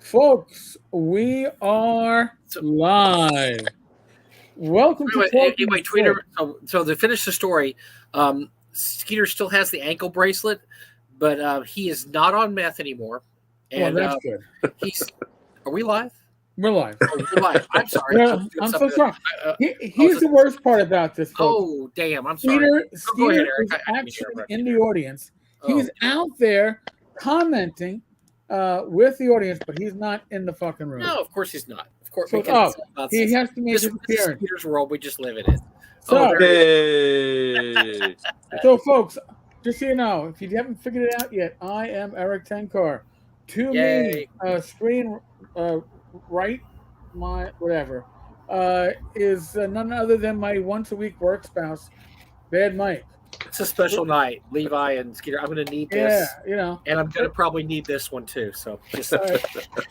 Folks, we are live. Welcome to Talking Anyway, Tweeter. So to finish the story, Skeeter still has the ankle bracelet, but he is not on meth anymore. And well, that's good. He's. Are we live? We're live. Oh, we're live. I'm sorry. Well, I'm so sorry. Here's the worst part about this, folks. Oh, damn. I'm sorry. Skeeter is actually in the audience. He's out there commenting with the audience, but he's not in the fucking room. No, of course he's not. Of course, so, he has to make his appearance. This is Skeeter's world. We just live in it. So, folks, just so you know, if you haven't figured it out yet, I am Eric Tenkar. To me, screen right, my whatever, is none other than my once-a-week work spouse, Bad Mike. It's a special night, Levi and Skeeter. I'm going to need this. Yeah, you know. And I'm going to probably need this one, too. So just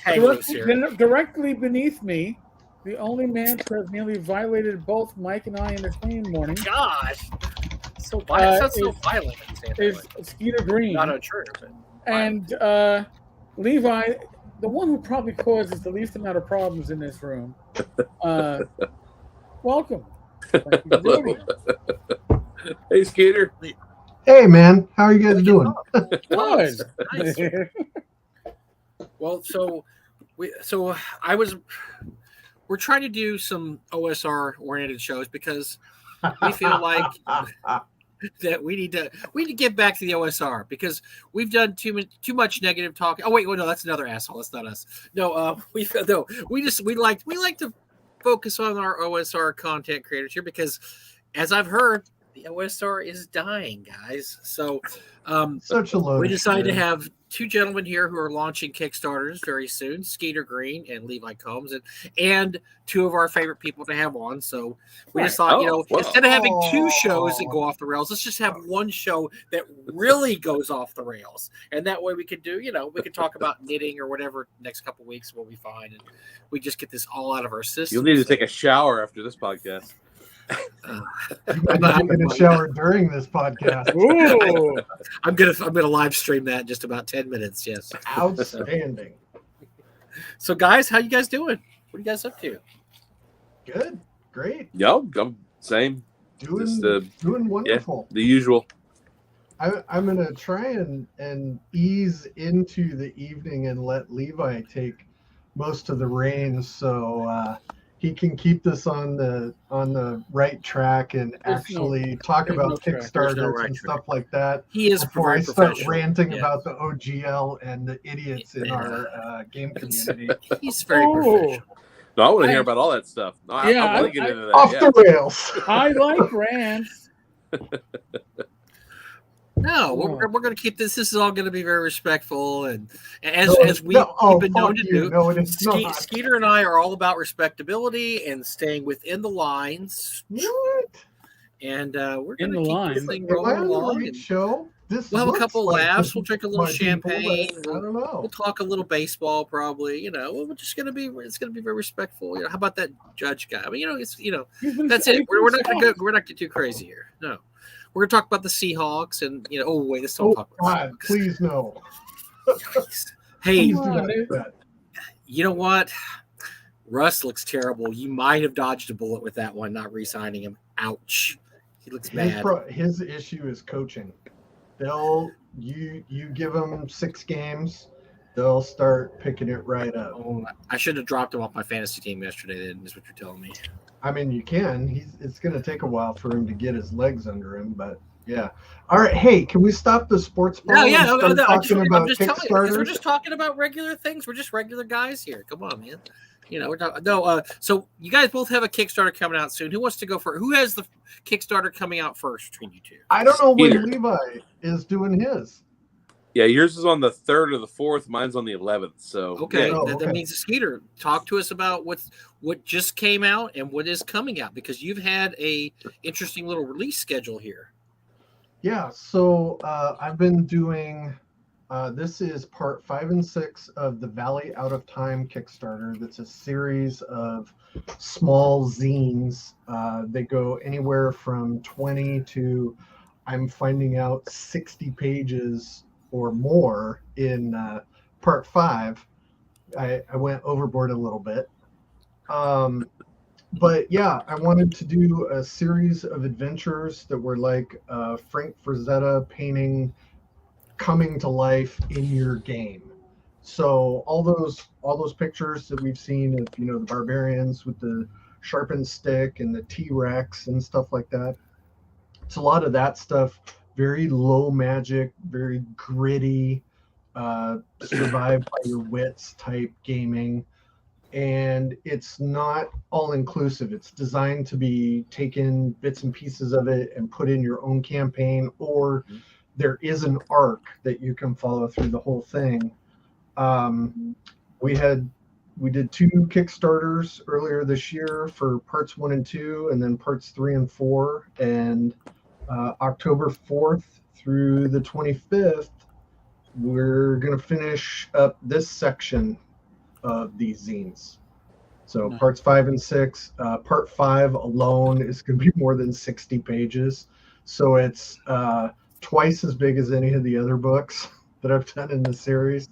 hang loose here. Directly beneath me, the only man who has nearly violated both Mike and I in the same morning. Gosh. So violent. Sounds so violent. Is Skeeter Green. Not untrue. And Levi, the one who probably causes the least amount of problems in this room. Welcome. Thank you for joining us. Hey, Skeeter. Hey, man. How are you guys doing? Good. Nice. Well, we're trying to do some OSR oriented shows because we feel like that we need to get back to the OSR because we've done too much negative talk. Oh wait, no, that's another asshole. That's not us. No, we like to focus on our OSR content creators here because, as I've heard, the OSR is dying, guys. So such a load. We decided to have two gentlemen here who are launching Kickstarters very soon, Skeeter Green and Levi Combs, and two of our favorite people to have on. So we just thought, instead of having two shows that go off the rails, let's just have one show that really goes off the rails. And that way we could do, we could talk about knitting or whatever next couple of weeks will be fine. And we just get this all out of our system. You'll need to take a shower after this podcast. You might be taking a shower during this podcast. Ooh. I'm gonna live stream that in just about 10 minutes. Yes, outstanding. So, guys, how you guys doing? What are you guys up to? Good, great. Yo, I'm same. Doing wonderful. Yeah, the usual. I'm gonna try and ease into the evening and let Levi take most of the reins, so he can keep this on the right track and actually talk about Kickstarters and stuff like that. He is before I start ranting about the OGL and the idiots in our game community. He's very professional. No, I want to hear about all that stuff. I want to get into that. Off the rails. I like rants. No, we're going to keep this. This is all going to be very respectful, and as we've been known to do. No, it is not. Skeeter and I are all about respectability and staying within the lines. What? And we're going to keep this thing rolling along. Show. We'll have a couple laughs. We'll drink a little champagne. I don't know. We'll talk a little baseball, probably. We're just going to be. It's going to be very respectful. How about that judge guy? I mean, it's that's it. We're not going to go. We're not get too crazy here. No. We're going to talk about the Seahawks and, let's don't talk about God, please no. Hey, you know what? Russ looks terrible. You might have dodged a bullet with that one, not re-signing him. Ouch. He looks bad. His issue is coaching. You give them 6 games, they'll start picking it right up. Oh, I should have dropped him off my fantasy team yesterday, then, is what you're telling me. I mean, you can. It's going to take a while for him to get his legs under him, but yeah. All right. Hey, can we stop the sports ball? I'm just talking about Kickstarters? Telling you, we're just talking about regular things. We're just regular guys here. Come on, man. We're talking. No. So you guys both have a Kickstarter coming out soon. Who wants to go first? Who has the Kickstarter coming out first between you two? I don't know when Levi is doing his. Yeah, yours is on the 3rd or the 4th. Mine's on the 11th. So okay, that means Skeeter, talk to us about what just came out and what is coming out, because you've had a interesting little release schedule here. Yeah, so I've been doing. This is part 5 and 6 of the Valley Out of Time Kickstarter. That's a series of small zines. They go anywhere from 20 to, I'm finding out, 60 pages or more in part 5. I went overboard a little bit. But yeah, I wanted to do a series of adventures that were like Frank Frazetta painting coming to life in your game. So all those pictures that we've seen of the barbarians with the sharpened stick and the T-Rex and stuff like that. It's a lot of that stuff. Very low magic, very gritty, survive by your wits type gaming. And it's not all inclusive. It's designed to be taken bits and pieces of it and put in your own campaign, or there is an arc that you can follow through the whole thing. We did 2 Kickstarters earlier this year for parts 1 and 2, and then parts 3 and 4. And October 4th through the 25th, we're going to finish up this section of these zines. So parts 5 and 6, part 5 alone is going to be more than 60 pages. So it's twice as big as any of the other books that I've done in the series.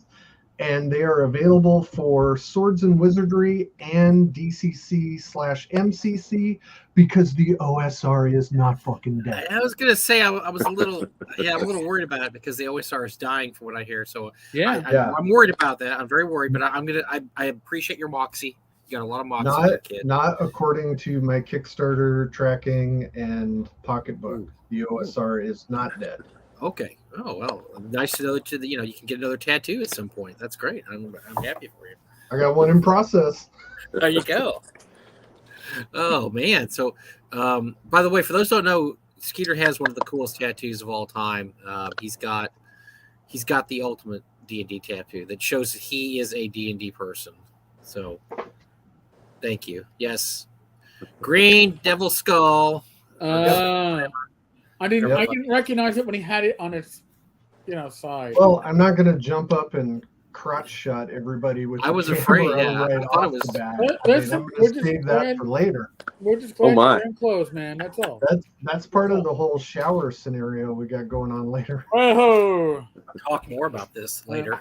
And they are available for Swords and Wizardry and DCC/MCC because the OSR is not fucking dead. I was gonna say I was a little I'm a little worried about it because the OSR is dying from what I hear. So I'm worried about that. I'm very worried, but I appreciate your moxie. You got a lot of moxie, kid. Not according to my Kickstarter tracking and pocketbook. The OSR is not dead. Okay. Oh well, nice to know that you can get another tattoo at some point. That's great. I'm happy for you. I got one in process. There you go. Oh man. So, by the way, for those who don't know, Skeeter has one of the coolest tattoos of all time. He's got the ultimate D&D tattoo that shows that he is a D&D person. So, thank you. Yes, green devil skull. I didn't recognize it when he had it on his, side. Well, I'm not gonna jump up and crotch shot everybody with. I was afraid. Yeah, right I thought off it was. The bat. Listen, I'm gonna save that for later. We're just glad you're in clothes, man. That's all. That's part of the whole shower scenario we got going on later. Oh, I'll talk more about this later.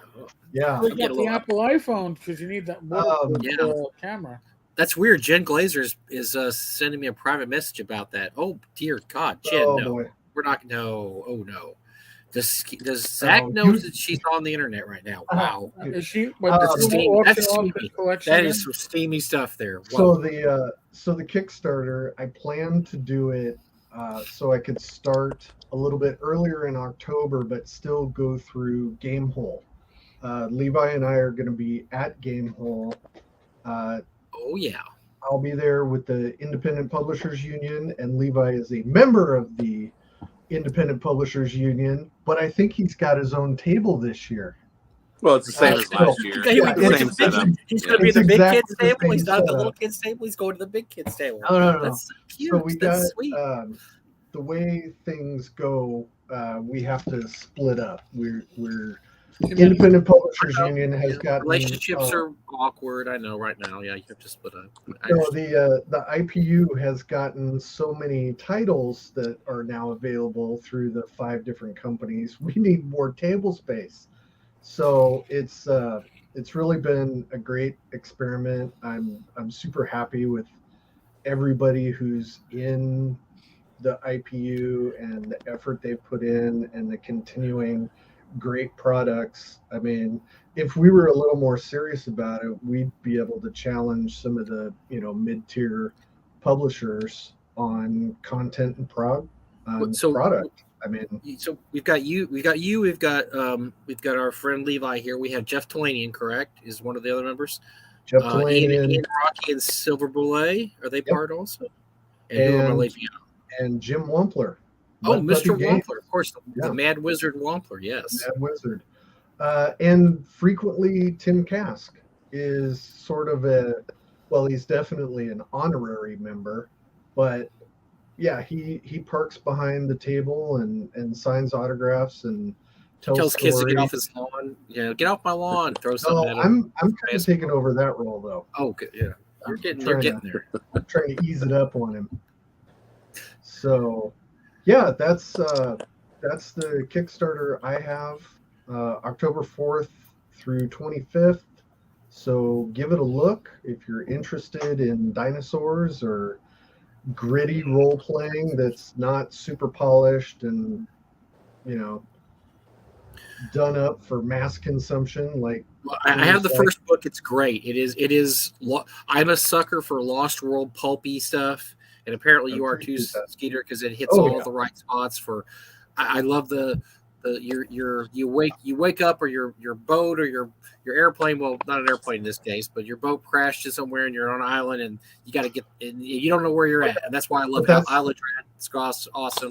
Yeah, we got the Apple iPhone because you need that camera. That's weird. Jen Glazer is sending me a private message about that. Oh dear God, Jen, no, boy. We're not. No, oh no. Does Zach knows that she's on the internet right now? Wow. Is she? That's steamy. That is some steamy stuff there. Wow. So the Kickstarter, I plan to do it so I could start a little bit earlier in October, but still go through Gamehole. Levi and I are going to be at Gamehole. Oh yeah. I'll be there with the Independent Publishers Union, and Levi is a member of the Independent Publishers Union, but I think he's got his own table this year. Well, it's the same as last year. He's going to be the big kids table. He's not the little kids table. He's going to the big kids table. No. That's so cute. So we got sweet. The way things go. We have to split up. We're Independent Publishers Union has got relationships are awkward. I know right now. Yeah, you have to split up. So the IPU has gotten so many titles that are now available through the 5 different companies. We need more table space. So it's really been a great experiment. I'm super happy with everybody who's in the IPU and the effort they've put in and the continuing great products. I mean, if we were a little more serious about it, we'd be able to challenge some of the mid-tier publishers on content and product. I mean, so we've got our friend Levi here. We have Jeff Talanian, correct? Is one of the other members. Jeff Talanian, Ian Rocky, and Silver Bullet. Are they part also? And Jim Wampler. Oh, Mr. Wampler, of course, the Mad Wizard Wampler, yes. Mad Wizard. And frequently Tim Kask is sort of he's definitely an honorary member, but yeah, he parks behind the table and signs autographs and tells kids to get off his lawn. Get off my lawn, throw something at him. I'm kind of taking over that role though. Oh, good, yeah. You're getting there. I'm trying to ease it up on him. So yeah, that's the Kickstarter I have, October 4th through 25th. So give it a look if you're interested in dinosaurs or gritty role playing that's not super polished and, you know, done up for mass consumption like I have the games like. first book. It's great. It is. It is. I'm a sucker for Lost World pulpy stuff, and apparently you are too, Skeeter, because it hits all the right spots. For I love the you wake up, or your boat or your airplane. Well, not an airplane in this case, but your boat crashed to somewhere and you're on an island and you got to get. And you don't know where you're at, and that's why I love Isle of Dread. It's awesome.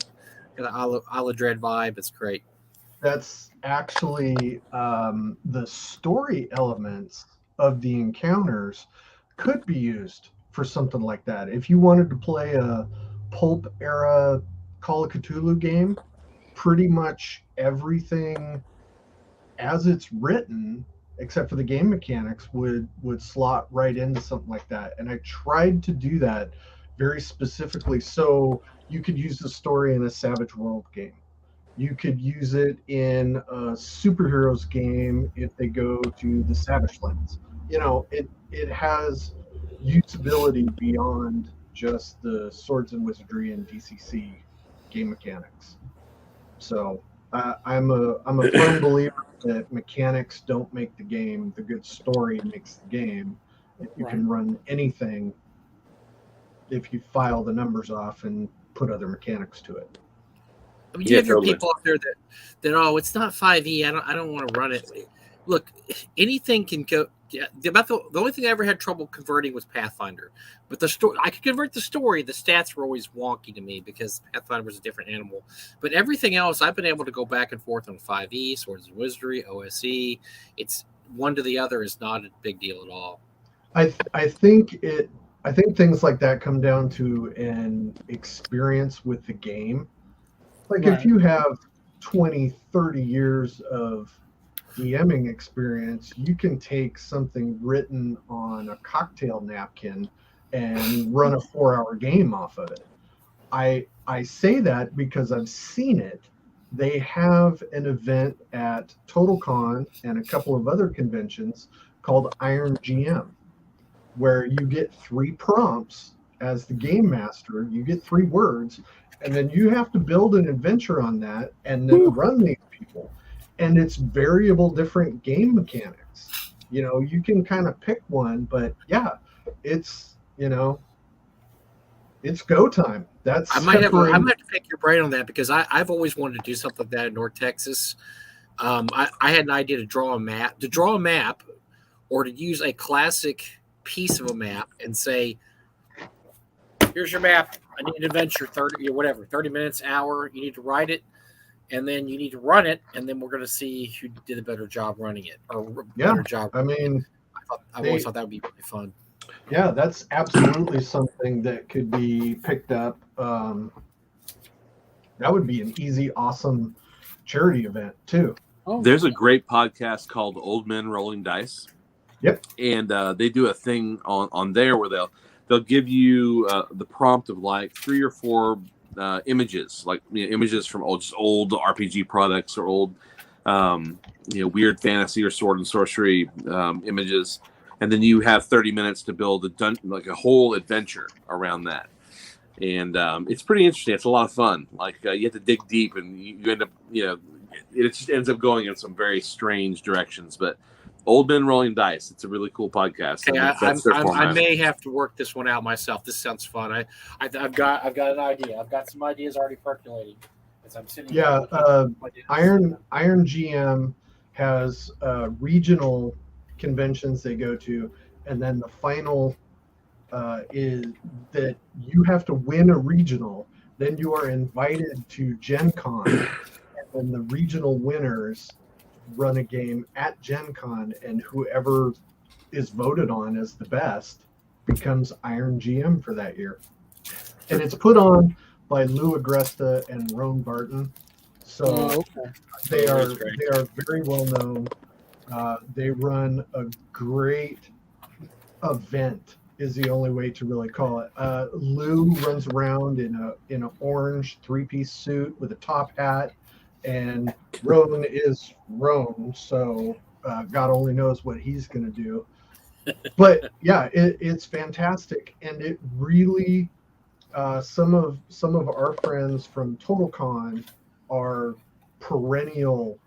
Got an Isle of Dread vibe. It's great. That's actually the story elements of the encounters could be used for something like that. If you wanted to play a pulp era Call of Cthulhu game, pretty much everything as it's written, except for the game mechanics, would slot right into something like that. And I tried to do that very specifically so you could use the story in a Savage World game. You could use it in a superheroes game if they go to the Savage Lands. You know, it has usability beyond just the Swords and Wizardry and DCC game mechanics. So I'm a firm believer that mechanics don't make the game. The good story makes the game. If you can run anything, if you file the numbers off and put other mechanics to it. I mean, you have your people out there that oh, it's not 5e. I don't want to run it. Look, anything can go. Yeah, the only thing I ever had trouble converting was Pathfinder, but the story I could convert the story. The stats were always wonky to me because Pathfinder was a different animal. But everything else, I've been able to go back and forth on 5e, Swords and Wizardry, OSE. It's one to the other is not a big deal at all. I think things like that come down to an experience with the game. Like if you have 20, 30 years of DMing experience, you can take something written on a cocktail napkin and run a 4-hour game off of it. I say that because I've seen it. They have an event at TotalCon and a couple of other conventions called Iron GM, where you get 3 prompts as the game master. You get 3 words, and then you have to build an adventure on that and then run these people. And it's variable different game mechanics. You know, you can kind of pick one, but yeah, it's, you know, it's go time. That's I might have to pick your brain on that because I've always wanted to do something like that in North Texas. I had an idea to draw a map or to use a classic piece of a map and say, here's your map. I need an adventure, 30 minutes, hour. You need to write it, and then you need to run it, and then we're going to see who did a better job running it or better job. I mean, I've always thought that would be really fun. Yeah, that's absolutely something that could be picked up. That would be an easy, awesome charity event too. There's a great podcast called Old Men Rolling Dice. Yep. And they do a thing on there where they'll give you the prompt of like 3 or 4 images, like images from old RPG products or old weird fantasy or sword and sorcery images, and then you have 30 minutes to build a whole adventure around that. And it's pretty interesting. It's a lot of fun. Like you have to dig deep, and you end up, it just ends up going in some very strange directions. But Old Men Rolling Dice, it's a really cool podcast. Okay, I may have to work this one out myself. This sounds fun. I've got an idea. I've got some ideas already percolating as I'm sitting. Yeah, Iron GM has regional conventions they go to, and then the final is that you have to win a regional. Then you are invited to Gen Con, and the regional winners run a game at Gen Con, and whoever is voted on as the best becomes Iron GM for that year. And it's put on by Lou Agresta and Roan Barton. So they are very well known. They run a great event is the only way to really call it. Lou runs around in an orange 3-piece suit with a top hat, and Roan is Roan, so God only knows what he's going to do. But yeah, it's fantastic, and it really some of our friends from TotalCon are perennial,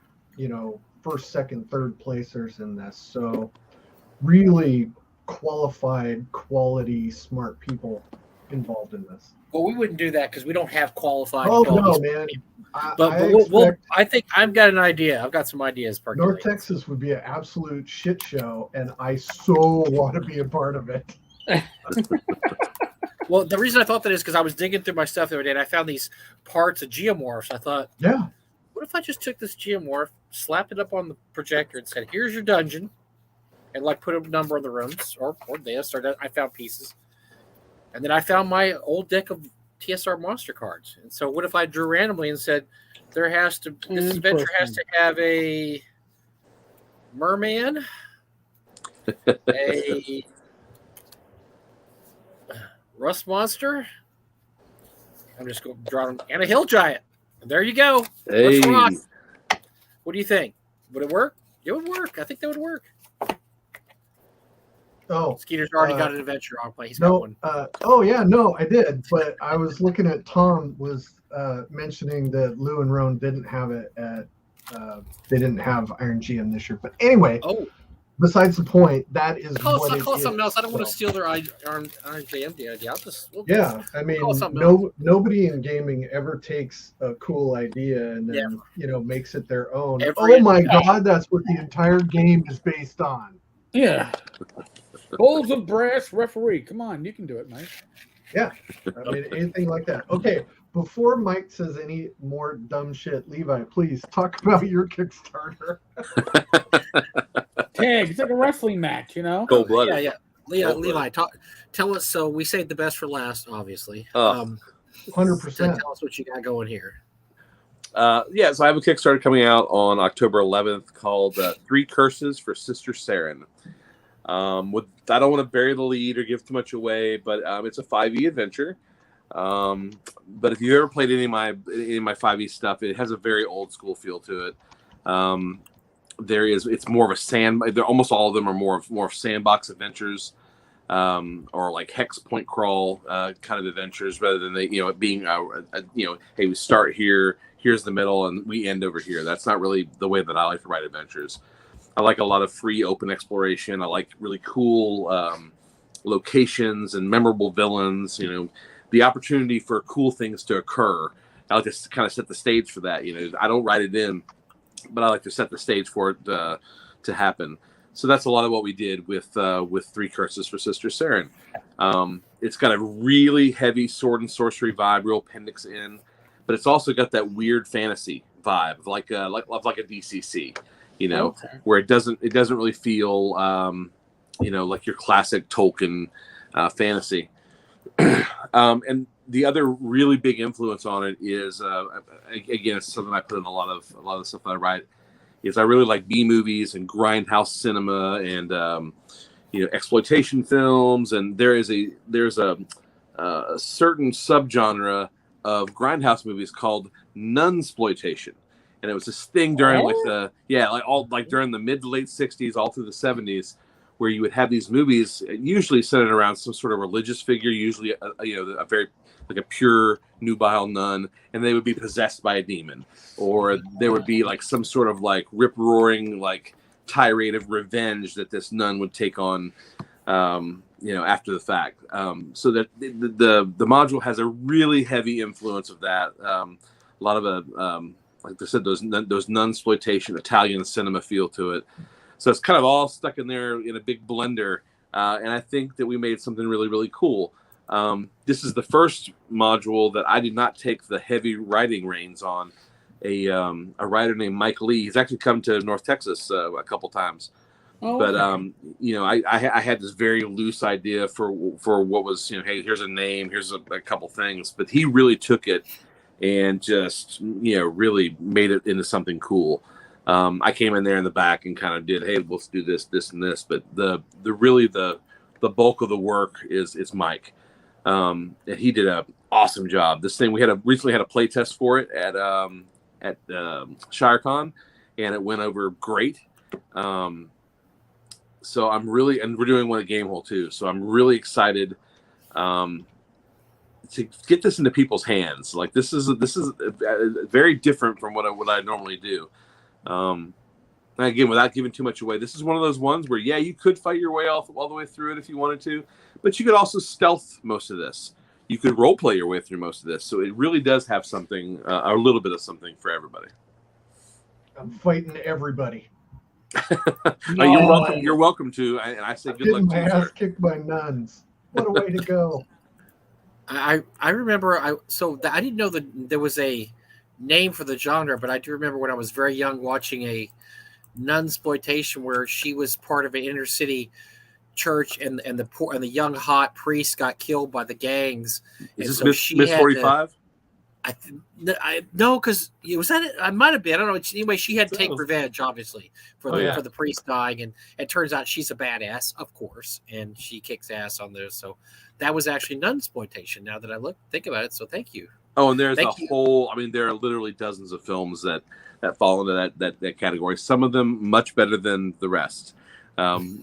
first, second, third placers in this. So really qualified, quality, smart people involved in this. Well, we wouldn't do that because we don't have qualified. Oh quality no, man! I think I've got an idea. I've got some ideas. North Texas would be an absolute shit show, and I so want to be a part of it. Well, the reason I thought that is because I was digging through my stuff the other day, and I found these parts of geomorphs. I thought, yeah, what if I just took this geomorph, slapped it up on the projector, and said, "Here's your dungeon," and like put a number on the rooms or this or that. I found pieces, and then I found my old deck of TSR monster cards. And so, what if I drew randomly and said, this adventure has to have a merman, a rust monster. I'm just going to draw them, and a hill giant. And there you go. Hey. Let's rock. What do you think? Would it work? It would work. I think that would work. Oh, Skeeter's already got an adventure on play. He's no, got one. I did. But I was looking at Tom was mentioning that Lou and Roan didn't have it at. They didn't have Iron GM this year. But anyway, besides the point, that is call something else. I don't want to steal their Iron GM idea. I mean, nobody in gaming ever takes a cool idea and then makes it their own. God, that's what the entire game is based on. Yeah. Bowls of brass referee. Come on, you can do it, Mike. Yeah. I mean, anything like that. Okay. Before Mike says any more dumb shit, Levi, please talk about your Kickstarter. Tag. It's like a wrestling match, Cold blooded. Yeah. Levi, tell us. So we saved the best for last, obviously. 100%. Tell us what you got going here. So I have a Kickstarter coming out on October 11th called 3 Curses for Sister Saren. I don't want to bury the lead or give too much away, but it's a 5e adventure. But if you've ever played any of my 5e stuff, it has a very old school feel to it. It's more of a almost all of them are more of sandbox adventures, or like hex point crawl kind of adventures, rather than it being hey, we start here, here's the middle, and we end over here. That's not really the way that I like to write adventures. I like a lot of free open exploration. I like really cool locations and memorable villains. The opportunity for cool things to occur. I like to kind of set the stage for that. I don't write it in, but I like to set the stage for it to happen. So that's a lot of what we did with 3 Curses for Sister Saren. It's got a really heavy sword and sorcery vibe, real appendix in, but it's also got that weird fantasy vibe, like a DCC. Where it doesn't really feel like your classic Tolkien fantasy. And the other really big influence on it is again, it's something I put in a lot of the stuff that I write. Is I really like B movies and grindhouse cinema and exploitation films, and there's a certain subgenre of grindhouse movies called nunsploitation. And it was this thing during during the mid to late 60s, all through the 70s, where you would have these movies usually centered around some sort of religious figure, usually a very like a pure nubile nun, and they would be possessed by a demon, or there would be like some sort of like rip roaring like tirade of revenge that this nun would take on, after the fact. So that the module has a really heavy influence of that. A lot of like I said, those nunsploitation Italian cinema feel to it. So it's kind of all stuck in there in a big blender. And I think that we made something really, really cool. This is the first module that I did not take the heavy writing reins on. A writer named Mike Lee. He's actually come to North Texas a couple times. But I had this very loose idea for what was, hey, here's a name, here's a couple things. But he really took it and just really made it into something cool. I came in there in the back and kind of did, hey, let's do this, and this. But the bulk of the work is Mike, and he did an awesome job. This thing we recently had a play test for it at ShireCon, and it went over great. So I'm really, and we're doing one at Gamehole too. So I'm really excited to get this into people's hands. Like this is very different from what I normally do. And again, without giving too much away, this is one of those ones where you could fight your way all the way through it if you wanted to, but you could also stealth most of this. You could role play your way through most of this. So it really does have something, a little bit of something for everybody. I'm fighting everybody. No. You're welcome to, and I say good luck to you. My ass kicked by nuns. What a way to go! I remember I didn't know that there was a name for the genre, but I do remember when I was very young watching a nunsploitation where she was part of an inner city church, and the young hot priest got killed by the gangs. Is this Miss 45? No, because was that it? I might have been. I don't know. Anyway, she had to take revenge, obviously, for the priest dying, and it turns out she's a badass, of course, and she kicks ass on this. So that was actually nunsploitation. Now that I think about it, so thank you. Oh, and there's whole. I mean, there are literally dozens of films that fall into that category. Some of them much better than the rest. Some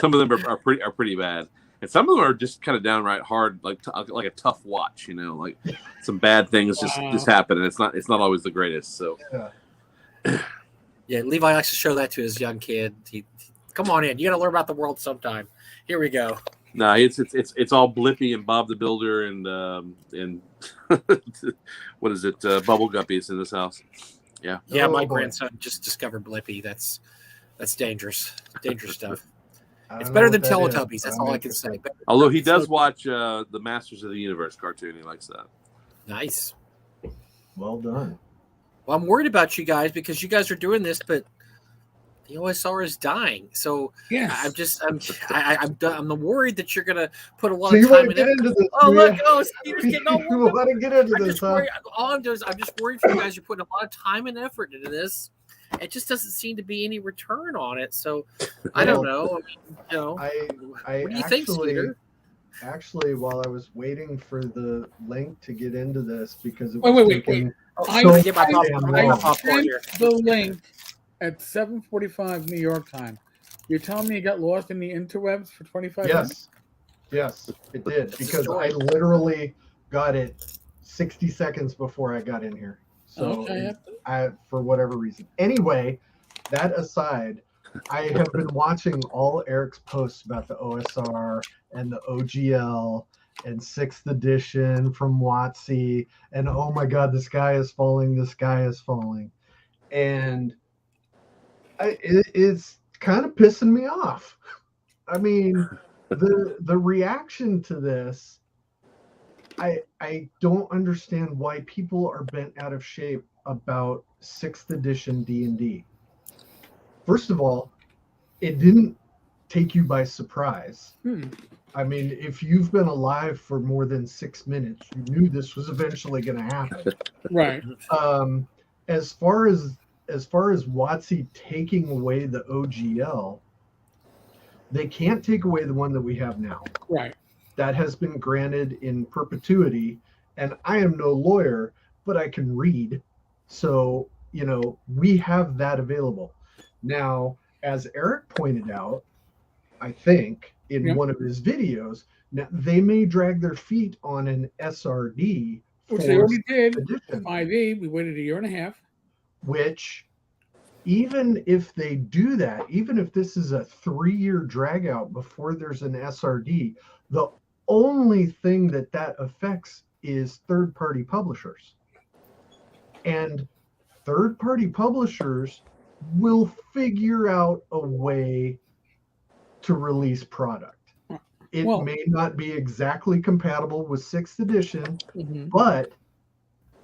of them are pretty bad. And some of them are just kind of downright hard, like a tough watch, like some bad things just happen, and it's not always the greatest. So, yeah, Levi likes to show that to his young kid. Come on in, you got to learn about the world sometime. Here we go. No, it's all Blippi and Bob the Builder and what is it? Bubble Guppies in this house. Yeah. Yeah, my grandson just discovered Blippi. That's dangerous stuff. It's better than Teletubbies. That's all I can say. Although he does watch the Masters of the Universe cartoon. He likes that. Nice. Well done. Well, I'm worried about you guys because you guys are doing this, but the OSR is dying. So yes. I'm worried that you're gonna put a lot of time into this. Oh look, Skeeter's getting all warmed up. I'm just worried for you guys. You're putting a lot of time and effort into this. It just doesn't seem to be any return on it. So I don't know. I what do you think, Skeeter? Actually, while I was waiting for the link to get into this, because it was taking I so sent the link at 7:45 New York time. You're telling me it got lost in the interwebs for 25 minutes? Yes, it did, because I literally got it 60 seconds before I got in here. So for whatever reason. Anyway, that aside, I have been watching all Eric's posts about the OSR and the OGL and 6th edition from WotC, and oh my God, the sky is falling, and it's kind of pissing me off. I mean, the reaction to this, I don't understand why people are bent out of shape about 6th edition D&D. First of all, it didn't take you by surprise. I mean, if you've been alive for more than 6 minutes, you knew this was eventually going to happen. Right. As far as WotC taking away the OGL, they can't take away the one that we have now. Right. That has been granted in perpetuity, and I am no lawyer, but I can read. So, we have that available. Now, as Eric pointed out, I think, in one of his videos, now they may drag their feet on an SRD. Which they already did. 5e, we waited a year and a half. Which, even if they do that, even if this is a 3-year drag out before there's an SRD, the only thing that affects is third-party publishers. And third-party publishers will figure out a way to release product. It may not be exactly compatible with 6th edition, but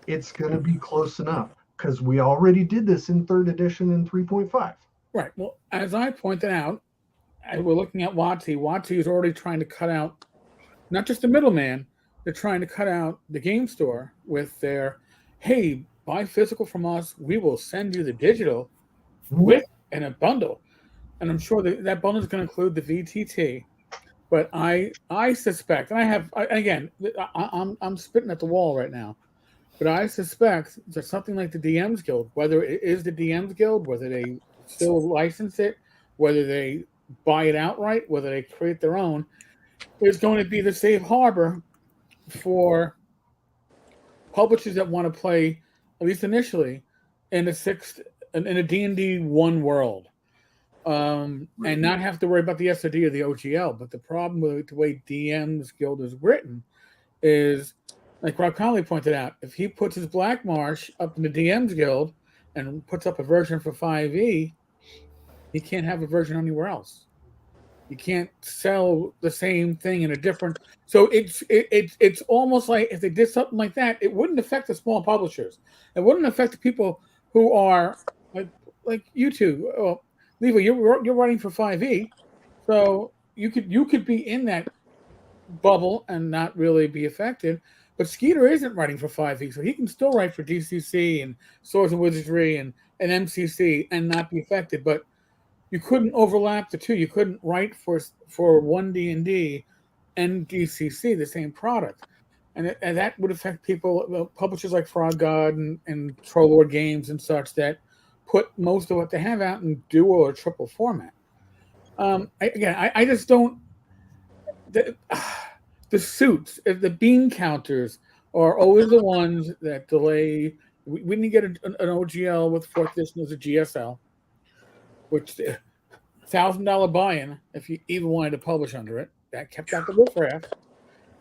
it's going to be close enough, because we already did this in 3rd edition and 3.5. Right. Well, as I pointed out, we're looking at WotC. WotC is already trying to cut out not just the middleman, they're trying to cut out the game store with their, hey, buy physical from us, we will send you the digital with in a bundle. And I'm sure that bundle is going to include the VTT. But I suspect, and I'm spitting at the wall right now, but I suspect that something like the DMs Guild, whether it is the DMs Guild, whether they still license it, whether they buy it outright, whether they create their own, is going to be the safe harbor for publishers that want to play, at least initially, in a D&D 1 world. And not have to worry about the SOD or the OGL. But the problem with the way DM's Guild is written is, like Rob Conley pointed out, if he puts his Black Marsh up in the DM's Guild and puts up a version for 5e, he can't have a version anywhere else. You can't sell the same thing in a different. So it's almost like if they did something like that, it wouldn't affect the small publishers. It wouldn't affect the people who are like you two. Well, Levi, you're writing for 5e, so you could be in that bubble and not really be affected. But Skeeter isn't writing for 5e, so he can still write for DCC and Swords and Wizardry and MCC and not be affected. But you couldn't overlap the two. You couldn't write for 1D&D and DCC, the same product. And that would affect people, publishers like Frog God and Troll Lord Games and such that put most of what they have out in dual or triple format. I just don't. The suits, the bean counters are always the ones that delay. We didn't get an OGL with 4th edition as a GSL, which $1,000 buy-in if you even wanted to publish under it. That kept out the riffraff.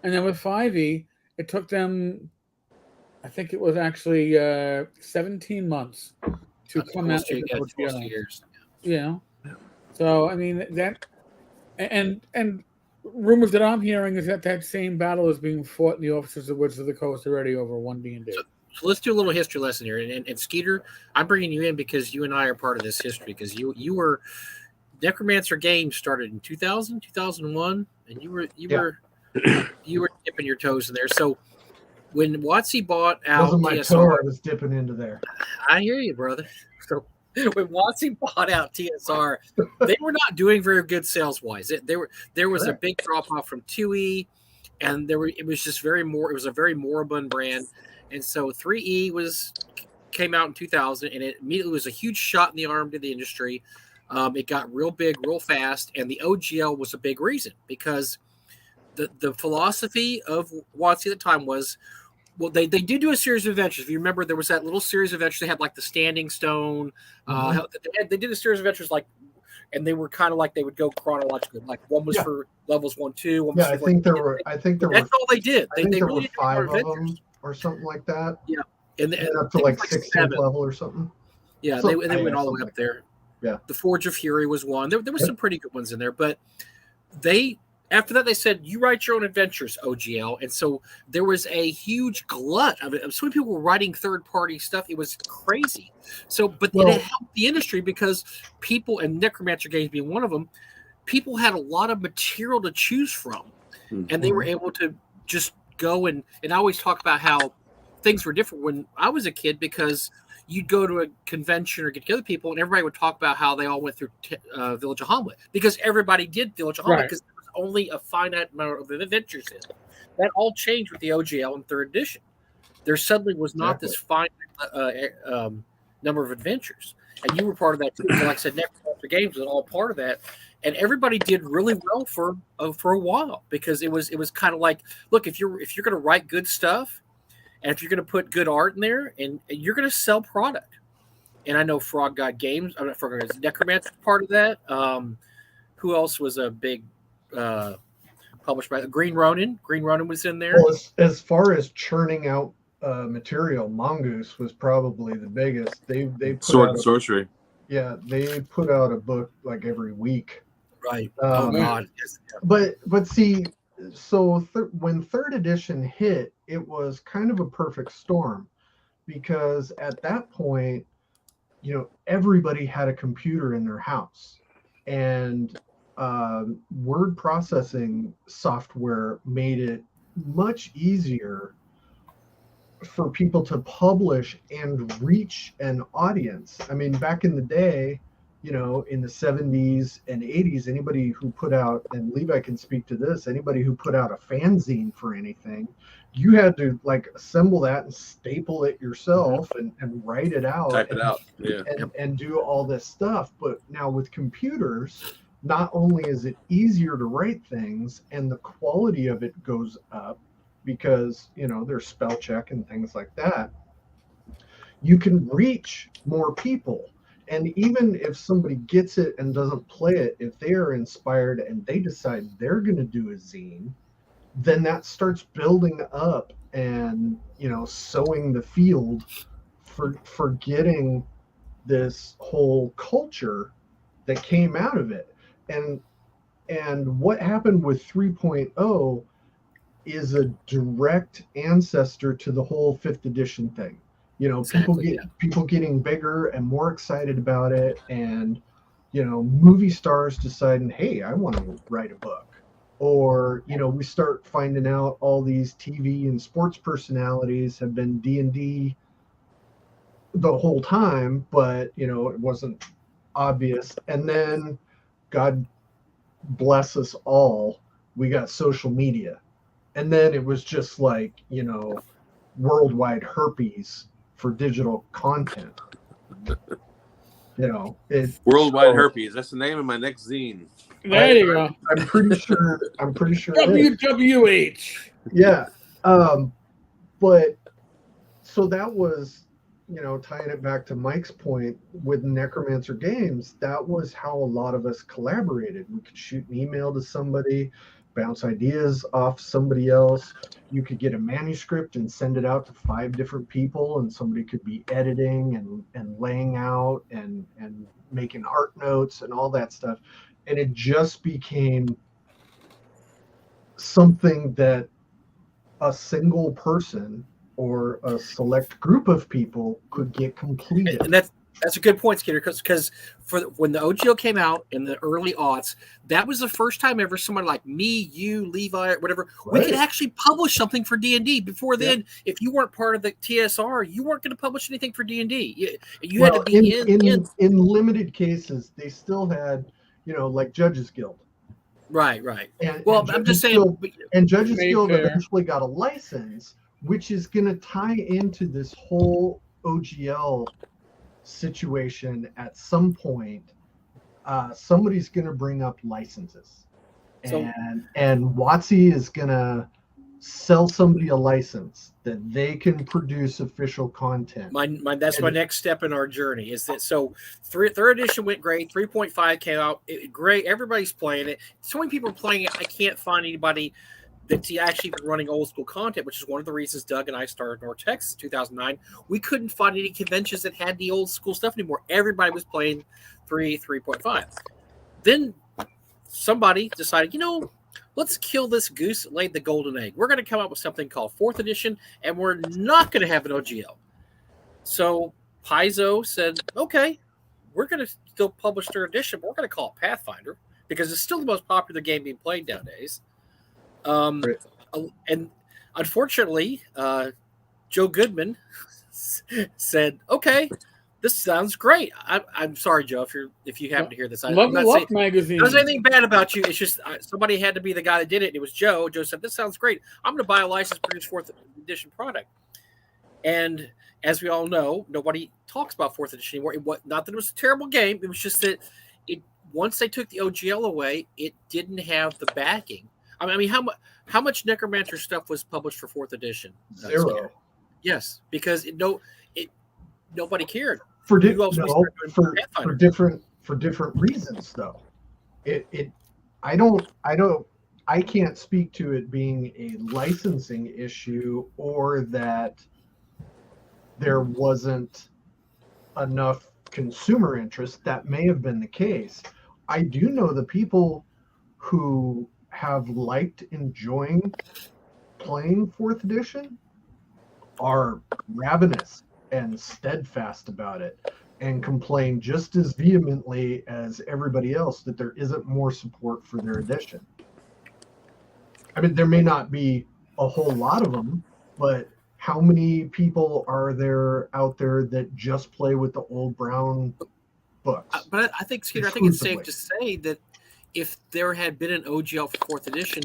And then with 5e, it took them, I think it was actually 17 months to come out with the OGL. Years. Yeah. So I mean that, and rumors that I'm hearing is that same battle is being fought in the offices of Wizards of the Coast already over 1D&D. So let's do a little history lesson here. And Skeeter, I'm bringing you in because you and I are part of this history, because you were Necromancer Games started in 2000, 2001, and you were dipping your toes in there. So when WotC bought out wasn't my TSR, toe I was dipping into there. I hear you, brother. So when WotC bought out TSR, they were not doing very good sales wise. There was a big drop off from 2E, and it was a very moribund brand. And so 3E came out in 2000, and it immediately was a huge shot in the arm to the industry. It got real big, real fast, and the OGL was a big reason, because the philosophy of WotC at the time was, well, they did do a series of adventures. If you remember, there was that little series of adventures. They had like the Standing Stone. They did a series of adventures and they were kind of like they would go chronologically. Like one was for levels 1, 2. One was I think there were. That's all they did. They really were 5 of them or something like that. Yeah, and up to like 16th level or something. Yeah, they went all the way up there. Yeah, the Forge of Fury was one. There was some pretty good ones in there, but after that, they said, you write your own adventures, OGL. And so there was a huge glut of it. So many people were writing third-party stuff. It was crazy. So, but it helped the industry because people, and Necromancer Games being one of them, people had a lot of material to choose from. Mm-hmm. And they were able to just go and I always talk about how things were different when I was a kid, because you'd go to a convention or get together people, and everybody would talk about how they all went through Village of Hamlet, because everybody did Village of Hamlet, because only a finite amount of adventures in it. That all changed with the OGL in 3rd edition. There suddenly was not this finite number of adventures, and you were part of that too. So like I said, Necromancer Games was all part of that, and everybody did really well for a while, because it was kind of like, look, if you're going to write good stuff, and if you're going to put good art in there, and you're going to sell product. And I know Frog God Games, I'm not Frog God, Necromancer part of that. Who else was a big published by Green Ronin? Green Ronin was in there. Well, as far as churning out material, Mongoose was probably the biggest. They put Sword and Sorcery. Yeah, they put out a book like every week. Right. Oh God. Yes. But see, so when 3rd edition hit, it was kind of a perfect storm, because at that point, everybody had a computer in their house, and word processing software made it much easier for people to publish and reach an audience. I mean, back in the day, in the 70s and 80s, anybody who put out, and Levi can speak to this, anybody who put out a fanzine for anything, you had to like assemble that and staple it yourself and write it out. Type it out. And do all this stuff. But now with computers, not only is it easier to write things and the quality of it goes up because, there's spell check and things like that, you can reach more people. And even if somebody gets it and doesn't play it, if they are inspired and they decide they're going to do a zine, then that starts building up and, sowing the field for getting this whole culture that came out of it. And what happened with 3.0 is a direct ancestor to the whole 5th edition thing. Exactly, people getting bigger and more excited about it, and movie stars deciding, hey, I want to write a book. Or we start finding out all these TV and sports personalities have been D&D the whole time, but it wasn't obvious. And then, God bless us all, we got social media, and then it was just like worldwide herpes for digital content. Worldwide herpes. That's the name of my next zine. There you go. I'm pretty sure. WWH. Yeah. But so that was, tying it back to Mike's point with Necromancer Games, that was how a lot of us collaborated. We could shoot an email to somebody, bounce ideas off somebody else. You could get a manuscript and send it out to 5 different people, and somebody could be editing and laying out and making art notes and all that stuff. And it just became something that a single person or a select group of people could get completed. And that's a good point, Skeeter, because when the OGL came out in the early aughts, that was the first time ever someone like me, you, Levi, or whatever, we could actually publish something for D&D. Before then, if you weren't part of the TSR, you weren't going to publish anything for D&D. You had to be in limited cases. They still had, like Judges Guild. Right. And I'm just saying. And Judges Guild eventually got a license, which is going to tie into this whole OGL situation at some point. Somebody's going to bring up licenses, and WotC is going to sell somebody a license that they can produce official content. That's my next step in our journey. Is that so? Third edition went great. 3.5 came out. Great. Everybody's playing it. So many people are playing it. I can't find anybody that's actually been running old school content, which is one of the reasons Doug and I started Nortex in 2009. We couldn't find any conventions that had the old school stuff anymore. Everybody was playing 3.5. Then somebody decided, let's kill this goose that laid the golden egg. We're going to come up with something called 4th edition, and we're not going to have an OGL. So Paizo said, okay, we're going to still publish 3rd edition, but we're going to call it Pathfinder because it's still the most popular game being played nowadays. And unfortunately, Joe Goodman said, okay, this sounds great. I'm sorry, Joe, if you happen to hear this. Level Up magazine. There's anything bad about you. It's just somebody had to be the guy that did it. And it was Joe. Joe said, this sounds great. I'm going to buy a license to produce 4th edition product. And as we all know, nobody talks about 4th edition anymore. Not that it was a terrible game. It was just that once they took the OGL away, it didn't have the backing. I mean, how much Necromancer stuff was published for 4th edition? 0. Yes, because nobody cared. For different reasons, though. I can't speak to it being a licensing issue or that there wasn't enough consumer interest. That may have been the case. I do know the people who have liked enjoying playing 4th edition are ravenous and steadfast about it and complain just as vehemently as everybody else that there isn't more support for their edition. I mean, there may not be a whole lot of them, but how many people are there out there that just play with the old brown books? But I think, Skeeter, I think it's safe to say that if there had been an OGL for 4th edition,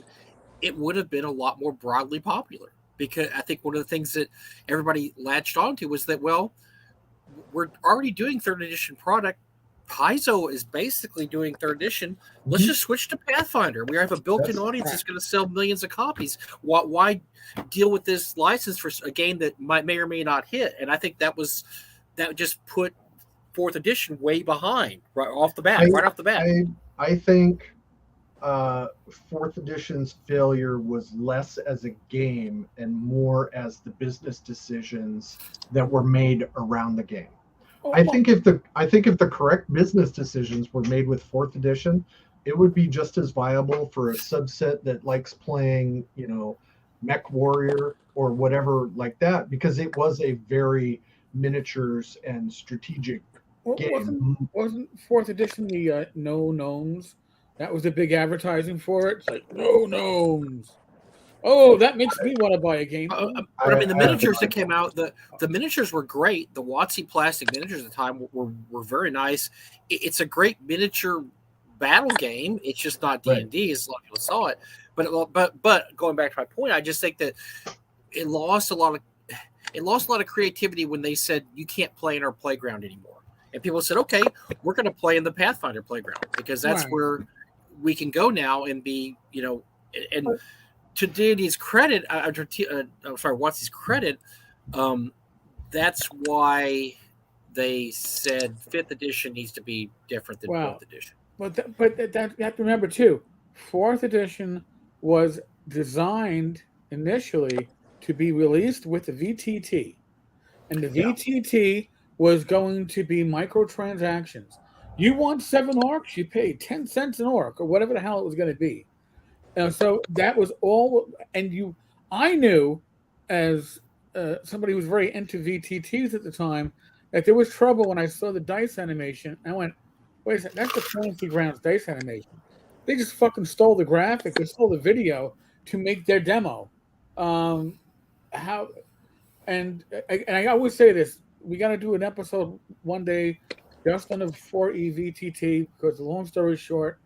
it would have been a lot more broadly popular. Because I think one of the things that everybody latched onto was that, well, we're already doing 3rd edition product Paizo is basically doing third edition. Let's just switch to Pathfinder. We have a built-in audience that's going to sell millions of copies. Why deal with this mice for a game that may or may not hit? And I think that just put fourth edition way behind right off the bat. I think fourth edition's failure was less as a game and more as the business decisions that were made around the game. I think if the correct business decisions were made with fourth edition, it would be just as viable for a subset that likes playing, Mech Warrior or whatever like that, because it was a very miniatures and strategic game. Wasn't fourth edition the no gnomes? That was the big advertising for it. It's like no gnomes. Oh, that makes me want to buy a game. But the miniatures that came out, the miniatures were great. The WotC plastic miniatures at the time were very nice. It's a great miniature battle game. It's just not D&D, as a lot of people saw it. But going back to my point, I just think that it lost a lot of creativity when they said you can't play in our playground anymore. And people said, okay, we're going to play in the Pathfinder playground because that's where we can go now and be, and to D&D's credit, WotC's credit, that's why they said 5th edition needs to be different than 4th edition. But you have to remember, too, 4th edition was designed initially to be released with the VTT. And the VTT was going to be microtransactions. You want 7 orcs, you pay 10 cents an orc, or whatever the hell it was going to be. So that was all, and I knew, as somebody who was very into VTTs at the time, that there was trouble when I saw the dice animation. I went, wait a second, that's the Fantasy Grounds dice animation. They just fucking stole the graphic, they stole the video to make their demo. And I always say this, we got to do an episode one day just on the 4E VTT, because the long story short,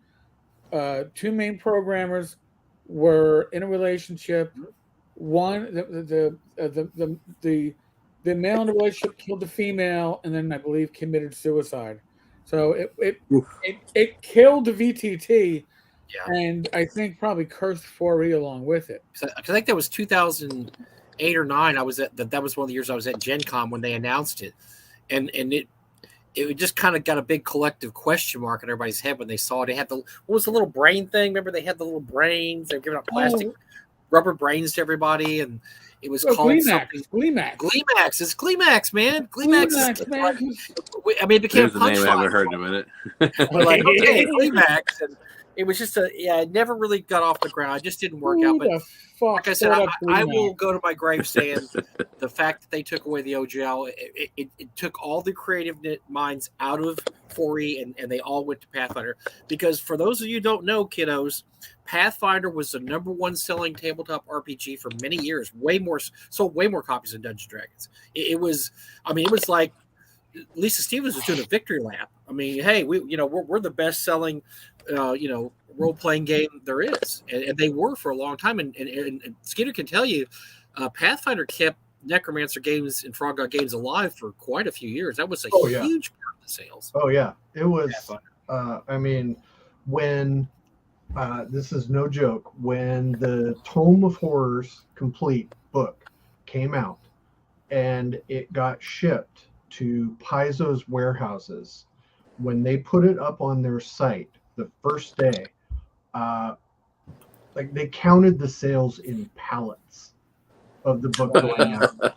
2 main programmers were in a relationship. One, the male in the relationship killed the female, and then I believe committed suicide. So it killed the VTT, and I think probably cursed 4E along with it. I think that was 2008 or 9. That was one of the years I was at Gen Con when they announced it, and it just kind of got a big collective question mark in everybody's head when they saw it. They had what was the little brain thing? Remember, they had the little brains. They were giving out plastic rubber brains to everybody, and it was called Gleemax. Gleemax. It's Gleemax, man. Gleemax, man. It became a punchline. Name I haven't heard in a minute. Like, okay, Gleemax, and it was just it never really got off the ground. It just didn't work out. But like I said, I will go to my grave saying the fact that they took away the OGL, it took all the creative minds out of 4E, and they all went to Pathfinder. Because for those of you who don't know, kiddos, Pathfinder was the #1 selling tabletop RPG for many years. Sold way more copies than Dungeons & Dragons. It was like Lisa Stevens was doing a victory lap. I mean, hey, we're the best selling role playing game there is, and they were for a long time. And Skeeter can tell you, Pathfinder kept Necromancer games and Frog God games alive for quite a few years. That was a huge part of the sales. Oh yeah, it was. When this is no joke, when the Tome of Horrors Complete book came out and it got shipped to Paizo's warehouses, when they put it up on their site the first day, they counted the sales in pallets of the book going out.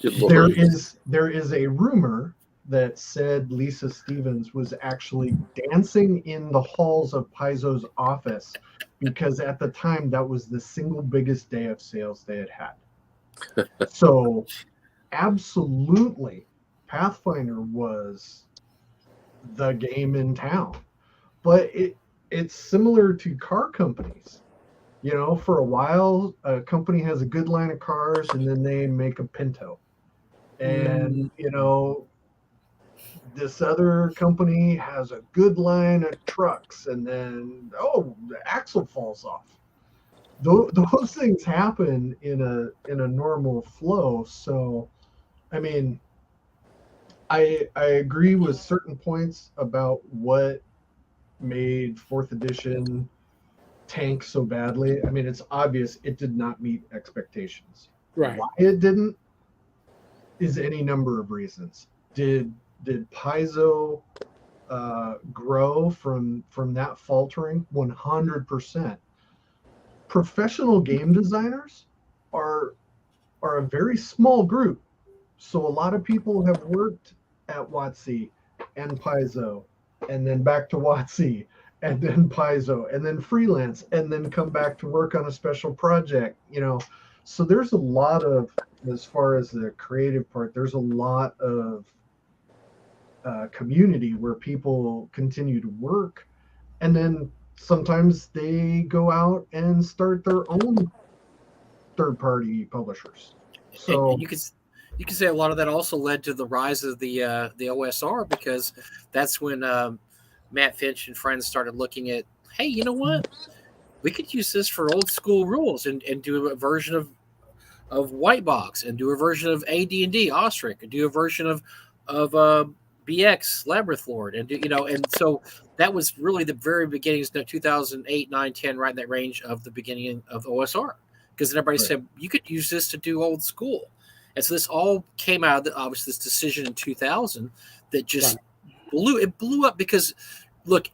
There is a rumor that said Lisa Stevens was actually dancing in the halls of Paizo's office, because at the time that was the single biggest day of sales they had. So absolutely, Pathfinder was the game in town. But it's similar to car companies. For a while, a company has a good line of cars, and then they make a Pinto. And, this other company has a good line of trucks, and then, the axle falls off. Those things happen in a normal flow. So, I agree with certain points about what made 4th edition tank so badly. I mean, it's obvious it did not meet expectations. Right. Why it didn't is any number of reasons. Did Paizo grow from that faltering? 100%. Professional game designers are a very small group. So a lot of people have worked at WotC and Paizo, and then back to WotC, and then Paizo, and then freelance, and then come back to work on a special project. So there's a lot of, as far as the creative part, there's a lot of community where people continue to work, and then sometimes they go out and start their own third-party publishers. So and you could say a lot of that also led to the rise of the OSR, because that's when Matt Finch and friends started looking at, hey, you know what? We could use this for old school rules and do a version of White Box, and do a version of AD&D Ostrich, and do a version of BX Labyrinth Lord, and and so that was really the very beginnings of 2008, 9, 10, right in that range of the beginning of OSR, because everybody said you could use this to do old school. And so this all came out of obviously this decision in 2000 that just blew up, because look,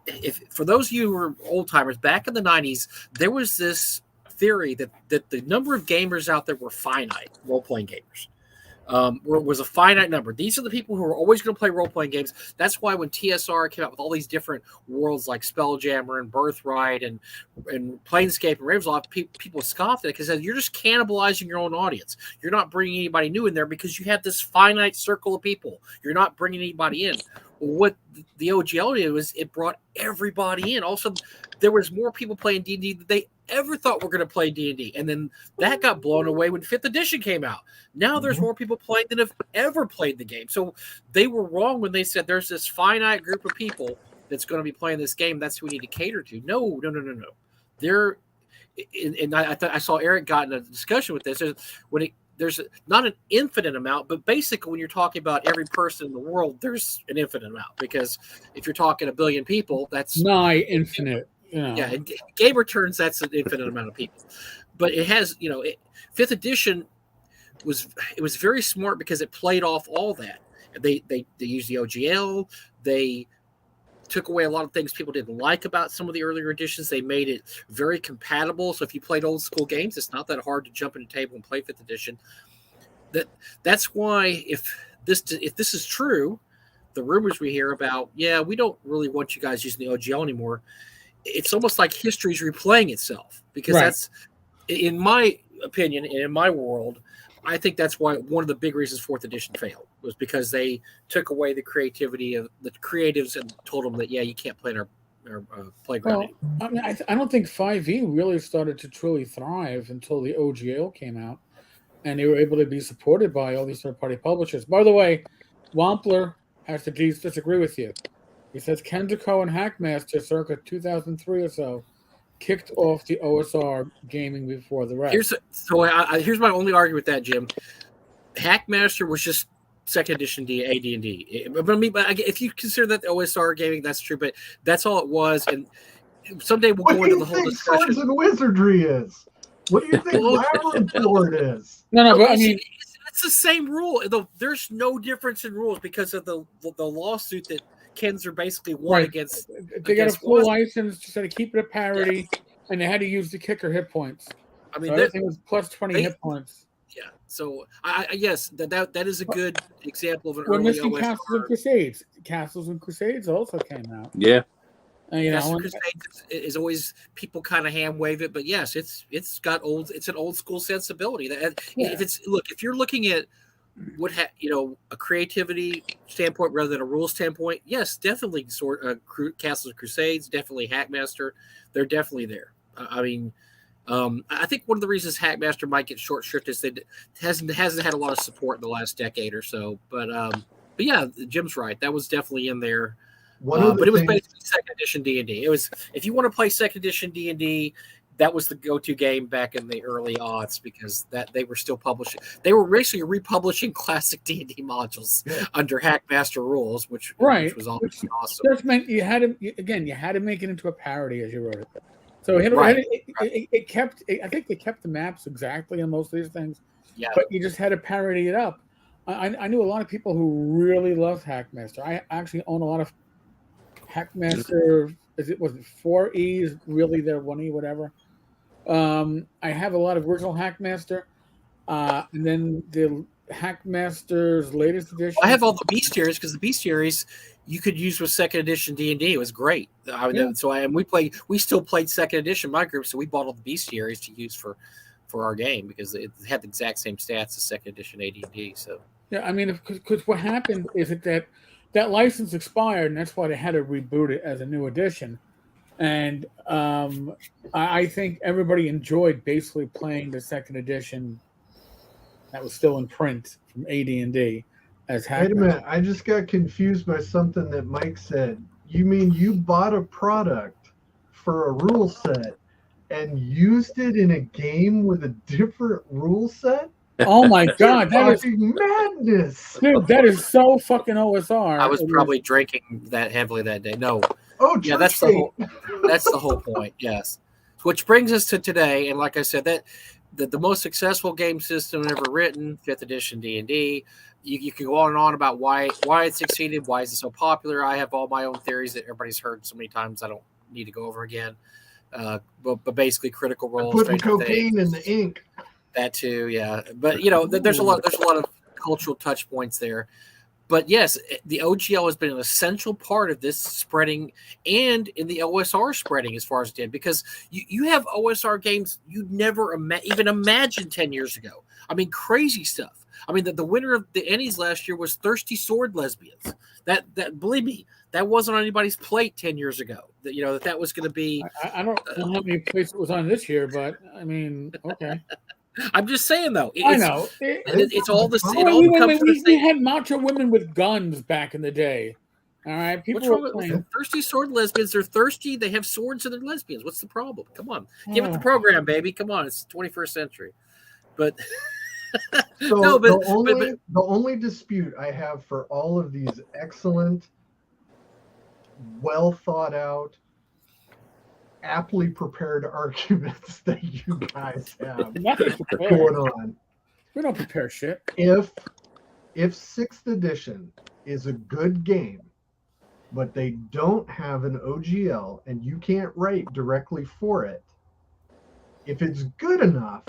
if for those of you who are old timers, back in the 90s, there was this theory that the number of gamers out there were finite, role-playing gamers. Was a finite number. These are the people who are always going to play role-playing games. That's why when TSR came out with all these different worlds like Spelljammer and Birthright and Planescape and Ravenloft, people scoffed at it because you're just cannibalizing your own audience. You're not bringing anybody new in there because you have this finite circle of people. You're not bringing anybody in. What the OGL did was it brought everybody in. Also, there was more people playing D&D than they ever thought were going to play D&D, and then that got blown away when 5th edition came out. Now there's more people playing than have ever played the game. So they were wrong when they said there's this finite group of people that's going to be playing this game. That's who we need to cater to. No. I saw Eric got in a discussion with this. There's not an infinite amount, but basically when you're talking about every person in the world, there's an infinite amount, because if you're talking a billion people, that's nigh infinite. Yeah, in game returns, that's an infinite amount of people. But it has, 5th edition was very smart because it played off all that. They used the OGL. They took away a lot of things people didn't like about some of the earlier editions. They made it very compatible. So if you played old school games, it's not that hard to jump in a table and play 5th edition. That's why if this is true, the rumors we hear about, we don't really want you guys using the OGL anymore. It's almost like history's replaying itself, because that's, in my opinion, and in my world, I think that's why one of the big reasons 4th edition failed was because they took away the creativity of the creatives and told them that, you can't play in our playground. Well, I mean, I don't think 5e really started to truly thrive until the OGL came out, and they were able to be supported by all these third-party publishers. By the way, Wampler has to disagree with you. He says Kendico and Hackmaster circa 2003 or so kicked off the OSR gaming before the rest. Here's my only argument with that, Jim. Hackmaster was just 2nd edition AD&D. But if you consider that the OSR gaming, that's true. But that's all it was. And someday we'll go into the whole discussion. Swords and Wizardry is? What do you think Labyrinth Lord is? No, but I mean, it's the same rule. There's no difference in rules because of the lawsuit that Kenzer basically won against. They got a full license to sort of keep it a parity, and they had to use the kicker hit points. I mean, everything was plus 20 hit points. Yeah, so yes, that is a good example of an We're early missing OSR. Castles and Crusades. Castles and Crusades also came out. Yeah. Castles and Crusades is always, people kind of hand wave it, but yes, it's an old school sensibility. If you're looking at a creativity standpoint rather than a rule standpoint, yes, definitely Castles and Crusades, definitely Hackmaster, they're definitely there. I think one of the reasons Hackmaster might get short shrift is that it hasn't had a lot of support in the last decade or so. But yeah, Jim's right. That was definitely in there. But it was basically 2nd edition D&D. It was, if you want to play 2nd edition D&D, that was the go-to game back in the early aughts because that they were still publishing. They were basically republishing classic D&D modules under Hackmaster rules, which was awesome. Just meant you had to make it into a parody as you wrote it. So it kept. I think they kept the maps exactly on most of these things. Yeah. But you just had to parody it up. I knew a lot of people who really loved Hackmaster. I actually own a lot of Hackmaster. Was it 4Es? Really, they're 1E, whatever. I have a lot of original Hackmaster, and then the Hackmaster's latest edition. I have all the bestiaries because the bestiaries you could use with second edition D&D. It was great. We still played second edition my group, so we bought all the bestiaries to use for our game because it had the exact same stats as second edition AD&D. So yeah, I mean, because what happened is that license expired, and that's why they had to reboot it as a new edition. And I think everybody enjoyed basically playing the second edition that was still in print from AD&D as Hackmaster. Wait a minute, I just got confused by something that Mike said. You mean you bought a product for a rule set and used it in a game with a different rule set? Oh my God, that is madness! Dude, that is so fucking OSR. I was probably drinking that heavily that day. No, yeah, that's the whole point. Yes, which brings us to today, and like I said, that the most successful game system ever written, 5th edition D&D. You can go on and on about why it succeeded, why is it so popular. I have all my own theories that everybody's heard so many times. I don't need to go over again. But basically, Critical Role, putting cocaine in the ink. That too, yeah. But there's a lot of cultural touch points there. But yes, the OGL has been an essential part of this spreading and in the OSR spreading as far as it did, because you have OSR games you'd never even imagined 10 years ago. I mean, crazy stuff. I mean, the winner of the Ennies last year was Thirsty Sword Lesbians. That believe me, that wasn't on anybody's plate 10 years ago. That was going to be. I don't know how many places it was on this year, but I mean, okay. I'm just saying, though. I know. It's all the same. We had macho women with guns back in the day. All right. What's wrong with Thirsty Sword Lesbians? They're thirsty. They have swords and they're lesbians. What's the problem? Come on. Give it the program, baby. Come on. It's the 21st century. But the only dispute I have for all of these excellent, well thought out, aptly prepared arguments that you guys have going on. We don't prepare shit. If 6th edition is a good game, but they don't have an OGL and you can't write directly for it, if it's good enough,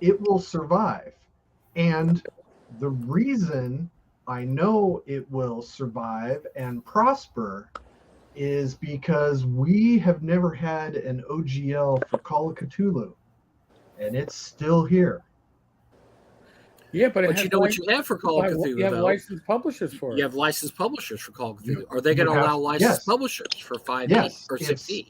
it will survive. And the reason I know it will survive and prosper is because we have never had an OGL for Call of Cthulhu, and it's still here. Yeah, but you know what you have for Call of Cthulhu. You have licensed publishers for it. You have licensed publishers for Call of Cthulhu. Are they going to allow licensed publishers for 5e or 6e?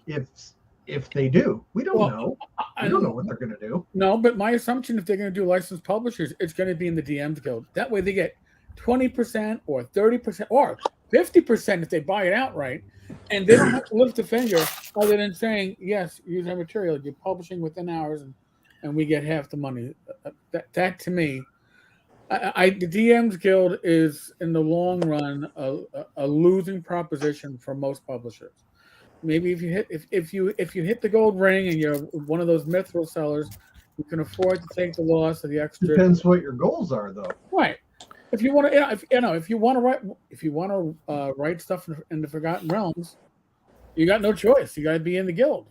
If they do, we don't know. We don't know what they're going to do. No, but my assumption, if they're going to do licensed publishers, it's going to be in the DM's Guild. That way, they get 20% or 30% or 50% if they buy it outright, and they don't have to lift a finger other than saying, yes, use our material. You're publishing within hours, and we get half the money. That to me, the DM's Guild is in the long run a losing proposition for most publishers. Maybe if you hit the gold ring and you're one of those mithril sellers, you can afford to take the loss of the extra. Depends what your goals are, though. Right. If you want to write stuff in the Forgotten Realms, you got no choice. You got to be in the guild,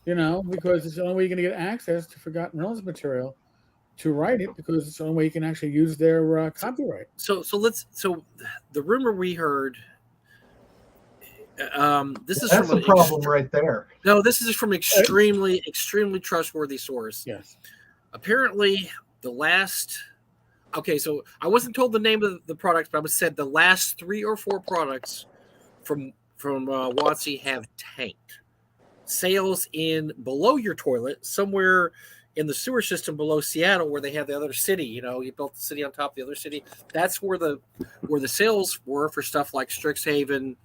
because it's the only way you're going to get access to Forgotten Realms material to write it, because it's the only way you can actually use their copyright. So the rumor we heard. That's a problem right there. No, this is from extremely trustworthy source. Yes. Apparently, the last. Okay, so I wasn't told the name of the products, but I was said the last 3 or 4 products from WotC have tanked. Sales in below your toilet, somewhere in the sewer system below Seattle, where they have the other city. You built the city on top of the other city. That's where the sales were for stuff like Strixhaven.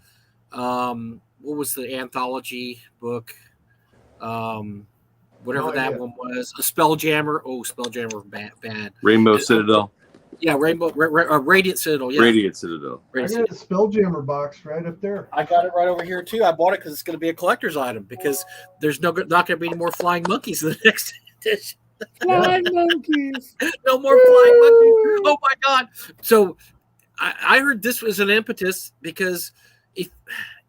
What was the anthology book? whatever No that idea. one was. A Spelljammer. Oh, Spelljammer, bad. Rainbow Citadel. Yeah, Radiant Citadel. Yeah, Radiant Citadel. I got a Spelljammer box right up there. I got it right over here too. I bought it because it's going to be a collector's item because there's not going to be any more flying monkeys in the next edition. Flying monkeys. No more flying monkeys. Oh my god! So I heard this was an impetus because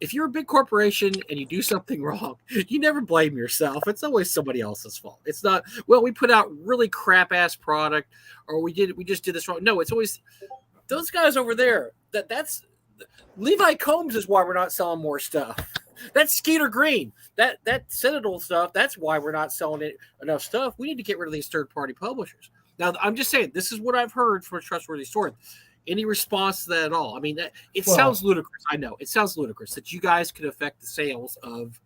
if you're a big corporation and you do something wrong, you never blame yourself. It's always somebody else's fault. It's not, well, we put out really crap ass product or we just did this wrong. No, it's always those guys over there. That's Levi Combs is why we're not selling more stuff. That's Skeeter Green. That Citadel stuff, that's why we're not selling enough stuff. We need to get rid of these third-party publishers. Now, I'm just saying, this is what I've heard from a trustworthy source. Any response to that at all? I mean, sounds ludicrous. I know. It sounds ludicrous that you guys could affect the sales of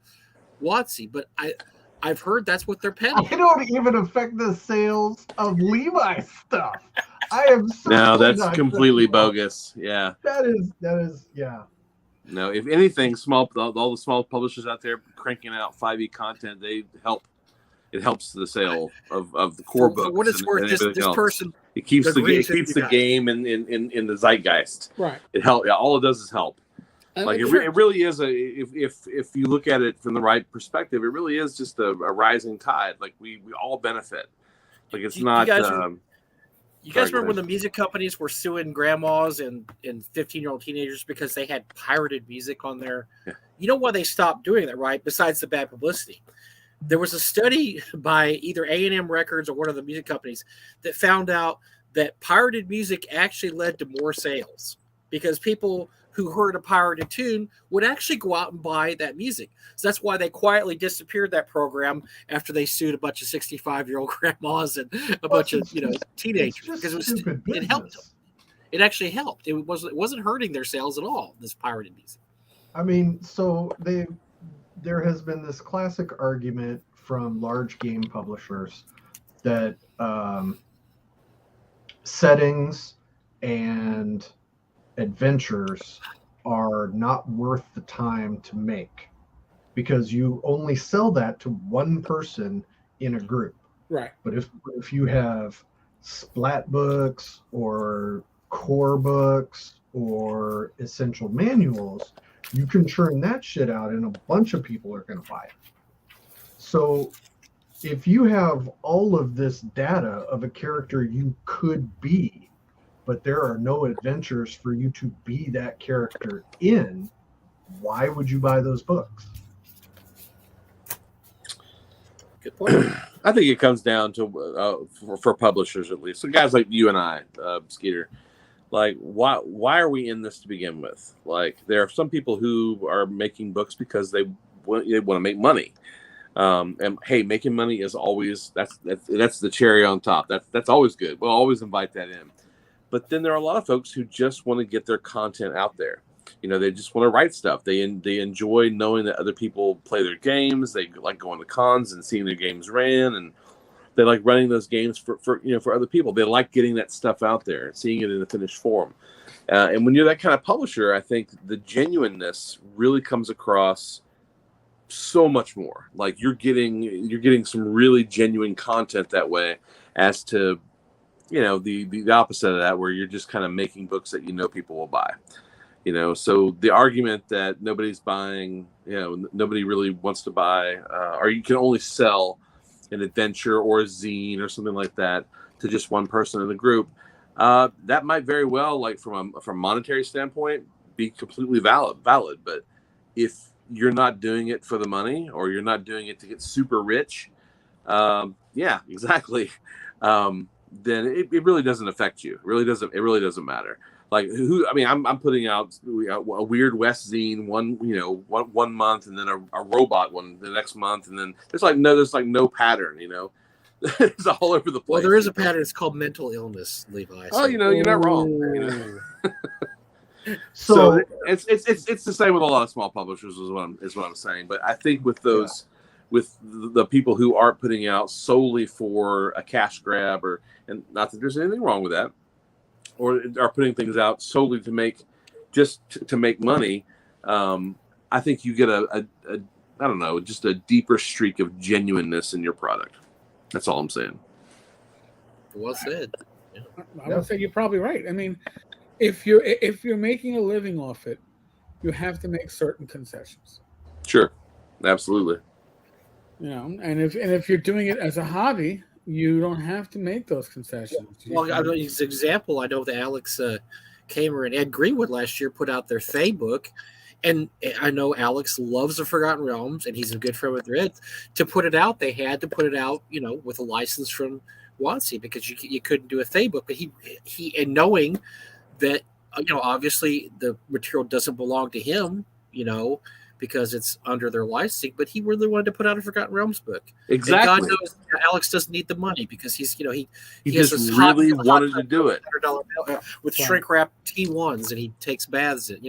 WotC, but I've heard that's what they're penning. I don't even affect the sales of Levi stuff. I am so No, that's completely bogus. Yeah. That is, yeah. No, if anything, all the small publishers out there cranking out 5e content, they help. It helps the sale of the core books. What it's worth, this person. It keeps the game in the zeitgeist. Right. It help. Yeah, all it does is help. Like it really is if you look at it from the right perspective, it really is just a rising tide. Like we all benefit. Like it's not. You guys remember when the music companies were suing grandmas and 15-year-old teenagers because they had pirated music on there? Yeah. You know why they stopped doing that, right? Besides the bad publicity. There was a study by either A&M Records or one of the music companies that found out that pirated music actually led to more sales because people who heard a pirated tune would actually go out and buy that music. So that's why they quietly disappeared that program after they sued a bunch of 65-year-old grandmas and a bunch of teenagers because it helped them. It actually helped. It wasn't hurting their sales at all. This pirated music. I mean, so there has been this classic argument from large game publishers that settings and adventures are not worth the time to make because you only sell that to one person in a group. Right. But if you have splat books or core books or essential manuals, you can churn that shit out and a bunch of people are going to buy it. So if you have all of this data of a character you could be, but there are no adventures for you to be that character in, why would you buy those books? Good point. I think it comes down to for publishers at least. So guys like you and I, Skeeter, like why are we in this to begin with? Like there are some people who are making books because they want to make money. And hey, making money is always that's the cherry on top. That's always good. We'll always invite that in. But then there are a lot of folks who just want to get their content out there. You know, they just want to write stuff. They enjoy knowing that other people play their games. They like going to cons and seeing their games ran, and they like running those games for other people. They like getting that stuff out there and seeing it in a finished form. And when you're that kind of publisher, I think the genuineness really comes across so much more. Like you're getting some really genuine content that way, as to the opposite of that, where you're just kind of making books that people will buy. So the argument that nobody's buying, nobody really wants to buy, or you can only sell an adventure or a zine or something like that to just one person in the group, that might very well, like from a monetary standpoint, be completely valid. But if you're not doing it for the money, or you're not doing it to get super rich, yeah, exactly. Then it really doesn't affect you. It really doesn't matter. Like I'm putting out a Weird West zine one month, and then a robot one the next month, and then there's no pattern. It's all over the place. Well, there is a pattern. It's called mental illness, Levi. So. Oh, you're not wrong. So it's the same with a lot of small publishers, is what I'm saying. But I think with those. Yeah. With the people who aren't putting out solely for a cash grab, and not that there's anything wrong with that, or are putting things out solely to make money, I think you get I don't know, just a deeper streak of genuineness in your product. That's all I'm saying. Well said. Yeah. I would say you're probably right. I mean, if you're making a living off it, you have to make certain concessions. Sure, absolutely. You know, and if you're doing it as a hobby, you don't have to make those concessions. Well, as an example, I know that Alex Kamer and Ed Greenwood last year put out their Thay book, and I know Alex loves the Forgotten Realms, and he's a good friend with Ed. To put it out, they had to put it out, with a license from WotC, because you couldn't do a Thay book. But he and knowing that, obviously the material doesn't belong to him, because it's under their licensing, but he really wanted to put out a Forgotten Realms book. Exactly. And God knows Alex doesn't need the money, because he just has really wanted to do it with shrink wrap T1s, and he takes baths in.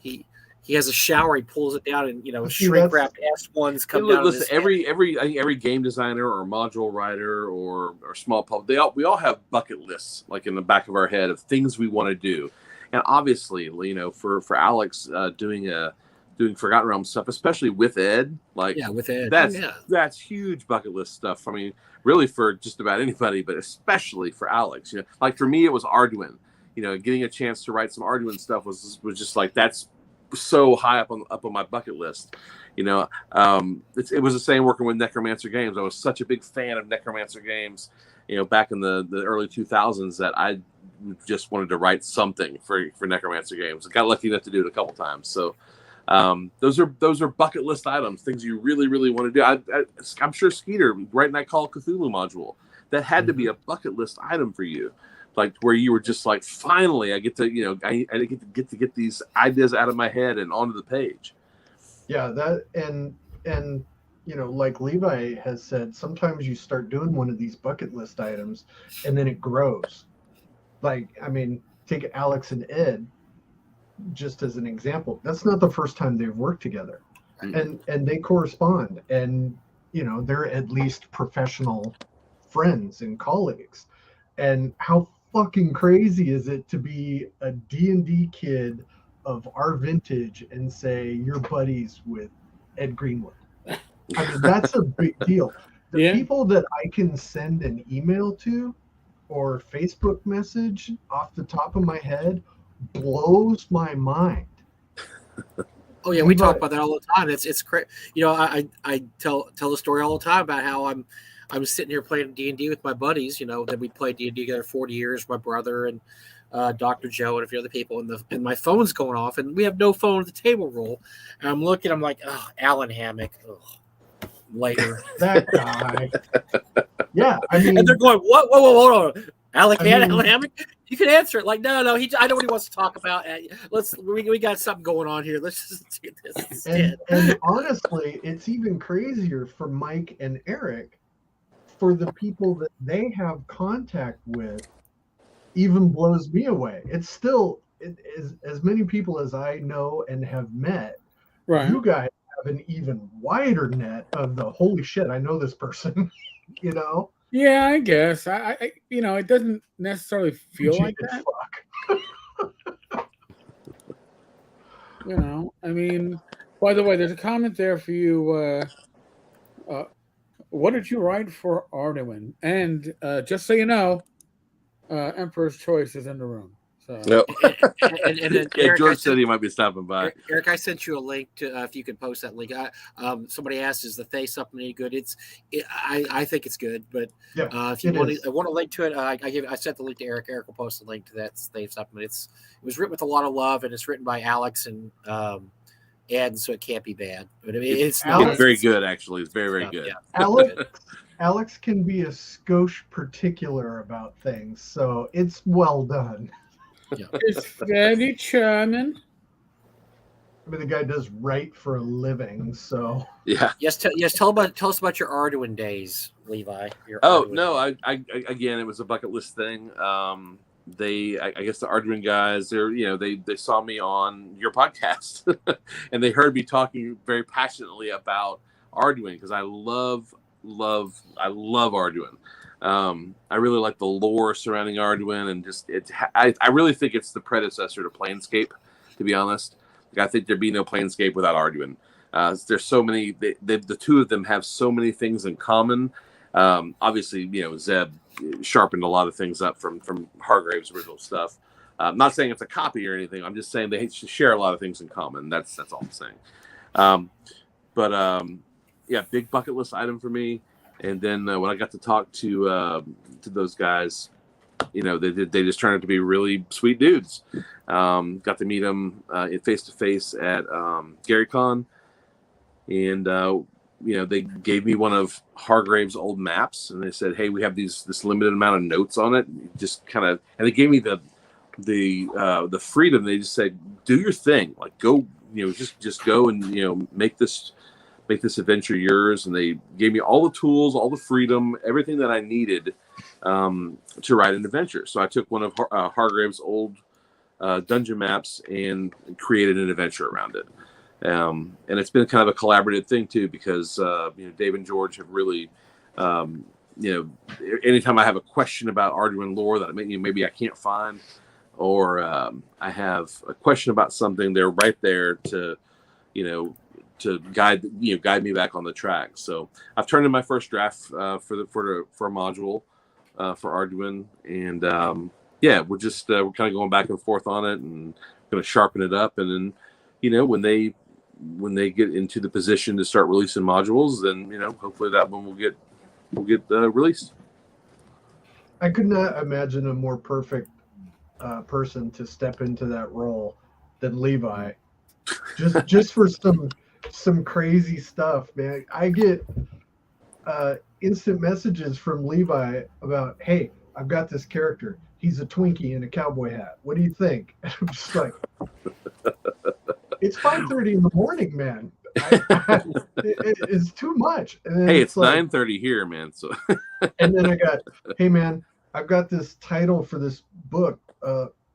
He has a shower. He pulls it down, and shrink wrapped S1s come down. Listen, every game designer or module writer or small pub, we all have bucket lists, like in the back of our head, of things we want to do. And obviously, for Alex doing Forgotten Realms stuff, especially with Ed, with Ed, that's huge bucket list stuff. I mean, really for just about anybody, but especially for Alex. Like for me, it was Arduin. Getting a chance to write some Arduin stuff was just like, that's so high up on my bucket list. It was the same working with Necromancer Games. I was such a big fan of Necromancer Games, back in the early 2000s, that I just wanted to write something for Necromancer Games. I got lucky enough to do it a couple times. So those are bucket list items, things you really, really want to do. I'm sure Skeeter, writing that Call of Cthulhu module, that had to be a bucket list item for you, like where you were just like, finally, I get to, I get to get these ideas out of my head and onto the page. Yeah, that and like Levi has said, sometimes you start doing one of these bucket list items, and then it grows. Like, I mean, take Alex and Ed just as an example. That's not the first time they've worked together, and they correspond, and they're at least professional friends and colleagues. And how fucking crazy is it to be a D&D kid of our vintage and say you're buddies with Ed Greenwood? I mean, that's a big deal. The people that I can send an email to or Facebook message off the top of my head blows my mind. Oh yeah, we talk about that all the time. It's crazy. I tell the story all the time about how I'm sitting here playing D&D with my buddies. That we played D&D together 40 years. My brother and Dr. Joe and a few other people, and my phone's going off, and we have no phone at the table roll. And I'm looking. I'm like, oh, Alan Hammock. Ugh. Later, that guy. Yeah, I mean, and they're going, what? Whoa. Alan Hammock? You can answer it. Like, no. I know what he wants to talk about. We got something going on here. Let's just do this. And honestly, it's even crazier for Mike and Eric, for the people that they have contact with, even blows me away. It's still, as many people as I know and have met, right. You guys have an even wider net of the holy shit, I know this person, Yeah, I guess. I it doesn't necessarily feel like that. I mean, by the way, there's a comment there for you. What did you write for Arduin? And just so you know, Emperor's Choice is in the room. So. Yep. and then Eric, George said he might be stopping by. Eric, I sent you a link to if you could post that link. Somebody asked, "Is the Thay supplement any good?" I think it's good, but if you want a link to it, I sent the link to Eric. Eric will post a link to that Thay supplement. It was written with a lot of love, and it's written by Alex and Ed, so it can't be bad. But I mean, it's very good, actually. It's very, very good. Yeah. Alex can be a skosh particular about things, so it's well done. Yeah. It's very charming. I mean, the guy does write for a living, so yeah. Yes, tell us about your Arduin days, Levi. I again, it was a bucket list thing. I guess the Arduin guys, they saw me on your podcast and they heard me talking very passionately about Arduin, because I love Arduin. I really like the lore surrounding Arduin, and I really think it's the predecessor to Planescape, to be honest. Like, I think there'd be no Planescape without Arduin. There's so many. The two of them have so many things in common. Obviously, Zeb sharpened a lot of things up from Hargrave's original stuff. I'm not saying it's a copy or anything. I'm just saying they share a lot of things in common. That's all I'm saying. Yeah, big bucket list item for me. And then when I got to talk to those guys, they just turned out to be really sweet dudes. Got to meet them face to face at GaryCon, and they gave me one of Hargrave's old maps, and they said, "Hey, we have this limited amount of notes on it." Just kind of, and they gave me the freedom. They just said, "Do your thing, like go, just go and make this adventure yours." And they gave me all the tools, all the freedom, everything that I needed to write an adventure. So I took one of Hargrave's old dungeon maps and created an adventure around it. And it's been kind of a collaborative thing too, because Dave and George have really, anytime I have a question about Arduin lore that maybe I can't find, or I have a question about something, they're right there to guide me back on the track. So I've turned in my first draft for a module for Arduin, and we're kind of going back and forth on it and going to sharpen it up, and then when they get into the position to start releasing modules, then hopefully that one will get released. I could not imagine a more perfect person to step into that role than Levi. Just for some crazy stuff, man. I get instant messages from Levi about, "Hey, I've got this character. He's a Twinkie in a cowboy hat. What do you think?" And I'm just like, it's 5:30 in the morning, man. It's too much. And then hey, it's 9:30 here, man. So and then I got, "Hey, man, I've got this title for this book,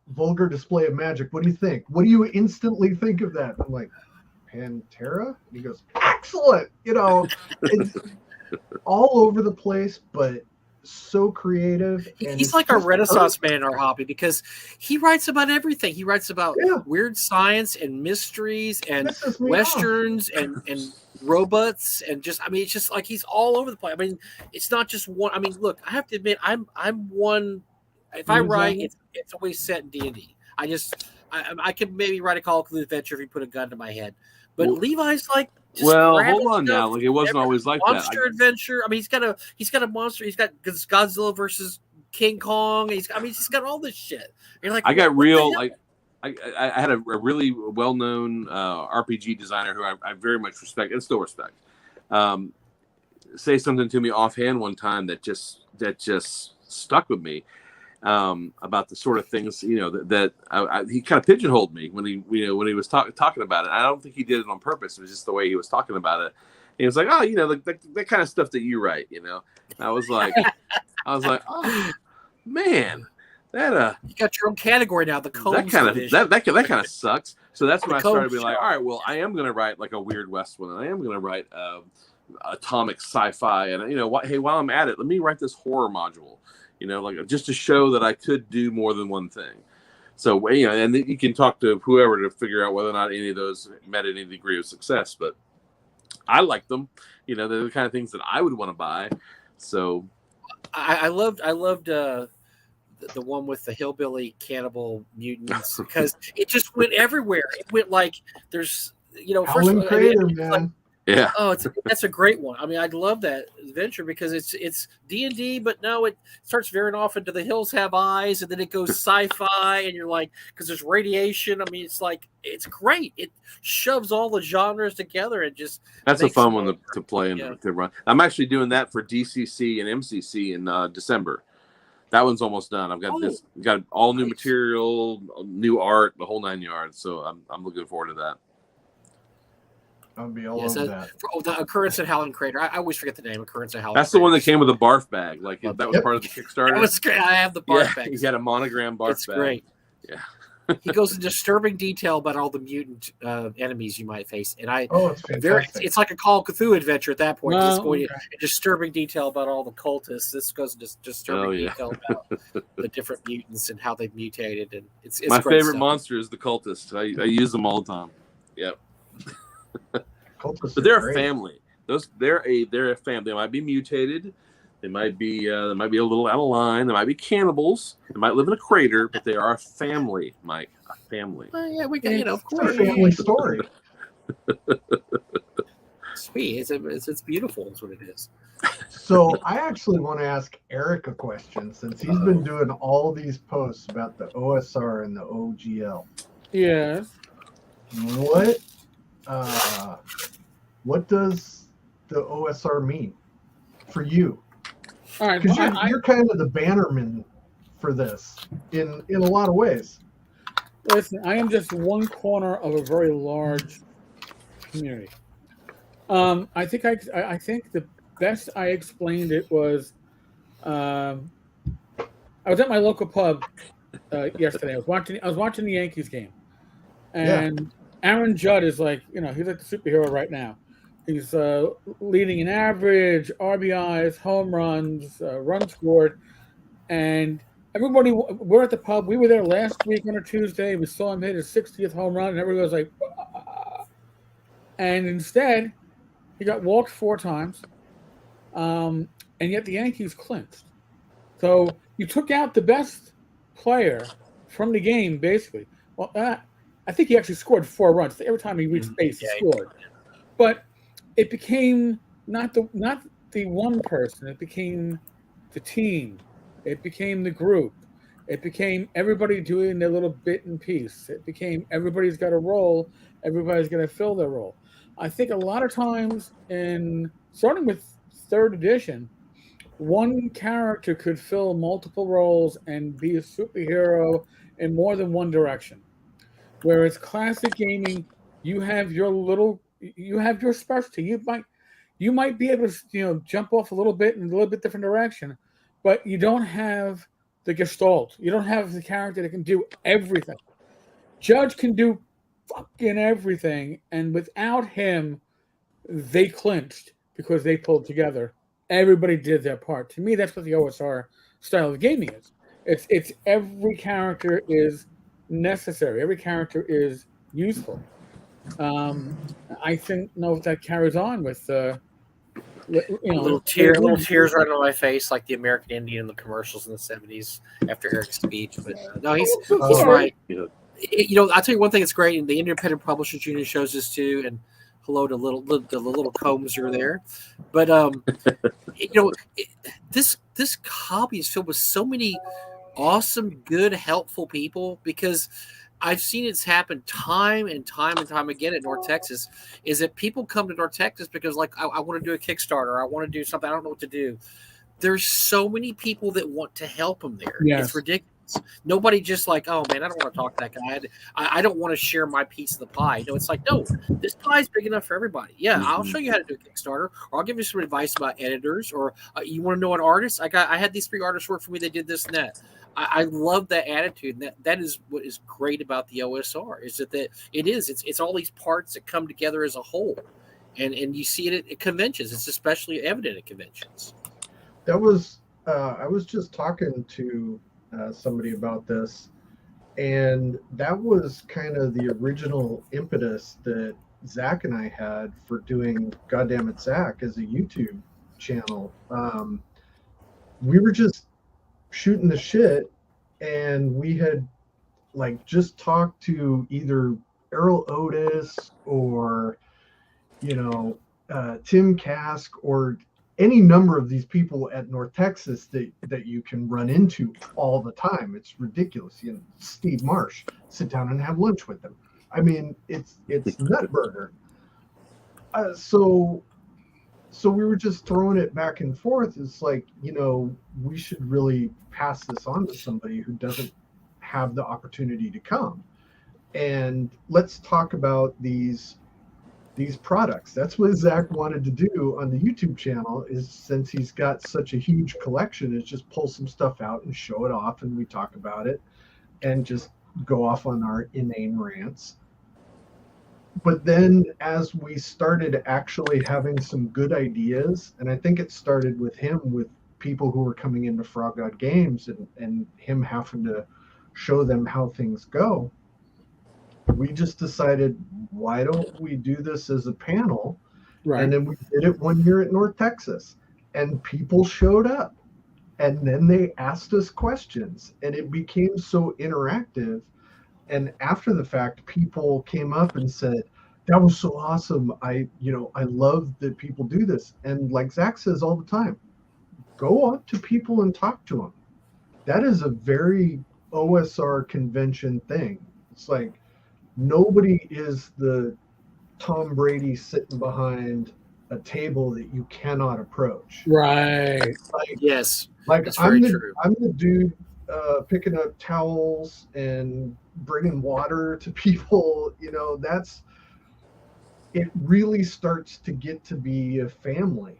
Vulgar Display of Magic. What do you think? What do you instantly think of that?" I'm like, "Pantera?" And he goes, "Excellent." It's all over the place, but so creative. And he's like a renaissance man in our hobby, because he writes about everything. He writes about weird science and mysteries and westerns and robots, and it's just like he's all over the place. I mean, it's not just one. I mean, look, I have to admit, I'm one. If I write, it's always set in D&D. I could maybe write a Call of Cthulhu adventure if you put a gun to my head, but Levi's like, well, hold on now. Like, it wasn't always like that. Monster adventure. I mean, he's got a monster. He's got Godzilla versus King Kong. He's got all this shit. You're like, I got real. Like, I had a really well-known RPG designer who I very much respect and still respect. Say something to me offhand one time that just stuck with me. About the sort of things that he kind of pigeonholed me when he was talking about it. I don't think he did it on purpose. It was just the way he was talking about it. And he was like, "Oh, that kind of stuff that you write." And I was like, "Oh man, that you got your own category now. The Combs that kind of sucks." So that's when I started being like, "All right, well, I am going to write like a Weird West one, and I am going to write atomic sci-fi, and hey, while I'm at it, let me write this horror module." Like just to show that I could do more than one thing. So, and you can talk to whoever to figure out whether or not any of those met any degree of success. But I like them. They're the kind of things that I would want to buy. So, I loved the one with the hillbilly cannibal mutants, because it just went everywhere. It went like there's Howling Crater, man. Yeah. Oh, that's a great one. I mean, I'd love that adventure, because it's D&D, but no, it starts veering off into The Hills Have Eyes, and then it goes sci-fi, and you're like, because there's radiation. I mean, it's great. It shoves all the genres together and just. That's a fun one to play and to run. I'm actually doing that for DCC and MCC in December. That one's almost done. I've got all new material, new art, the whole 9 yards. So I'm looking forward to that. I'll be all over that. The Occurrence at Howling Crater. I always forget the name. Occurrence at Howling. That's the one that came with a barf bag. Like that was part of the Kickstarter. That was great. I have the barf bag. He's got a monogram barf bag. It's great. Yeah. He goes into disturbing detail about all the mutant enemies you might face, and it's fantastic. It's like a Call of Cthulhu adventure at that point. It's going into disturbing detail about all the cultists. This goes into disturbing detail about the different mutants and how they've mutated, and it's my great favorite stuff. monster is the cultist. I use them all the time. Yep. Cultists But they're are a great. family. They're a family. They might be mutated. They might be a little out of line. They might be cannibals. They might live in a crater, but they are a family, Mike. A family. Well, yeah, we got, of It's course. a family story. Sweet. It's beautiful. That's what it is. So I actually want to ask Eric a question, since he's been doing all these posts about the OSR and the OGL. Yes. What does the OSR mean for you? All right. Because Well, you're kind of the bannerman for this in a lot of ways. listen, I am just one corner of a very large community. I think the best I explained it was, I was at my local pub yesterday. I was watching the Yankees game, and Aaron Judd is like, he's like the superhero right now. He's leading in average, RBIs, home runs, runs scored, and everybody. We're at the pub. We were there last week on a Tuesday. We saw him hit his 60th home run, and everybody was like, "Ah." And instead, he got walked 4 times, and yet the Yankees clinched. So you took out the best player from the game, basically. Well, I think he actually scored 4 runs. Every time he reached base, he scored. But it became not the one person. It became the team. It became the group. It became everybody doing their little bit and piece. It became everybody's got a role. Everybody's going to fill their role. I think a lot of times, starting with 3rd edition, one character could fill multiple roles and be a superhero in more than one direction. Whereas classic gaming, you have your specialty. You might be able to jump off a little bit in a little bit different direction, but you don't have the gestalt. You don't have the character that can do everything. Judge can do fucking everything, and without him, they clinched because they pulled together. Everybody did their part. To me, that's what the OSR style of gaming is. It's every character is necessary. Every character is useful. I think if that carries on with little tears right on my face, like the American Indian in the commercials in the 70s after Eric's speech. But no, he's right. I'll tell you one thing that's great, and the Independent Publishers Union shows this too. And hello to the little Combs are there, but this hobby is filled with so many awesome, good, helpful people, because I've seen it's happen time and time again at North Texas. Is that people come to North Texas because I want to do a Kickstarter, I want to do something, I don't know what to do. There's so many people that want to help them there. Yes. It's ridiculous. Nobody just like, oh man, I don't want to talk to that guy. I don't want to share my piece of the pie. No, it's like, no, this pie is big enough for everybody. Yeah, I'll show you how to do a Kickstarter, or I'll give you some advice about editors, or you want to know an artist? I had these 3 artists work for me. They did this and that. I love that attitude. And that is what is great about the OSR, is that it's all these parts that come together as a whole, and you see it at conventions. It's especially evident at conventions. That was I was just talking to somebody about this, and that was kind of the original impetus that Zach and I had for doing Goddamn It Zach as a YouTube channel. We were just shooting the shit, and we had just talked to either Errol Otis or Tim Kask or any number of these people at North Texas that you can run into all the time. It's ridiculous. Steve Marsh, sit down and have lunch with them. I mean, it's Nutburger. So we were just throwing it back and forth. It's like, we should really pass this on to somebody who doesn't have the opportunity to come. And let's talk about these products. That's what Zach wanted to do on the YouTube channel, is since he's got such a huge collection, is just pull some stuff out and show it off, and we talk about it and just go off on our inane rants. But then as we started actually having some good ideas, and I think it started with him, with people who were coming into Frog God Games and him having to show them how things go, we just decided, why don't we do this as a panel? Right. And then we did it one year at North Texas, and people showed up, and then they asked us questions, and it became so interactive. And after the fact, people came up and said, that was so awesome. I love that people do this. And like Zach says all the time, go up to people and talk to them. That is a very OSR convention thing. It's like, nobody is the Tom Brady sitting behind a table that you cannot approach. Right. Like, yes. Like that's I'm very the true. I'm the dude picking up towels and bringing water to people. It really starts to get to be a family,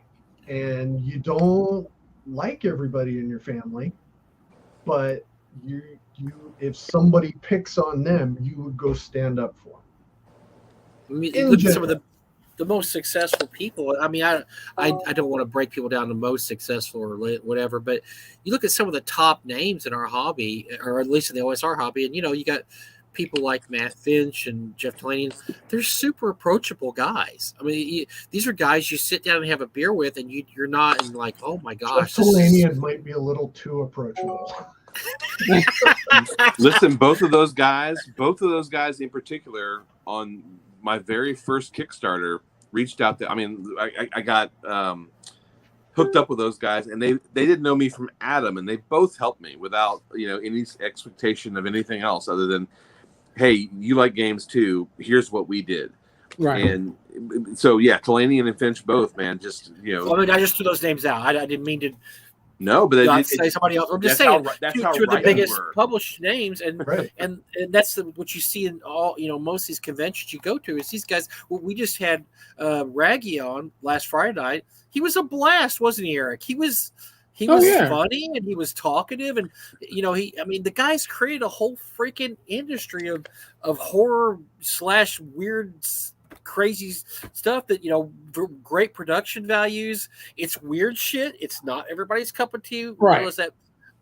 and you don't like everybody in your family, but you if somebody picks on them, you would go stand up for them. I mean, look at some of the most successful people. I mean, I don't want to break people down to most successful or whatever, but you look at some of the top names in our hobby, or at least in the OSR hobby, and you got people like Matt Finch and Jeff Delaney. They're super approachable guys. I mean, these are guys you sit down and have a beer with, and you're not in like, oh my gosh, Jeff Delaney might be a little too approachable. Listen, both of those guys in particular, on my very first Kickstarter, reached out to. I mean, I got hooked up with those guys, and they didn't know me from Adam, and they both helped me without any expectation of anything else other than, hey, you like games too. Here's what we did. Right. And so yeah, Delaney and Finch both, man. Just Well, I mean, I just threw those names out. I didn't mean to. No, but not say somebody else. I'm just saying two of the biggest published names, and right. and that's what you see in all most of these conventions you go to is these guys. Well, we just had Raggy on last Friday night. He was a blast, wasn't he, Eric? He was funny, and he was talkative, and the guy's created a whole freaking industry of horror / weird, crazy stuff that great production values. It's weird shit. It's not everybody's cup of tea. Right. That,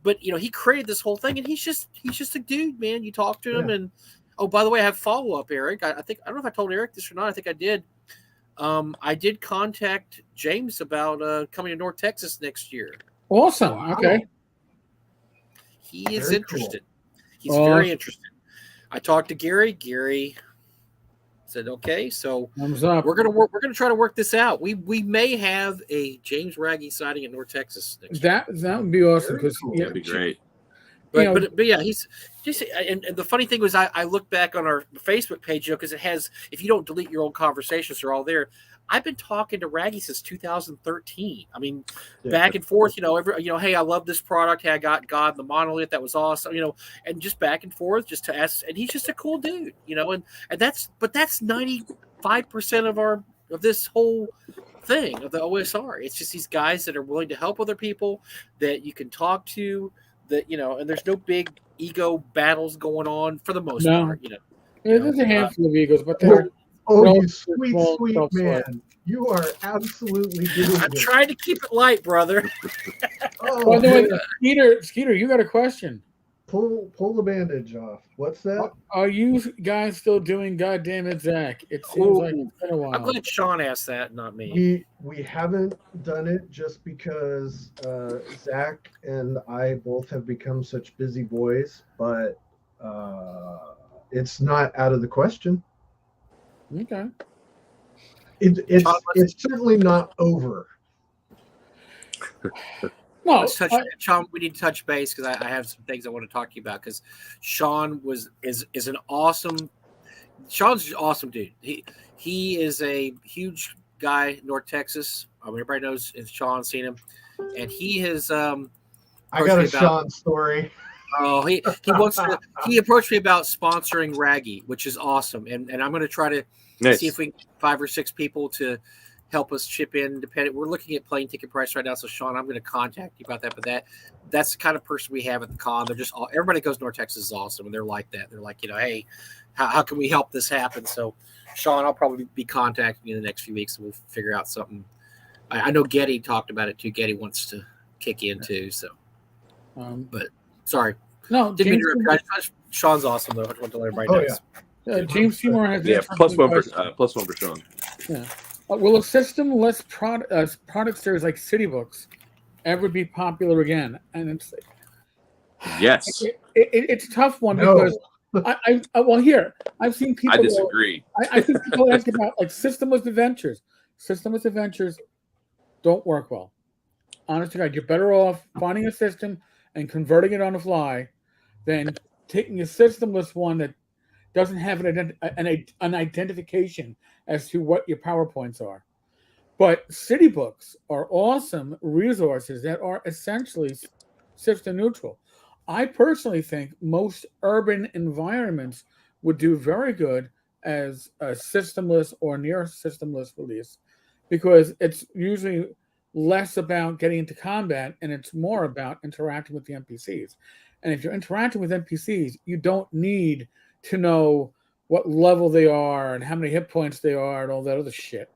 but he created this whole thing, and he's just a dude, man. You talk to him, and oh, by the way, I have follow up, Eric. I don't know if I told Eric this or not. I think I did. I did contact James about coming to North Texas next year. Awesome. Wow. Okay. He is interested. Cool. He's very interested. I talked to Gary. Gary said, "Okay, so we're gonna try to work this out. We may have a James Raggy sighting in North Texas next year. That would be awesome because that'd be great. But yeah, he's just and the funny thing was I look back on our Facebook page, because it has, if you don't delete your old conversations, they're all there. I've been talking to Raggy since 2013. I mean, back and forth, hey, I love this product. Hey, I got God the Monolith. That was awesome, and just back and forth just to ask. And he's just a cool dude, and that's 95% of this whole thing of the OSR. It's just these guys that are willing to help other people that you can talk to, that, and there's no big ego battles going on for the most part, There's a handful of egos, but they're you sweet man. You are absolutely doing it. I'm trying to keep it light, brother. By the way, Skeeter, you got a question. Pull the bandage off. What's that? Are you guys still doing goddamn it, Zach? It seems like it's been a while. I'm glad Sean asked that, not me. We haven't done it just because Zach and I both have become such busy boys, but it's not out of the question. Okay. It's certainly not over. No, Sean, we need to touch base because I have some things I want to talk to you about, because Sean is an awesome. Sean's an awesome dude. He is a huge guy in North Texas. Everybody knows if Sean's seen him, and he has. I got a Sean story. Oh, he wants to. He approached me about sponsoring Raggy, which is awesome, and I'm going to try to see if we can get 5 or 6 people to help us chip in. We're looking at plane ticket price right now, so Sean, I'm going to contact you about that. But that's the kind of person we have at the con. They're just everybody goes North Texas is awesome, and they're like that. They're like, hey, how can we help this happen? So, Sean, I'll probably be contacting you in the next few weeks, and we'll figure out something. I know Getty talked about it too. Getty wants to kick in too. So, but sorry, no, didn't mean to interrupt. Sean's awesome though. I just want to let everybody know. Yeah. James Seymour has plus one for Sean. Yeah. Will a system less product series like City Books ever be popular again? And it's yes. It's a tough one because I've seen people. I disagree. I think people ask about like systemless adventures. Systemless adventures don't work well. Honestly, God, you're better off finding a system and converting it on the fly than taking a systemless one that doesn't have an identification as to what your PowerPoints are. But City Books are awesome resources that are essentially system neutral. I personally think most urban environments would do very good as a systemless or near systemless release because it's usually less about getting into combat and it's more about interacting with the NPCs. And if you're interacting with NPCs, you don't need to know what level they are and how many hit points they are and all that other shit.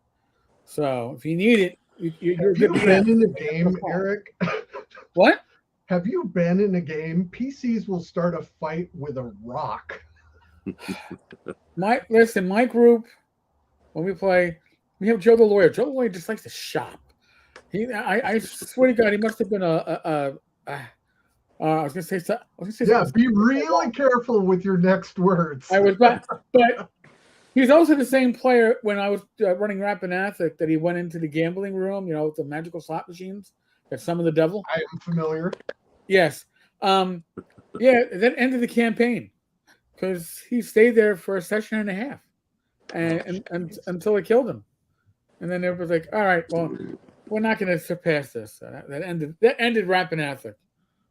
So if you need it, you're Have you been in a game, Eric? What? Have you been in a game? PCs will start a fight with a rock. My group, when we play, we have Joe the Lawyer. Joe the Lawyer just likes to shop. I swear to God, he must have been I was gonna say something. Yeah, be really careful with your next words. I was, but he's also the same player when I was running Rappanathic that he went into the gambling room, with the magical slot machines that summon the devil. I am familiar. Yes. That ended the campaign because he stayed there for a session and a half and until I killed him. And then everybody was like, all right, well, we're not going to surpass this. That ended Rappanathic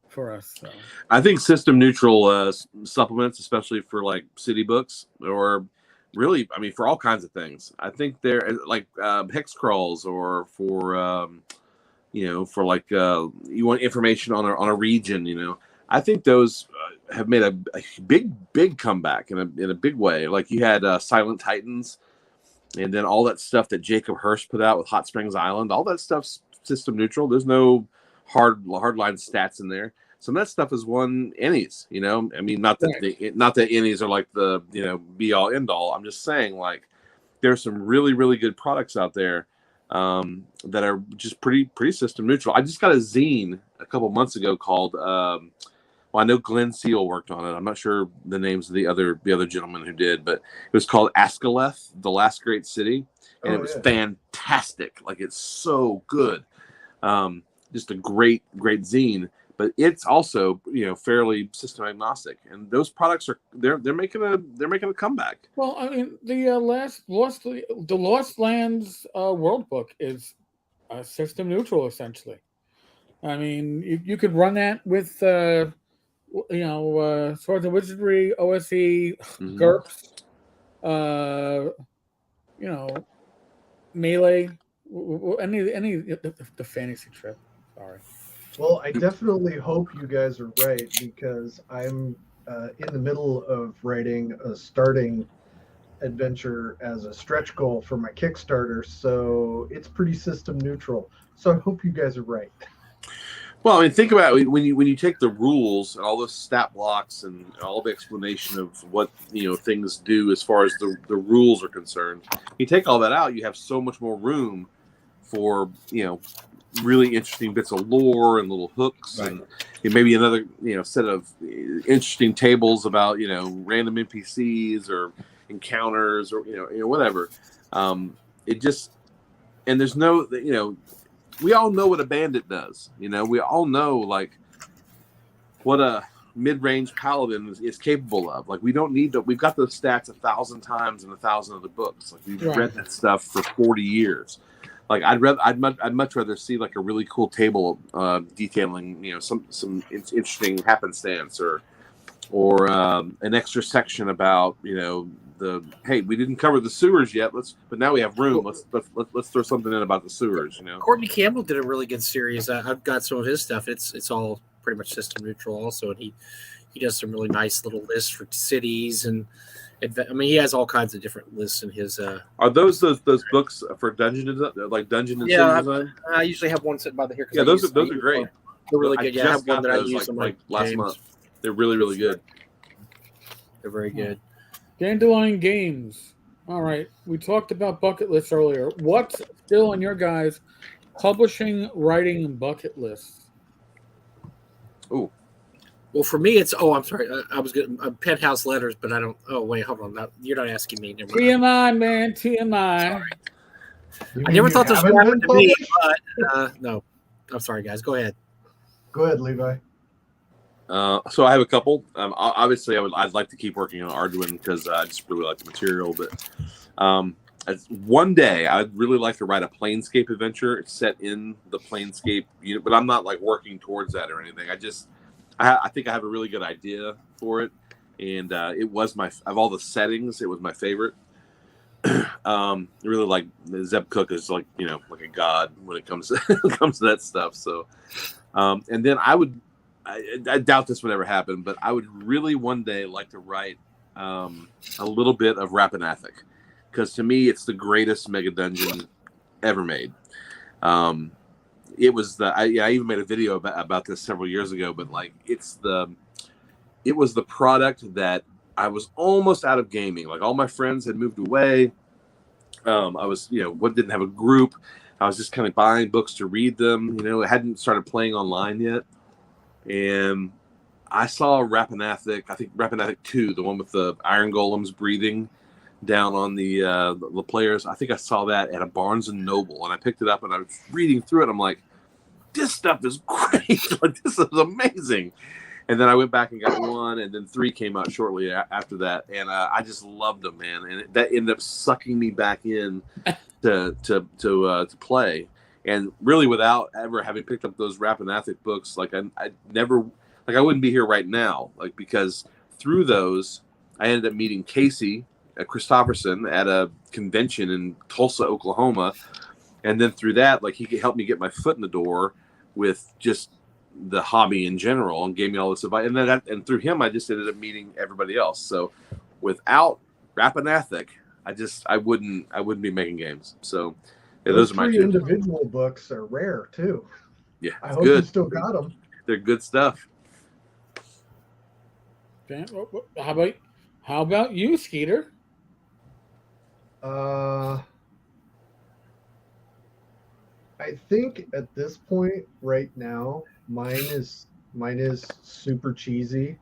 for us. So. I think system neutral supplements, especially for like City Books or really, I mean, for all kinds of things. I think they're like hex crawls or for, for like you want information on a region, I think those have made a big comeback in a big way. Like you had Silent Titans, and then all that stuff that Jacob Hirsch put out with Hot Springs Island. All that stuff's system neutral. There's no hard line stats in there. Some of that stuff is won Ennies. I mean, not that Ennies are like the be all end all. I'm just saying like there's some really really good products out there that are just pretty system neutral. I just got a zine a couple months ago called. I know Glenn Seal worked on it. I'm not sure the names of the other gentleman who did, but it was called Ascaleth, the Last Great City, and it was fantastic. Like it's so good, just a great zine. But it's also fairly system agnostic, and those products they're making a comeback. Well, I mean the Lost Lands World Book is system neutral essentially. I mean you could run that with. Swords and Wizardry, OSE, GURPS, Melee, any the fantasy trip. Sorry. Well, I definitely hope you guys are right because I'm in the middle of writing a starting adventure as a stretch goal for my Kickstarter, so it's pretty system neutral. So I hope you guys are right. Well, I mean, think about it. When you take the rules and all those stat blocks and all the explanation of what things do as far as the rules are concerned, you take all that out, you have so much more room for really interesting bits of lore and little hooks, right. And maybe another set of interesting tables about random NPCs or encounters or whatever. It just and there's no we all know what a bandit does. We all know like what a mid-range paladin is capable of. Like we don't need to. We've got those stats 1,000 times in 1,000 other books. Like we've read that stuff for 40 years. Like I'd much rather see like a really cool table detailing some interesting happenstance or an extra section about hey, we didn't cover the sewers yet. But now we have room. Let's throw something in about the sewers. Courtney Campbell did a really good series. I've got some of his stuff. It's all pretty much system neutral also, and he does some really nice little lists for cities and. I mean, he has all kinds of different lists in his. Are those books for dungeon design, like dungeon and city design? I usually have one sitting by the here. Yeah, those are great. They're really good. I have one that I use like last month. They're really really good. They're very good. Dandelion Games. All right. We talked about bucket lists earlier. What's still on your guys' publishing, writing bucket lists? Ooh. Well, for me, it's I'm sorry, I was getting penthouse letters, but I don't. Oh wait, hold on, you're not asking me. Never mind. TMI, man, TMI. Sorry. I never thought this would happen to me, but no. I'm sorry, guys. Go ahead. Go ahead, Levi. So I have a couple. Obviously, I'd like to keep working on Arduin because I just really like the material. But one day, I'd really like to write a Planescape adventure set in the Planescape unit. But I'm not like working towards that or anything. I think I have a really good idea for it, and it was of all the settings, it was my favorite. Really like Zeb Cook is like like a god when it comes to that stuff. So, and then I doubt this would ever happen, but I would really one day like to write a little bit of Rappanathic, because to me it's the greatest mega dungeon ever made. It was I even made a video about this several years ago, but like it was the product that I was almost out of gaming. Like all my friends had moved away. I was didn't have a group. I was just kind of buying books to read them. I hadn't started playing online yet. And I saw Rappanathic, I think Rappanathic 2, the one with the iron golems breathing down on the players. I think I saw that at a Barnes and Noble, and I picked it up and I was reading through it. I'm like, this stuff is great. Like, this is amazing. And then I went back and got 1, and then 3 came out shortly after that, and I just loved them, man. And that ended up sucking me back in to play. And really, without ever having picked up those Rappanathic books, like I never, like I wouldn't be here right now, like because through those, I ended up meeting Casey Christopherson at a convention in Tulsa, Oklahoma, and then through that, like he could help me get my foot in the door with just the hobby in general, and gave me all this advice. And then and through him, I just ended up meeting everybody else. So without Rappanathic, I wouldn't be making games. So. Yeah, those are my 3 two. individual books are rare too. Yeah, I hope you still got them. They're good stuff. How about you, Skeeter? I think at this point right now, mine is super cheesy,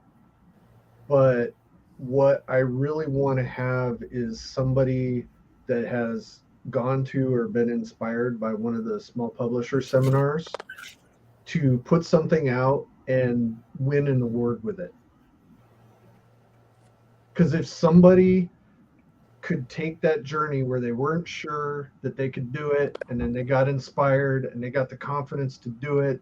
but what I really want to have is somebody that has gone to or been inspired by one of the small publisher seminars to put something out and win an award with it. Because if somebody could take that journey where they weren't sure that they could do it, and then they got inspired and they got the confidence to do it,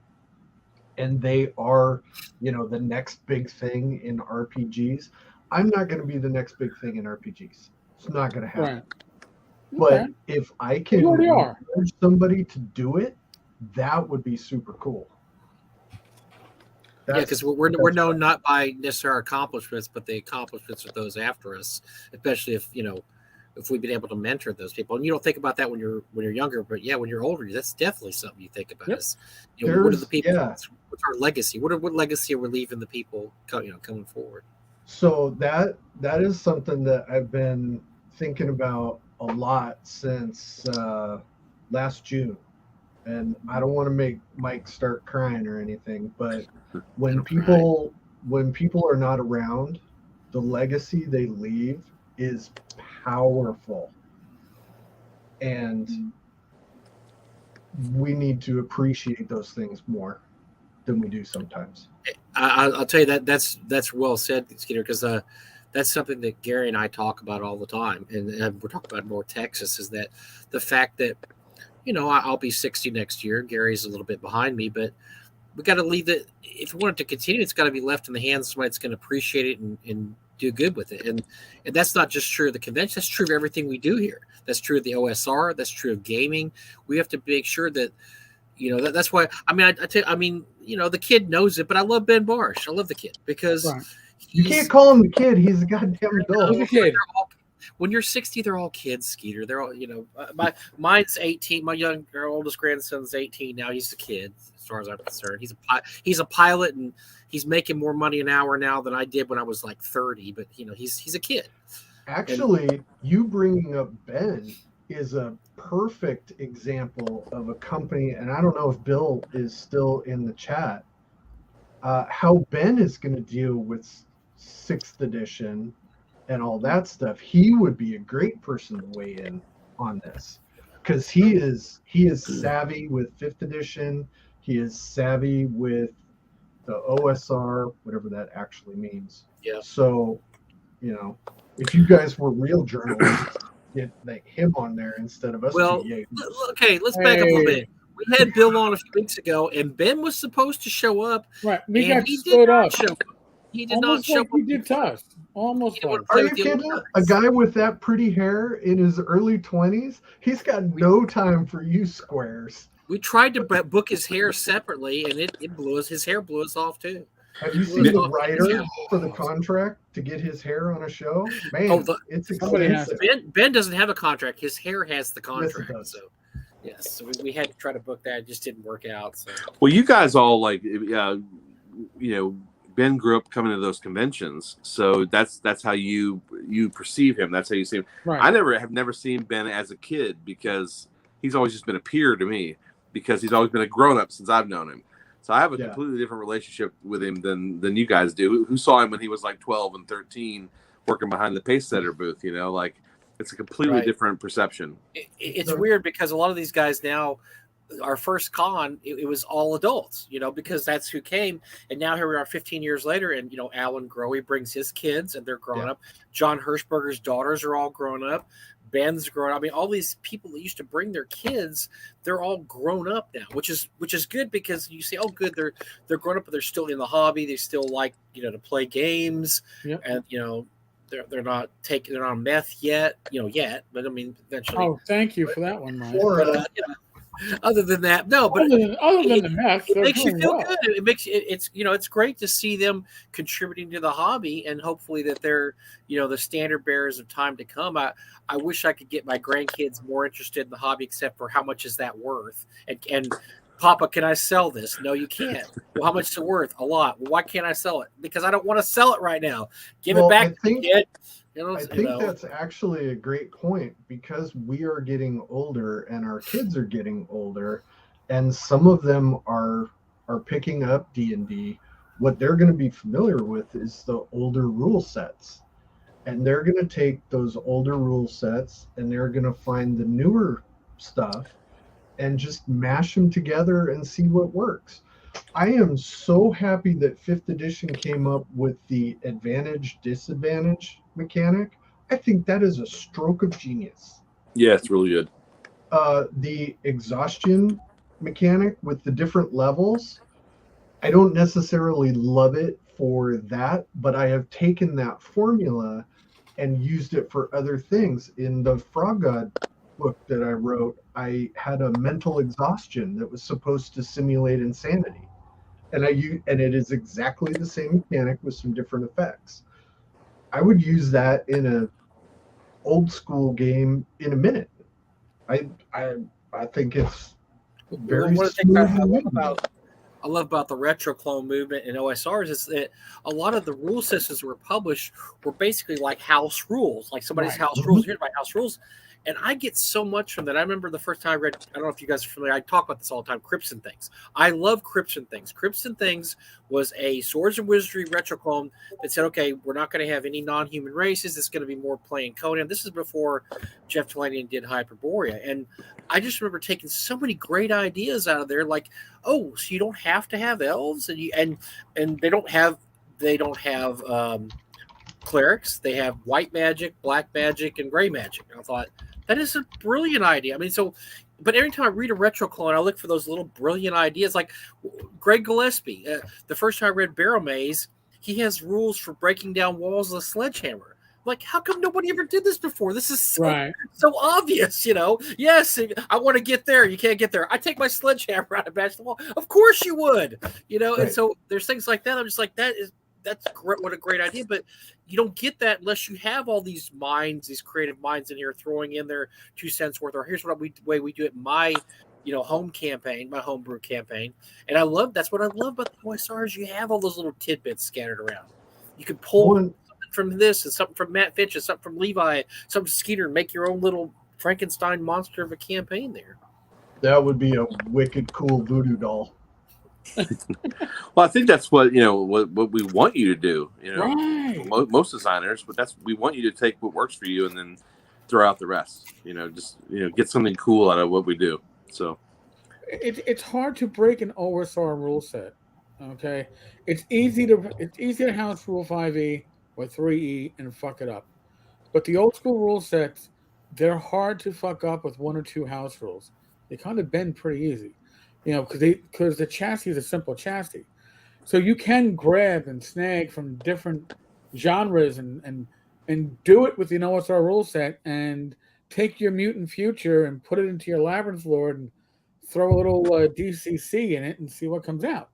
and they are, the next big thing in RPGs. I'm not going to be the next big thing in RPGs. It's not going to happen. Right. But if I can encourage somebody to do it, that would be super cool. Because we're known not by necessarily our accomplishments, but the accomplishments of those after us, especially if we've been able to mentor those people. And you don't think about that when you're younger, but when you're older, that's definitely something you think about. Yep. Is what are the people? What's our legacy? What legacy are we leaving the people coming forward? So that is something that I've been thinking about a lot since last June, and I don't want to make Mike start crying or anything, but when people are not around, the legacy they leave is powerful, and we need to appreciate those things more than we do sometimes. I'll tell you that's well said, Skeeter, because that's something that Gary and I talk about all the time, and we're talking about North Texas, is that the fact that, I'll be 60 next year. Gary's a little bit behind me, but we got to leave it. If we want it to continue, it's got to be left in the hands of somebody that's going to appreciate it and do good with it. And that's not just true of the convention. That's true of everything we do here. That's true of the OSR. That's true of gaming. We have to make sure that, that's why, the kid knows it, but I love Ben Barsh. I love the kid because you can't call him the kid. He's a goddamn adult. He's a kid. When you're 60, they're all kids, Skeeter. They're all, mine's 18. Our oldest grandson's 18 now. He's a kid, as far as I'm concerned. He's a pilot, and he's making more money an hour now than I did when I was like 30. But he's a kid. Actually, you bringing up Ben is a perfect example of a company, and I don't know if Bill is still in the chat, how Ben is going to deal with 6th edition and all that stuff. He would be a great person to weigh in on this because he is savvy with 5th edition. He is savvy with the OSR, whatever that actually means. Yeah. So, you know, if you guys were real journalists, get like him on there instead of us. Well, two okay, let's back up a little bit. We had Bill on a few weeks ago, and Ben was supposed to show up. Right, we and got he stood did not up. show up. He did Almost not show like up. he did to us. Almost like. Are you kidding? A guy with that pretty hair in his early 20s, he's got no time for you squares. We tried to book his hair separately, and it blew us. His hair blew us off too. Have you seen the writer for the contract to get his hair on a show? Man, it's expensive. Ben doesn't have a contract. His hair has the contract. Yes, so yes, so we had to try to book that. It just didn't work out. So. Well, you guys all Ben grew up coming to those conventions, so that's how you perceive him. That's how you see him. Right. I have never seen Ben as a kid because he's always just been a peer to me because he's always been a grown up since I've known him. So I have a completely different relationship with him than you guys do. Who saw him when he was like 12 and 13 working behind the pace setter booth? It's a completely different perception. It's weird because a lot of these guys now, our first con, it was all adults, because that's who came. And now here we are 15 years later, and, Alan Growe brings his kids, and they're grown up. John Hirschberger's daughters are all grown up. Ben's grown up. I mean, all these people that used to bring their kids, they're all grown up now, which is good because you say, oh, good, they're grown up, but they're still in the hobby. They still like, to play games, and, they're not on meth yet, but I mean, eventually. Oh, thank you for that one, Mike. Other than that, no. But other than the meth, it makes you feel good. It makes it's great to see them contributing to the hobby, and hopefully that they're the standard bearers of time to come. I wish I could get my grandkids more interested in the hobby, except for how much is that worth? And Papa, can I sell this? No, you can't. Well, how much is it worth? A lot. Well, why can't I sell it? Because I don't want to sell it right now. Give it back to the kid. I think that's actually a great point because we are getting older and our kids are getting older, and some of them are picking up D&D. What they're going to be familiar with is the older rule sets, and they're going to take those older rule sets and they're going to find the newer stuff and just mash them together and see what works. I am so happy that 5th edition came up with the advantage-disadvantage mechanic. I think that is a stroke of genius. Yeah, it's really good. The exhaustion mechanic with the different levels, I don't necessarily love it for that, but I have taken that formula and used it for other things. In the Frog God book that I wrote, I had a mental exhaustion that was supposed to simulate insanity. And it is exactly the same mechanic with some different effects. I would use that in a old school game in a minute. I think it's very smooth. I love about the retro clone movement in OSRs is that a lot of the rule systems that were published were basically like house rules, like somebody's house rules. Here's my house rules. And I get so much from that. I remember the first time I read, I don't know if you guys are familiar, I talk about this all the time, Crypts and Things. I love Crypts and Things. Crypts and Things was a Swords and Wizardry retro clone that said, okay, we're not going to have any non-human races. It's going to be more playing Conan. This is before Jeff Talanian did Hyperborea. And I just remember taking so many great ideas out of there, like, oh, so you don't have to have elves, and they don't have clerics. They have white magic, black magic, and gray magic. And I thought, that is a brilliant idea. I mean, but every time I read a retro clone, I look for those little brilliant ideas. Like Greg Gillespie, the first time I read Barrel Maze, he has rules for breaking down walls with a sledgehammer. Like, how come nobody ever did this before? This is so obvious, Yes, I want to get there. You can't get there. I take my sledgehammer out and bash the wall. Of course you would, And so there's things like that. I'm just like, that's great. What a great idea. But you don't get that unless you have all these minds, these creative minds in here throwing in their 2 cents worth. Or here's way we do it in my, home campaign, my homebrew campaign. And that's what I love about the OSRs. You have all those little tidbits scattered around. You can pull something from this, and something from Matt Fitch, and something from Levi, something from Skeeter, and make your own little Frankenstein monster of a campaign there. That would be a wicked cool voodoo doll. Well, I think that's what what we want you to do. Right. Most designers, but we want you to take what works for you and then throw out the rest. Just get something cool out of what we do. So it's hard to break an OSR rule set. Okay, it's easy to house rule 5e or 3e and fuck it up, but the old school rule sets, they're hard to fuck up with one or two house rules. They kind of bend pretty easy, because the chassis is a simple chassis, so you can grab and snag from different genres and do it with the OSR rule set and take your mutant future and put it into your Labyrinth Lord and throw a little DCC in it and see what comes out.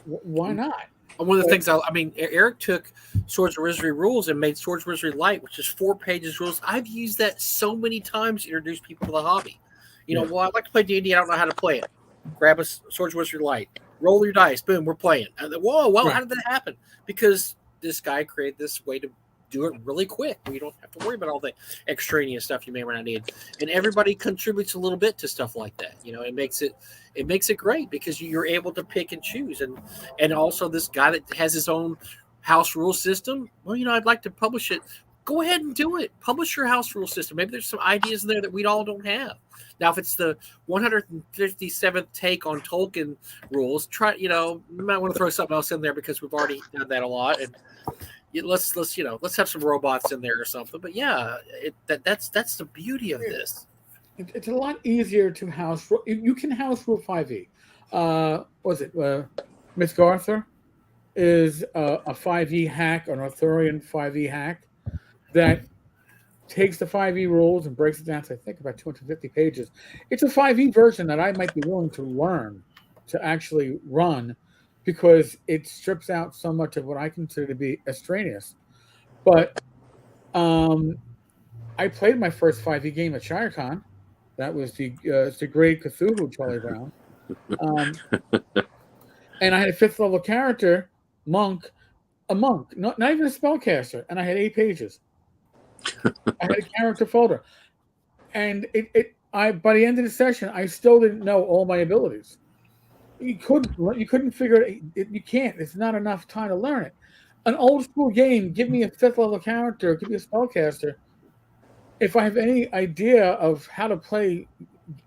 Why not? One of the things, Eric took Swords of Wizardry rules and made Swords of Wizardry Light, which is 4 pages rules. I've used that so many times to introduce people to the hobby. Well, I'd like to play D&D. I don't know how to play it. Grab a Swords of Wizardry Light. Roll your dice. Boom, we're playing. Whoa, well, How did that happen? Because this guy created this way to do it really quick. You don't have to worry about all the extraneous stuff you may or may not need. And everybody contributes a little bit to stuff like that. It makes it great because you're able to pick and choose. And also this guy that has his own house rule system. Well, I'd like to publish it. Go ahead and do it. Publish your house rule system. Maybe there's some ideas in there that we all don't have. Now, if it's the 157th take on Tolkien rules, you might want to throw something else in there because we've already done that a lot. And let's have some robots in there or something. But yeah, that's the beauty of this. It's a lot easier to house. You can house rule 5e. Miss Garther is a 5e hack, an Arthurian 5e hack that takes the 5e rules and breaks it down to, I think, about 250 pages. It's a 5e version that I might be willing to learn to actually run because it strips out so much of what I consider to be extraneous. But I played my first 5e game at ShireCon. That was the Great Cthulhu Charlie Brown. And I had a 5th level character, a monk, not even a spellcaster, and I had 8 pages. I had a character folder, and by the end of the session, I still didn't know all my abilities. You couldn't figure it. You can't. It's not enough time to learn it. An old school game, give me a 5th level character, give me a spellcaster. If I have any idea of how to play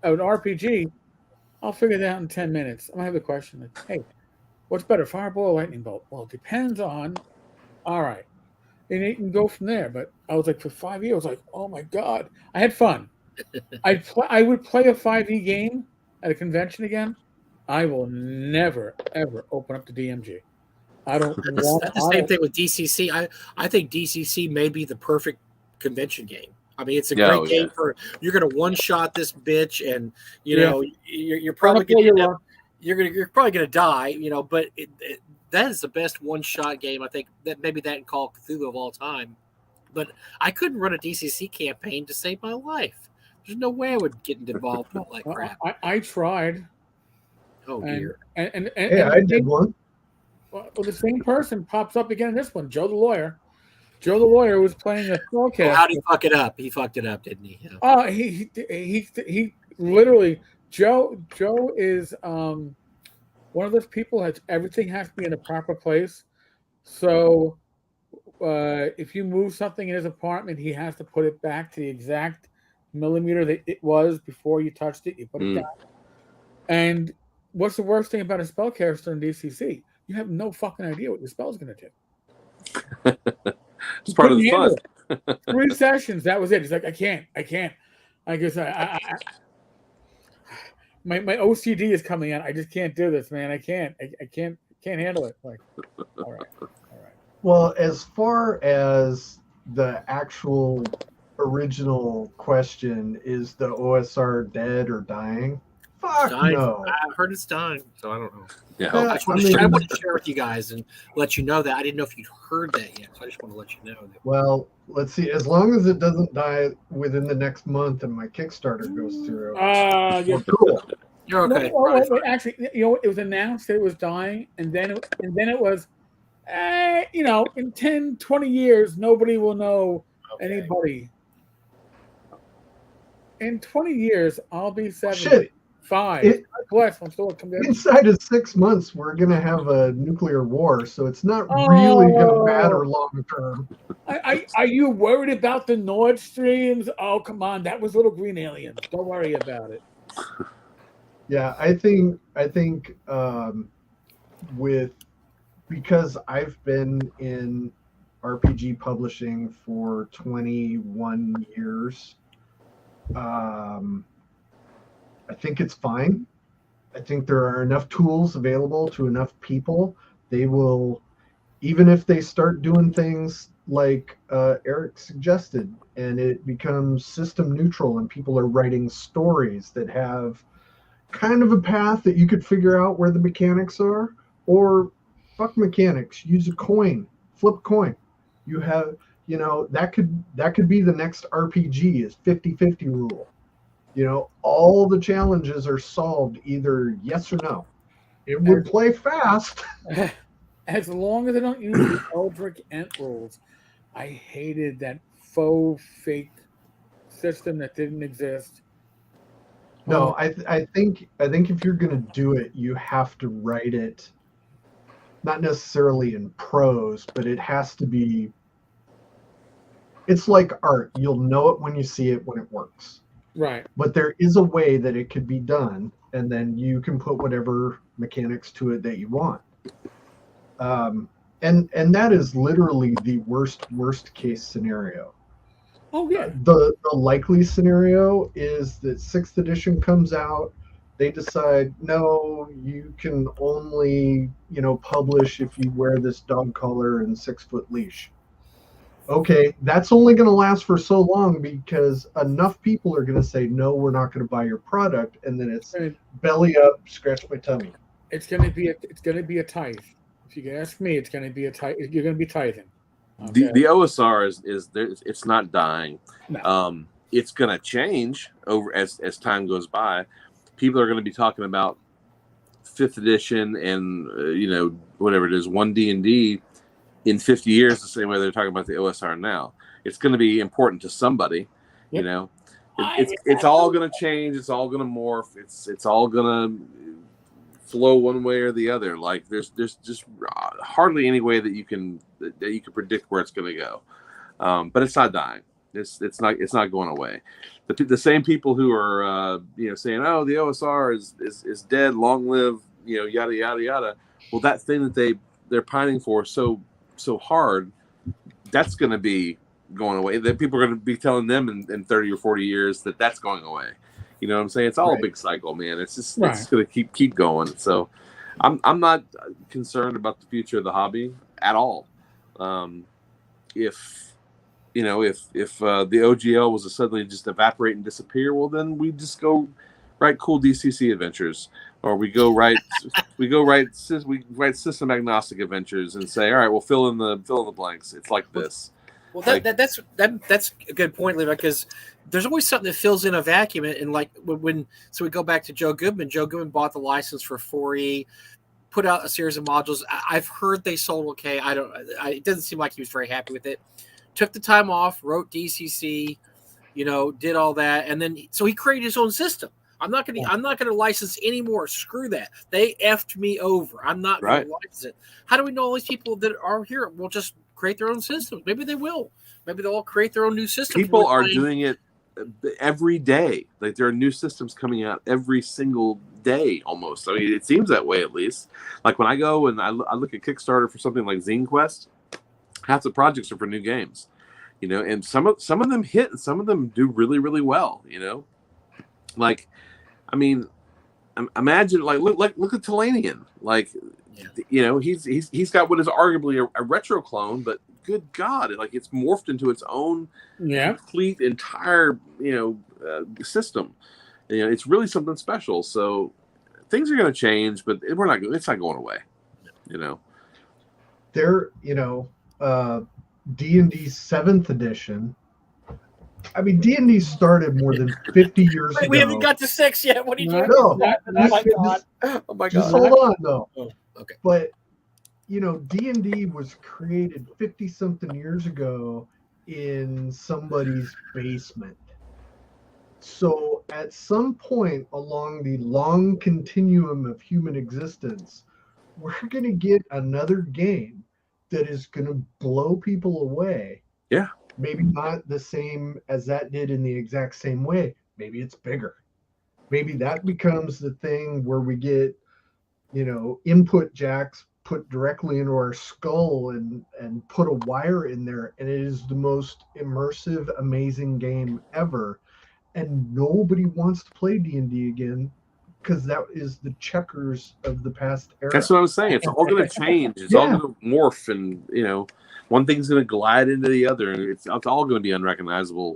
an RPG, I'll figure that out in 10 minutes. I might have a question like, hey, what's better, fireball or lightning bolt? Well, it depends on. All right. And you can go from there. But I was like, for 5 years, I was like, oh my God. I had fun. I would play a 5e game at a convention again. I will never, ever open up the DMG. I don't want the same thing with DCC. I think DCC may be the perfect convention game. It's a great game for, you're going to one-shot this bitch, and you're probably you're probably going to die, but that is the best one-shot game. I think that maybe that and Call of Cthulhu of all time. But I couldn't run a DCC campaign to save my life. There's no way I would get involved in all that crap. I tried. Oh dear. And I did one. Well, the same person pops up again in this one, Joe the lawyer. Joe the lawyer was playing a spellcaster. Well, how did he fuck it up? He fucked it up, didn't he? He literally, Joe is one of those people that everything has to be in a proper place. So if you move something in his apartment, he has to put it back to the exact millimeter that it was before you touched it. You put it down. And what's the worst thing about a spellcaster in DCC? You have no fucking idea what your spell's going to do. It's part of the fun. 3 sessions, that was it. He's like, I can't. I guess my OCD is coming out. I just can't do this, man. I can't handle it. Like, all right. Well, as far as the actual original question, is the OSR dead or dying? Fuck no. I heard it's dying, so I don't know. Yeah. I want to share with you guys and let you know that. I didn't know if you'd heard that yet, so I just want to let you know that. Well, let's see. As long as it doesn't die within the next month and my Kickstarter goes through. Yeah. Cool. You're okay. Wait, actually, it was announced that it was dying, and then it was, in 10, 20 years, nobody will know anybody. In 20 years, I'll be 75. Bless, I'm still a convention. Inside of 6 months, we're going to have a nuclear war, so it's not really going to matter long term. Are you worried about the Nord Streams? Oh, come on. That was little green aliens. Don't worry about it. Yeah, I think because I've been in RPG publishing for 21 years, I think it's fine. I think there are enough tools available to enough people. They will, even if they start doing things like Eric suggested, and it becomes system neutral and people are writing stories that have kind of a path that you could figure out where the mechanics are, or fuck mechanics, use a coin, flip a coin. You have, that could be the next RPG is 50-50 rule. All the challenges are solved either yes or no. It would play fast. As long as I don't use the Eldritch Ent rules. I hated that faux fake system that didn't exist. No, I think if you're gonna do it, you have to write it not necessarily in prose, but it has to be. It's like art. You'll know it when you see it when it works. Right. But there is a way that it could be done, and then you can put whatever mechanics to it that you want. And that is literally the worst case scenario. Oh yeah. The likely scenario is that 6th edition comes out. They decide, no, you can only, publish if you wear this dog collar and 6-foot leash. Okay, that's only going to last for so long because enough people are going to say, no, we're not going to buy your product. And then it's belly up, scratch my tummy. It's going to be a tithe. If you can ask me, it's going to be a tithe. You're going to be tithing. Okay. The OSR is there. It's not dying. No. It's going to change over as time goes by. People are going to be talking about 5th edition and whatever it is, 1D&D in 50 years the same way they're talking about the OSR now. It's going to be important to somebody. Yep. It's all going to change. It's all going to morph. It's all going to flow one way or the other. Like there's just hardly any way that you can predict where it's going to go. But it's not dying. It's not going away. The same people who are saying, oh, the OSR is dead, long live, yada yada yada. Well, that thing that they're pining for so hard, that's going to be going away. That people are going to be telling them in 30 or 40 years that's going away. You know what I'm saying? It's all a big cycle, man. It's just it's going to keep going. So I'm not concerned about the future of the hobby at all. If the OGL was to suddenly just evaporate and disappear, well, then we just go write cool DCC adventures, or we write system agnostic adventures and say, all right, we'll fill in the blanks. It's like this. Well, that's a good point, Levi, because there's always something that fills in a vacuum. And like so we go back to Joe Goodman. Joe Goodman bought the license for 4E, put out a series of modules. I've heard they sold okay. It doesn't seem like he was very happy with it. Took the time off, wrote DCC, did all that, and then so he created his own system. I'm not gonna license anymore. Screw that. They effed me over. I'm not gonna license it. How do we know all these people that are here will just create their own systems? Maybe they will. Maybe they'll all create their own new systems. People are doing it every day. Like there are new systems coming out every single day almost. I mean, it seems that way at least. Like when I go and I look at Kickstarter for something like Zine Quest, half the projects are for new games, and some of them hit and some of them do really, really well, like, I mean, imagine look at Talanian, he's got what is arguably a retro clone, but good God, it's morphed into its own complete entire, system. It's really something special. So things are going to change, but it's not going away, There, D&D 7th edition. I mean, D&D started more than 50 years ago. We haven't got to 6 yet. What are you doing? No, oh my God. Just hold on, though. Oh, okay. But D&D was created 50-something years ago in somebody's basement. So at some point along the long continuum of human existence, we're going to get another game that is going to blow people away. Yeah. Maybe not the same as that did in the exact same way. Maybe it's bigger. Maybe that becomes the thing where we get, input jacks put directly into our skull and put a wire in there, and it is the most immersive, amazing game ever. And nobody wants to play D&D again because that is the checkers of the past era. That's what I'm saying. It's all going to change. It's all going to morph, and one thing's going to glide into the other, and it's all going to be unrecognizable,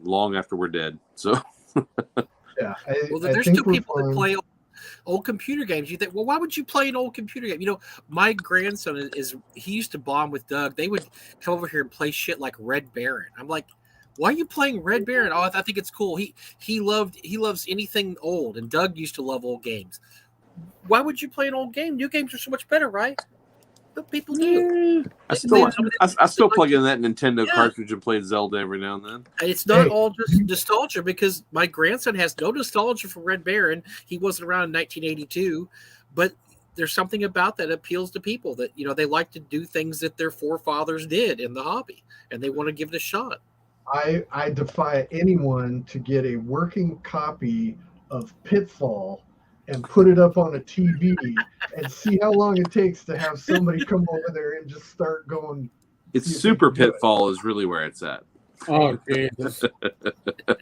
long after we're dead. So, yeah. There's still people that play old computer games. You think, well, why would you play an old computer game? My grandson he used to bond with Doug. They would come over here and play shit like Red Baron. I'm like, why are you playing Red Baron? Oh, I think it's cool. He loves anything old, and Doug used to love old games. Why would you play an old game? New games are so much better, right? But people do. I still plug in that Nintendo cartridge and play Zelda every now and then. It's not all just nostalgia, because my grandson has no nostalgia for Red Baron. He wasn't around in 1982, but there's something about that appeals to people that they like to do things that their forefathers did in the hobby, and they want to give it a shot. I defy anyone to get a working copy of Pitfall and put it up on a TV and see how long it takes to have somebody come over there and just start going. It's Super Pitfall is really where it's at. Oh, Jesus.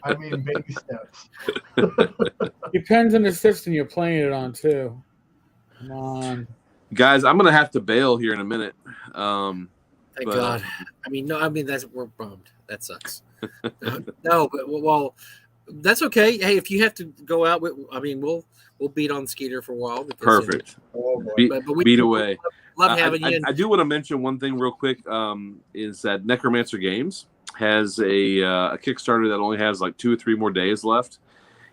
I mean, baby steps. Depends on the system you're playing it on, too. Come on. Guys, I'm going to have to bail here in a minute. Thank God. We're bummed. That sucks. No, but well, that's okay. Hey, if you have to go out, we'll beat on Skeeter for a while. Perfect. Beat away. Love having you. I do want to mention one thing real quick. Is that Necromancer Games has a Kickstarter that only has like 2 or 3 more days left.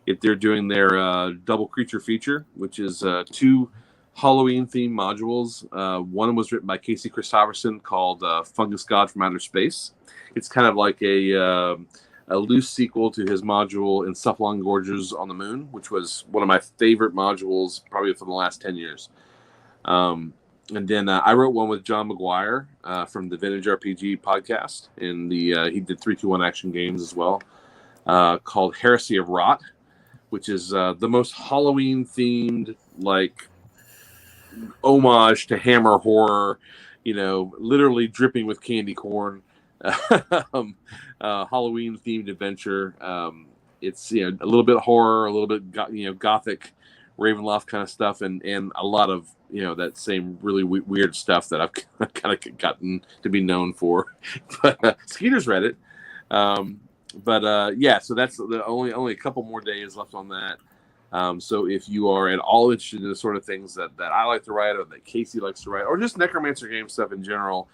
If they're doing their double creature feature, which is 2 Halloween themed modules. One was written by Casey Christopherson called Fungus God from Outer Space. It's kind of like a loose sequel to his module in Cephalon Gorges on the Moon, which was one of my favorite modules probably for the last 10 years. And then I wrote one with John McGuire from the Vintage RPG podcast, and he did 3-2-1 action games as well, called Heresy of Rot, which is the most Halloween themed homage to Hammer horror, literally dripping with candy corn. Halloween themed adventure. It's a little bit horror, a little bit gothic Ravenloft kind of stuff, and a lot of that same really weird stuff that I've kind of gotten to be known for. But Skeeter's read it. So that's the only a couple more days left on that. So if you are at all interested in the sort of things that I like to write, or that Casey likes to write, or just Necromancer game stuff in general,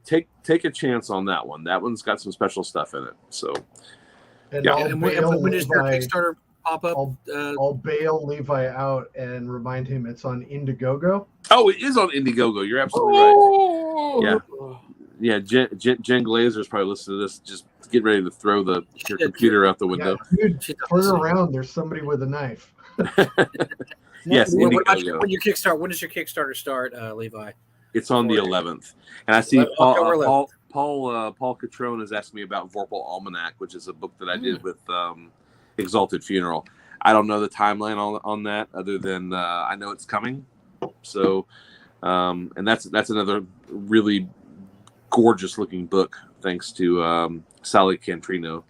take a chance on that one. That one's got some special stuff in it. So, and when does your Kickstarter pop up? I'll bail Levi out and remind him it's on Indiegogo. Oh, it is on Indiegogo. You're absolutely right. Yeah. Jen Glazer's probably listening to this. Just get ready to throw your computer out the window. Yeah, dude, turn around. There's somebody with a knife. Yes. When does your Kickstarter start, Levi? It's on the 11th, and I see Paul Catrone has asked me about Vorpal Almanac, which is a book that I did with Exalted Funeral. I don't know the timeline on that, other than I know it's coming. So, and that's another really gorgeous looking book, thanks to Sally Canarino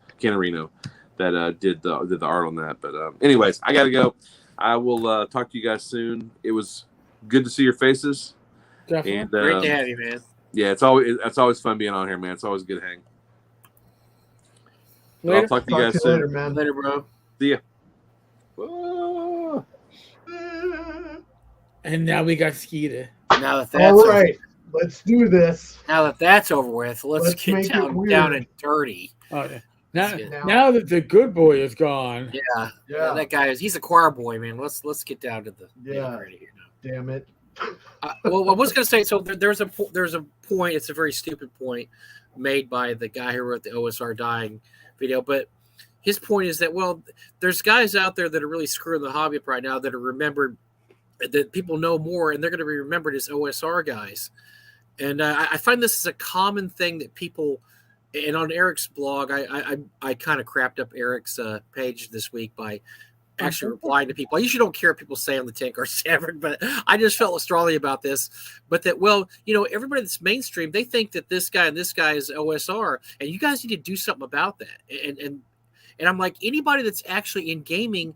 that did the art on that. But anyways, I gotta go. I will talk to you guys soon. It was good to see your faces. Definitely. And, great to have you, man. Yeah, it's always fun being on here, man. It's always a good hang. Later. I'll talk to you guys soon. Later, man. Later, bro. See ya. And now we got Skeeter. Now that's all right. Let's do this. Now that that's over with, let's get down and dirty. Oh, yeah. Now that the good boy is gone. Yeah. That guy he's a choir boy, man. Let's get down to the right here now. Damn it. Well, I was going to say, so there's a point. It's a very stupid point made by the guy who wrote the OSR dying video, but his point is that, well, there's guys out there that are really screwing the hobby up right now that are remembered, that people know more, and they're going to be remembered as OSR guys. And I find this is a common thing that people, and on Eric's blog, I kind of crapped up Eric's page this week by actually replying to people. I usually don't care what people say on the Tank or Tavern, but I just felt strongly about this. But that, well, everybody that's mainstream, they think that this guy and this guy is OSR, and you guys need to do something about that. And I'm like, anybody that's actually in gaming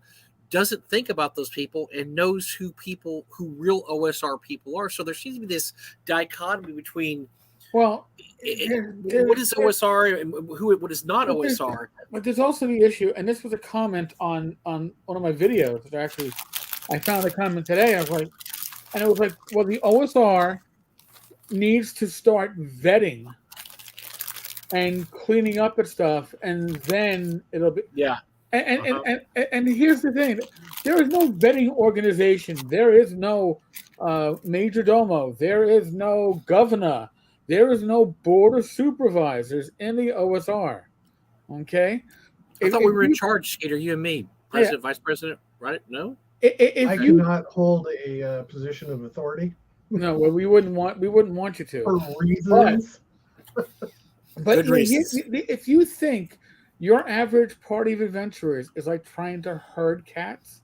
doesn't think about those people and knows who real OSR people are. So there seems to be this dichotomy between, well, what is OSR and what is not OSR. But there's also the issue, and this was a comment on one of my videos that I found a comment today. It was like, well, the OSR needs to start vetting and cleaning up its stuff, and then it'll be And here's the thing: there is no vetting organization. There is no major domo. There is no governor. There is no board of supervisors in the OSR. Okay, I thought we were in charge, Skeeter. You and me, president, vice president, right? No, I cannot hold a position of authority. No, well, we wouldn't want you to for reasons. But if you think your average party of adventurers is like trying to herd cats,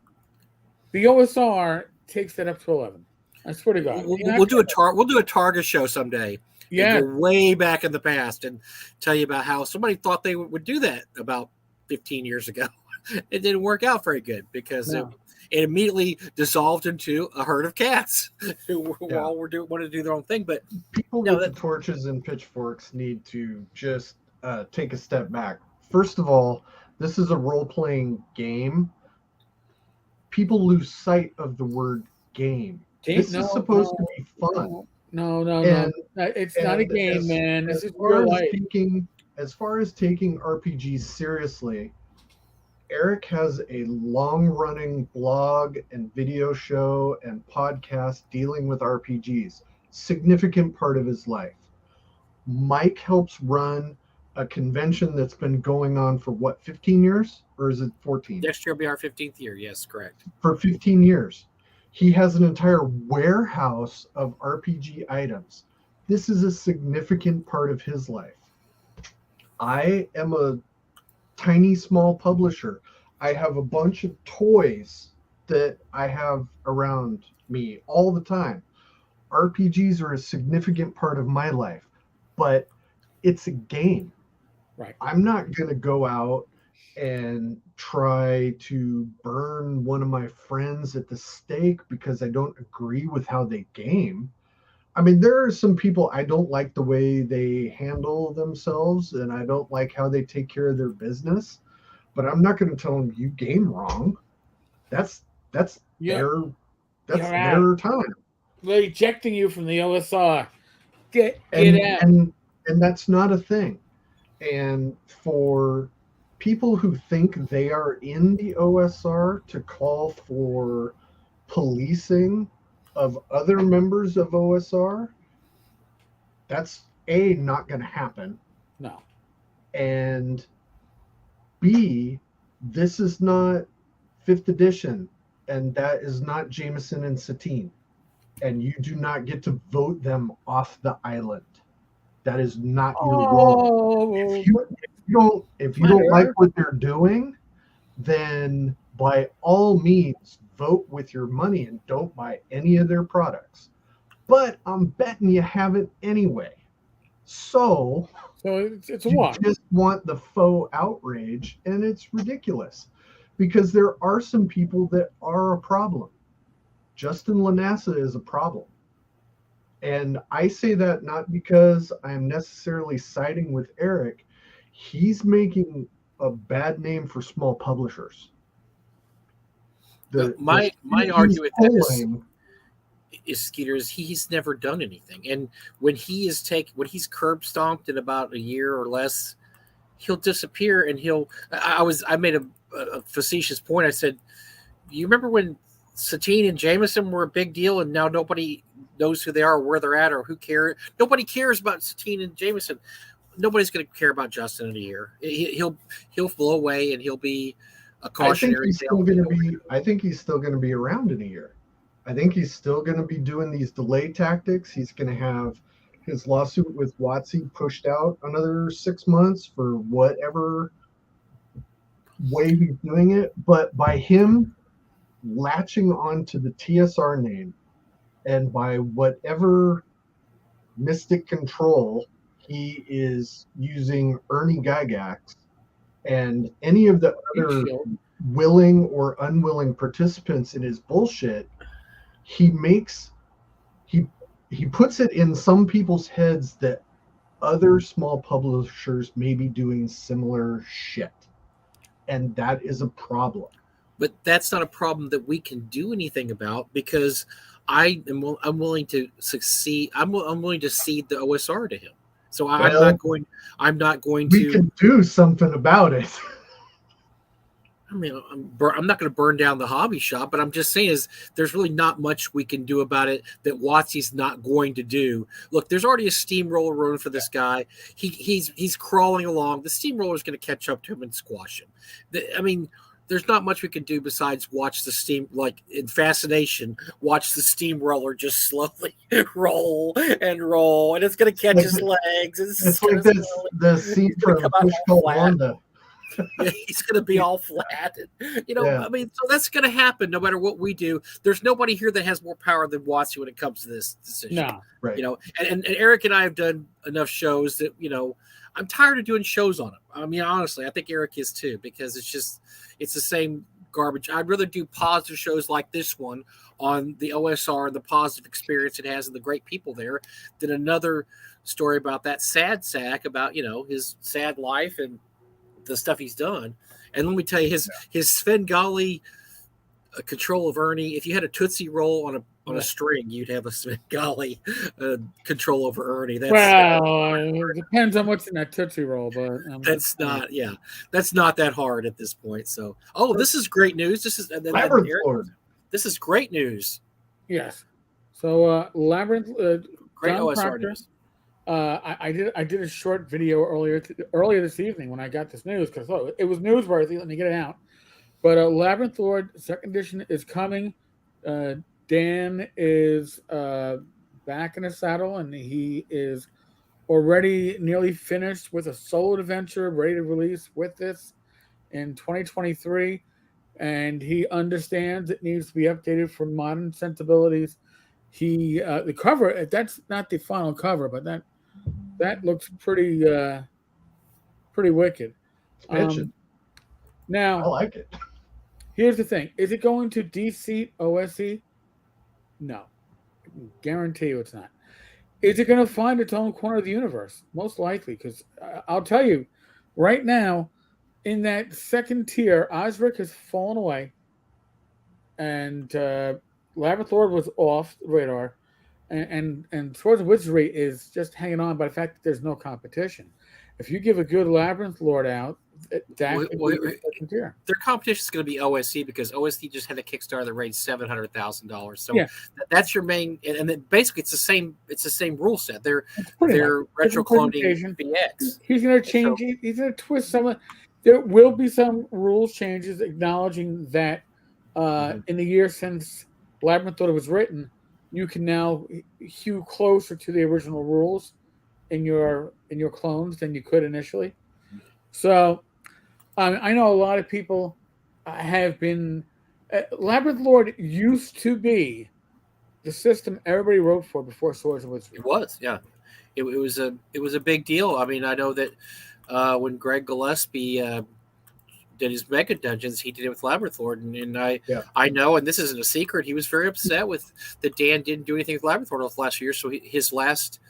the OSR takes that up to 11. I swear to God. We'll do a Targa show someday. Yeah, go way back in the past and tell you about how somebody thought they would do that about 15 years ago. It didn't work out very good because it immediately dissolved into a herd of cats who all wanted to do their own thing. But people with the torches and pitchforks need to just take a step back. First of all, this is a role-playing game. People lose sight of the word game. This is supposed to be fun. No. It's not a game, man. This is real life. As far as taking RPGs seriously, Eric has a long-running blog and video show and podcast dealing with RPGs. Significant part of his life. Mike helps run a convention that's been going on for 15 years? Or is it 14? Next year will be our 15th year. Yes, correct. For 15 years. He has an entire warehouse of RPG items. This is a significant part of his life. I am a tiny, small publisher. I have a bunch of toys that I have around me all the time. RPGs are a significant part of my life, but it's a game. Right. I'm not going to go out and try to burn one of my friends at the stake because I don't agree with how they game. I mean, there are some people I don't like the way they handle themselves, and I don't like how they take care of their business. But I'm not going to tell them you game wrong. That's their time. They're ejecting you from the OSR. Get out. And that's not a thing. And for people who think they are in the OSR to call for policing of other members of OSR, that's A, not going to happen. No. And B, this is not 5th edition, and that is not Jameson and Satine. And you do not get to vote them off the island. That is not your role. If you don't like what they're doing, then by all means vote with your money and don't buy any of their products. But I'm betting you haven't anyway. So it's a you what? just want the faux outrage, and it's ridiculous because there are some people that are a problem. Justin Lanassa is a problem. And I say that not because I'm necessarily siding with Eric. He's making a bad name for small publishers. My argument is Skeeter is he's never done anything, and when he's curb stomped in about a year or less, he'll disappear, and I made a facetious point. I said, you remember when Satine and Jameson were a big deal, and now nobody knows who they are, or where they're at, or who cares. Nobody cares about Satine and Jameson. Nobody's going to care about Justin in a year. He'll blow away, and he'll be a cautionary tale. I think he's still going to be around in a year. I think he's still going to be doing these delay tactics. He's going to have his lawsuit with WotC pushed out another 6 months for whatever way he's doing it. But by him latching onto the TSR name, and by whatever mystic control he is using Ernie Gygax and any of the other willing or unwilling participants in his bullshit, he puts it in some people's heads that other small publishers may be doing similar shit. And that is a problem. But that's not a problem that we can do anything about, because I'm willing to succeed. I'm willing to cede the OSR to him. So I'm not going to. We can do something about it. I mean, I'm not going to burn down the hobby shop, but I'm just saying there's really not much we can do about it that WotC's not going to do. Look, there's already a steamroller running for this guy. He's crawling along. The steamroller is going to catch up to him and squash him. I mean, there's not much we can do besides watch the steam, like in fascination, watch the steamroller just slowly roll, and it's going to catch his legs. It's like the scene from Push Call Wanda. Yeah, he's going to be all flat. I mean, so that's going to happen no matter what we do. There's nobody here that has more power than WotC when it comes to this decision. No, right. And Eric and I have done enough shows that, I'm tired of doing shows on it. I mean, honestly, I think Eric is too, because it's the same garbage. I'd rather do positive shows like this one on the OSR and the positive experience it has and the great people there than another story about that sad sack about, his sad life and the stuff he's done. And let me tell you, his Svengali control of Ernie, if you had a Tootsie Roll on a string, you'd have a Svengali control over Ernie. It depends on what's in that Tootsie Roll, but that's not that hard at this point. So, this is great news. This is great news. Yes. So Labyrinth, great John OSR Proctor, news. I did a short video earlier this evening when I got this news, because it was newsworthy. Let me get it out. But Labyrinth Lord second edition is coming. Dan is back in the saddle, and he is already nearly finished with a solo adventure ready to release with this in 2023. And he understands it needs to be updated for modern sensibilities. The cover, that's not the final cover, but that looks pretty wicked. Now, I like it. Here's the thing. Is it going to de-seat OSE? No. I can guarantee you it's not. Is it going to find its own corner of the universe? Most likely, because I'll tell you, right now, in that second tier, Osric has fallen away, and Labyrinth Lord was off the radar, and Swords of Wizardry is just hanging on by the fact that there's no competition. If you give a good Labyrinth Lord out, their competition is going to be OSE, because OSE just had a Kickstarter that raised $700,000. So that's your main, and then basically it's the same rule set. They're retro cloning BX. He's going to change. He's going to twist some. There will be some rules changes, acknowledging that in the year since Labyrinth Lord was written, you can now hew closer to the original rules in your clones than you could initially. So I know a lot of people have been Labyrinth Lord used to be the system everybody wrote for before Swords of Wizardry. It was, yeah. It was a big deal. I mean, I know that when Greg Gillespie did his Mega Dungeons, he did it with Labyrinth Lord, and I know, and this isn't a secret, he was very upset with that Dan didn't do anything with Labyrinth Lord last year. So his last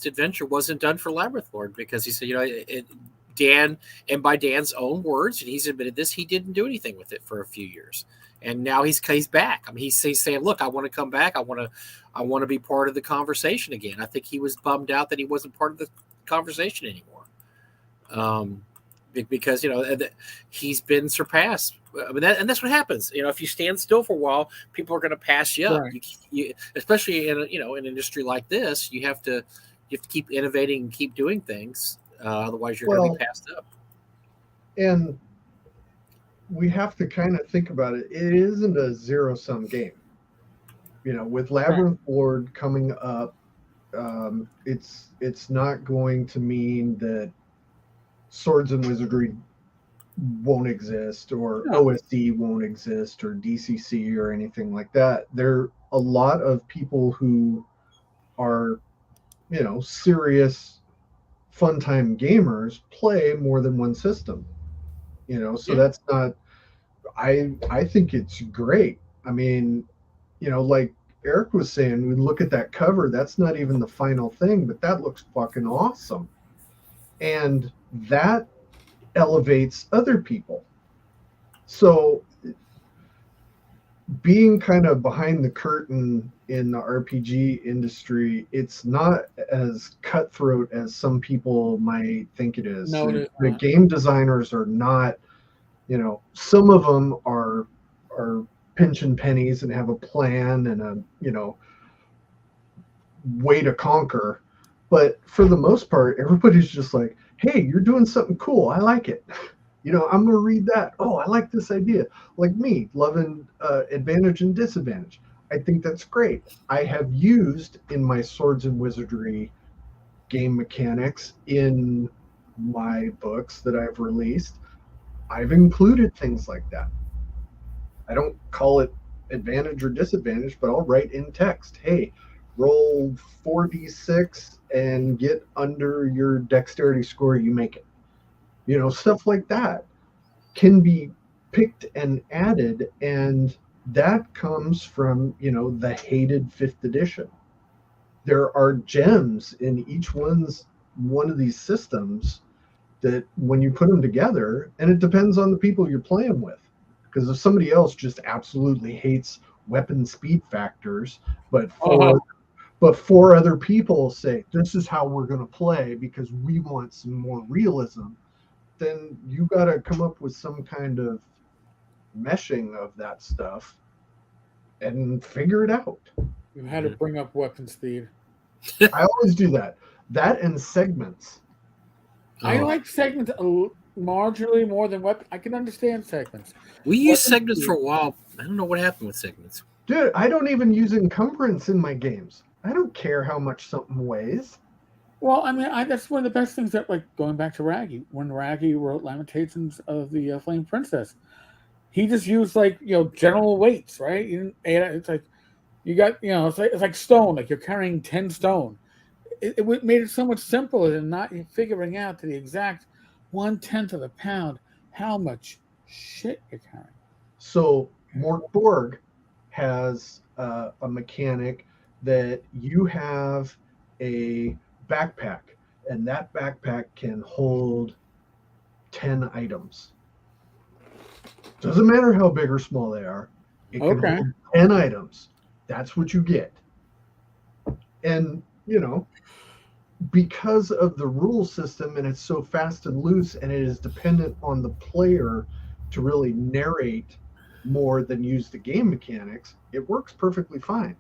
adventure wasn't done for Labyrinth Lord, because he said, Dan, and by Dan's own words, and he's admitted this, he didn't do anything with it for a few years, and now he's back. I mean, he's saying, "Look, I want to come back. I want to be part of the conversation again." I think he was bummed out that he wasn't part of the conversation anymore, because he's been surpassed I mean, and that's what happens. You know, if you stand still for a while, people are going to pass you up. Right. You, especially in an industry like this, you have to keep innovating and keep doing things. Otherwise, you're going to be passed up. And we have to kind of think about it. It isn't a zero-sum game. You know, with Labyrinth Lord coming up, it's not going to mean that Swords and Wizardry won't exist, or OSD won't exist, or DCC or anything like that. There are a lot of people who are, you know, serious fun time gamers play more than one system. You know, so that's not. I think it's great. I mean, you know, like Eric was saying, we look at that cover. That's not even the final thing, but that looks fucking awesome, and that elevates other people. So being kind of behind the curtain in the RPG industry, it's not as cutthroat as some people might think it is. No, the game designers are not, you know, some of them are pinching pennies and have a plan and a, you know, way to conquer. But for the most part, everybody's just like, hey, you're doing something cool. I like it. You know, I'm going to read that. Oh, I like this idea. Like me, loving advantage and disadvantage. I think that's great. I have used in my Swords and Wizardry game mechanics in my books that I've released. I've included things like that. I don't call it advantage or disadvantage, but I'll write in text, hey, roll 4d6 and get under your dexterity score, you make it. You know, stuff like that can be picked and added, and that comes from, you know, the hated 5th edition. There are gems in each one of these systems that when you put them together, and it depends on the people you're playing with. Because if somebody else just absolutely hates weapon speed factors, but four other people say, this is how we're going to play because we want some more realism, then you got to come up with some kind of meshing of that stuff and figure it out. You had to bring up weapon speed. I always do that. That and segments. I like segments marginally more than weapon. I can understand segments. We used segments for a while. I don't know what happened with segments. Dude, I don't even use encumbrance in my games. I don't care how much something weighs. Well, I mean, that's one of the best things that, like, going back to Raggy, when Raggy wrote Lamentations of the Flame Princess, he just used, like, you know, general weights, right? It's like you got, you know, it's like stone, like you're carrying 10 stone. It made it so much simpler than not figuring out to the exact 1/10 of a pound how much shit you're carrying. So Mort Borg has a mechanic that you have a backpack, and that backpack can hold 10 items. Doesn't matter how big or small they are. It can hold 10 items. That's what you get. And, you know, because of the rule system, and it's so fast and loose, and it is dependent on the player to really narrate more than use the game mechanics, it works perfectly fine.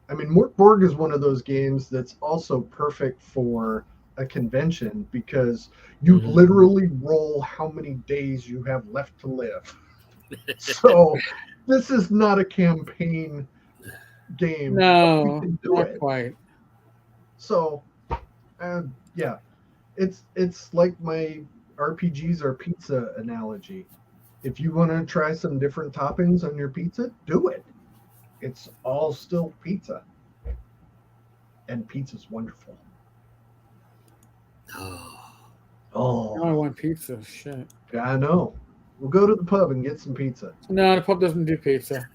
I mean, Mort Borg is one of those games that's also perfect for a convention because you literally roll how many days you have left to live. So this is not a campaign game. No, not quite. So, yeah, it's like my RPGs are pizza analogy. If you want to try some different toppings on your pizza, do it. It's all still pizza. And pizza's wonderful. Oh, I want pizza. Shit. Yeah, I know. We'll go to the pub and get some pizza. No, the pub doesn't do pizza.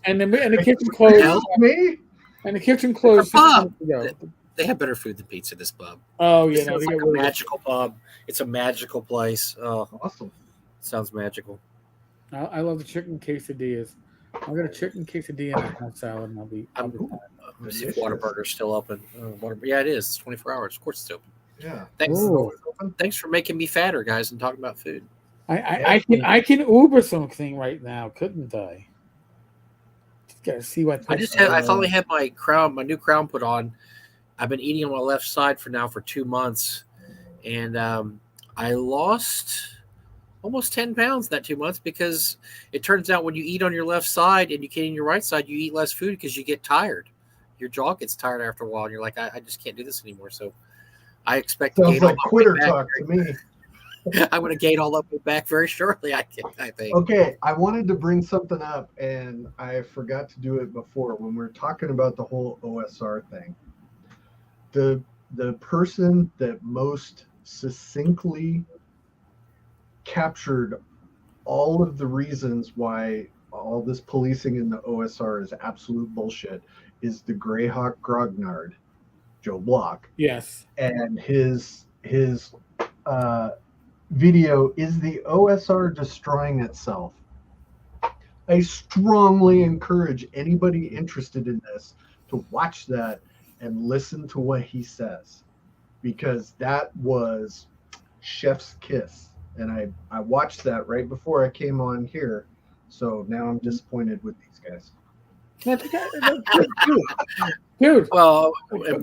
and the kitchen closed. Me? And the kitchen closed 6 months ago. They have better food than pizza, this pub. Oh, yeah. It's like a magical pub. It's a magical place. Oh, awesome. Sounds magical. I love the chicken quesadillas. I'll get a chicken quesadilla and a hot salad, and I'll be fine. Let's see if Whataburger's still open. Yeah, it is. It's 24 hours. Of course it's open. Yeah. Thanks for making me fatter, guys, and talking about food. I can Uber something right now, couldn't I? Just gotta see what. I finally had my new crown put on. I've been eating on my left side for 2 months, and I lost almost 10 pounds that 2 months because it turns out when you eat on your left side and you can't eat on your right side, you eat less food because you get tired. Your jaw gets tired after a while, and you're like, I just can't do this anymore. So I expect to Sounds gain like all quitter back. talk to me. I'm going to gain all that weight back very shortly, I think. Okay, I wanted to bring something up, and I forgot to do it before when we were talking about the whole OSR thing. The person that most succinctly captured all of the reasons why all this policing in the OSR is absolute bullshit is the Greyhawk Grognard, Joe Block. Yes. And his video is the OSR destroying itself. I strongly encourage anybody interested in this to watch that and listen to what he says, because that was chef's kiss. And I watched that right before I came on here, so now I'm disappointed with these guys. Dude, well,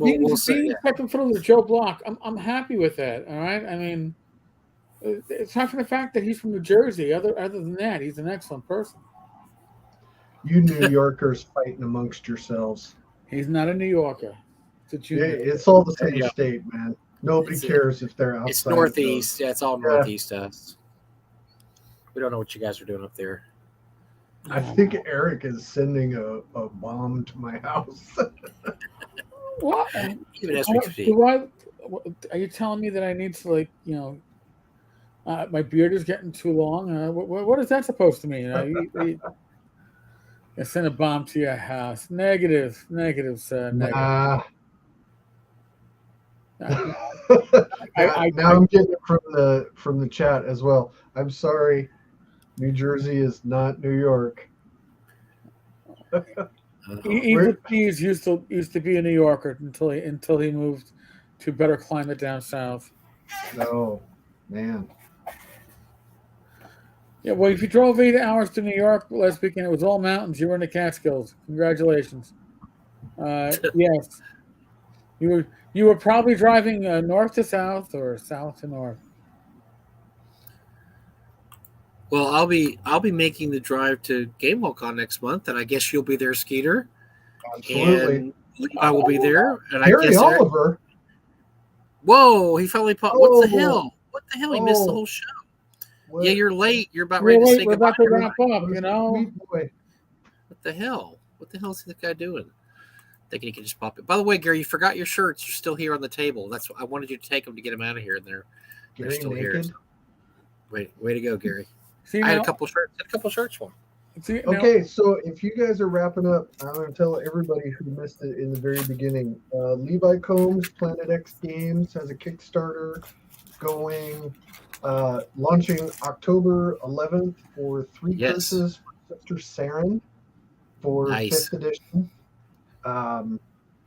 being second fiddle to Joe Block, I'm happy with that. All right, I mean, it's not for the fact that he's from New Jersey. Other than that, he's an excellent person. You New Yorkers fighting amongst yourselves. He's not a New Yorker. It's a junior. It's all the same state, man. Nobody cares if they're outside. It's Northeast. Yeah, it's all Northeast us. We don't know what you guys are doing up there. I think Eric is sending a bomb to my house. What? Even as we speak. Are you telling me that I need to, like, my beard is getting too long? What is that supposed to mean? I send a bomb to your house. Negative, sir. Negative. Now I'm getting it from the chat as well. I'm sorry, New Jersey is not New York. Evil Cheese used to be a New Yorker until he moved to better climate down south. No, man. Yeah, well, if you drove 8 hours to New York last weekend, it was all mountains. You were in the Catskills. Congratulations. Yes, you were probably driving north to south or south to north. Well, I'll be making the drive to GameWorldCon next month, and I guess you'll be there, Skeeter. Absolutely. And I will be there, and Harry I guess Oliver. Whoa, he finally popped. What the hell? What the hell? He missed the whole show. What? Yeah, you're late. You're about ready to say goodbye. We're about to wrap up, you know. What the hell? What the hell is this guy doing? Thinking he can just pop it. By the way, Gary, you forgot your shirts. You're still here on the table. That's what I wanted you to take them to get them out of here, and they're still naked? here. So. Way to go, Gary. See, I had a couple shirts for him. Okay, so if you guys are wrapping up, I'm going to tell everybody who missed it in the very beginning. Levi Combs, Planet X Games, has a Kickstarter going, launching October 11th for 3 purses for Sister Saren for 5th edition.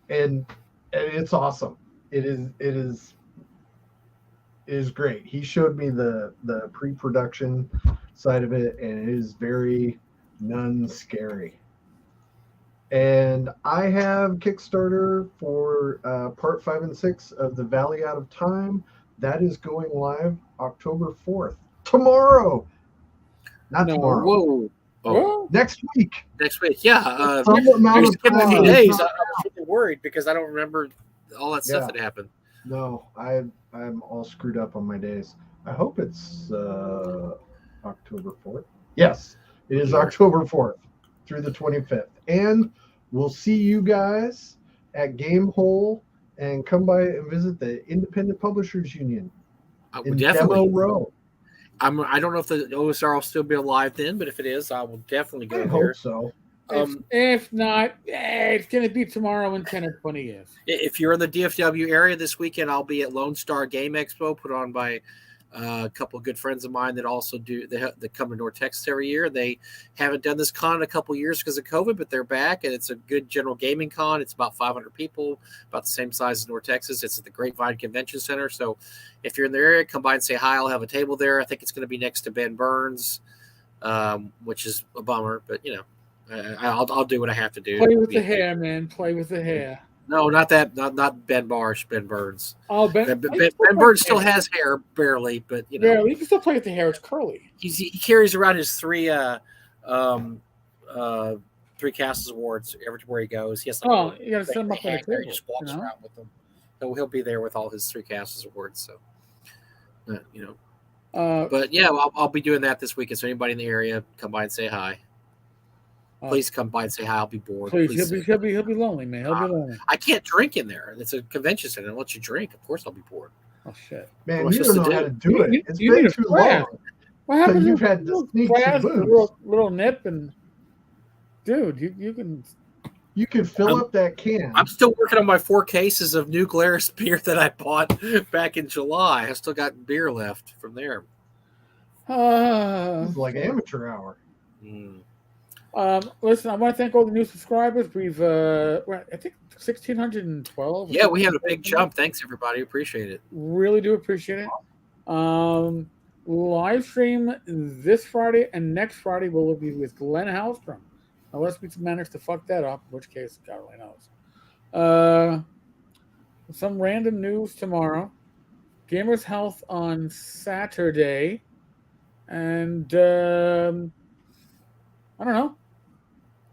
And it's awesome. It is great. He showed me the pre-production side of it, and it is very non-scary. And I have Kickstarter for part 5 and 6 of The Valley Out of Time. That is going live October 4th. Tomorrow. Not tomorrow. Whoa. Oh. Next week. Yeah. Some amount of a few time. days. I was really worried because I don't remember all that stuff that happened. No, I'm all screwed up on my days. I hope it's October 4th. Yes, it is October 4th through the 25th. And we'll see you guys at Gamehole, and come by and visit the Independent Publishers Union in Demo Row. I don't know if the OSR will still be alive then, but if it is, I will definitely go there. I hope so. If not, it's going to be tomorrow in 10 or 20 years. If you're in the DFW area this weekend, I'll be at Lone Star Game Expo put on by A couple of good friends of mine that also do they come to North Texas every year. They haven't done this con in a couple of years because of COVID, but they're back, and it's a good general gaming con. It's about 500 people, about the same size as North Texas. It's at the Grapevine Convention Center. So if you're in the area, come by and say hi. I'll have a table there. I think it's going to be next to Ben Burns, which is a bummer, but I'll do what I have to do. Play with the hair, man. Play with the hair. No, not that. Not Ben Barsh. Ben Burns. Oh, Ben Burns still has hair, barely, but barely. You can still play with the hair. It's curly. He carries around his three Castles awards everywhere he goes. He has you got to send him up on the table. He just walks around with them. So he'll be there with all his 3 Castles awards. So, but yeah, I'll be doing that this weekend. So anybody in the area, come by and say hi. Please come by and say hi. I'll be bored. Please he'll be lonely, man. He'll be lonely. I can't drink in there. It's a convention center. I'll let you drink. Of course, I'll be bored. Oh shit, man! You don't know how to do it. It's been too long. What happened? So you've had to sneak little nip, and dude, you can fill up that can. I'm still working on my 4 cases of New Glarus beer that I bought back in July. I still got beer left from there. It's like amateur hour. Listen, I want to thank all the new subscribers. We've, I think 1,612. Yeah, we had a big jump. Thanks, everybody. Appreciate it. Really do appreciate it. Live stream this Friday and next Friday will be with Glenn Hallstrom. Unless we manage to fuck that up, in which case, God only knows. Some random news tomorrow. Gamers Health on Saturday. And I don't know.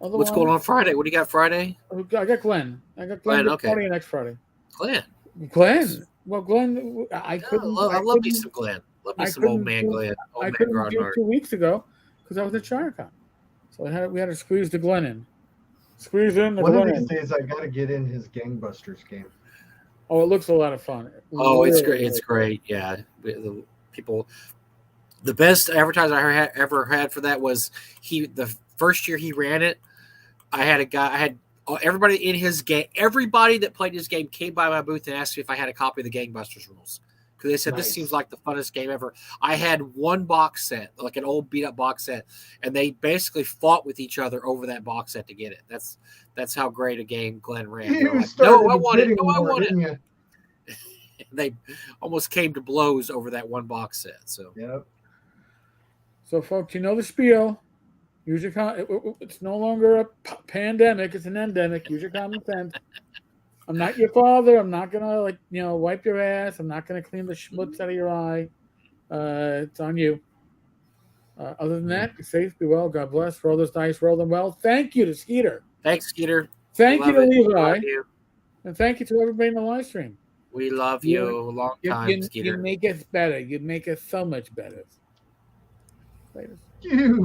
Otherwise, what's going on Friday? What do you got Friday? I got Glenn. Glenn okay. Friday and next Friday. Glenn. Well, Glenn, I love me some Glenn. Love me some old man Glenn. I couldn't do it 2 weeks ago because I was at ChinaCon. So we had to squeeze the Glenn in. Squeeze in the One Glenn of these in. days, I got to get in his Gangbusters game. Oh, it looks a lot of fun. It's great. It's great. Yeah. The people... The best advertiser I ever had for that was the first year he ran it. I had everybody in his game. Everybody that played his game came by my booth and asked me if I had a copy of the Gangbusters rules because they said This seems like the funnest game ever. I had one box set, like an old beat up box set, and they basically fought with each other over that box set to get it. That's how great a game Glenn ran. No, I want it. They almost came to blows over that one box set. So yep. So, folks, you know the spiel. Use your it's no longer a pandemic; it's an endemic. Use your common sense. I'm not your father. I'm not gonna wipe your ass. I'm not gonna clean the schmutz out of your eye. It's on you. Other than that, be safe, be well. God bless. Roll those dice, roll them well. Thank you to Skeeter. Thanks, Skeeter. Thank you to Levi, and thank you to everybody in the live stream. We love you. A long time, Skeeter. You make us better. You make us so much better. Later. You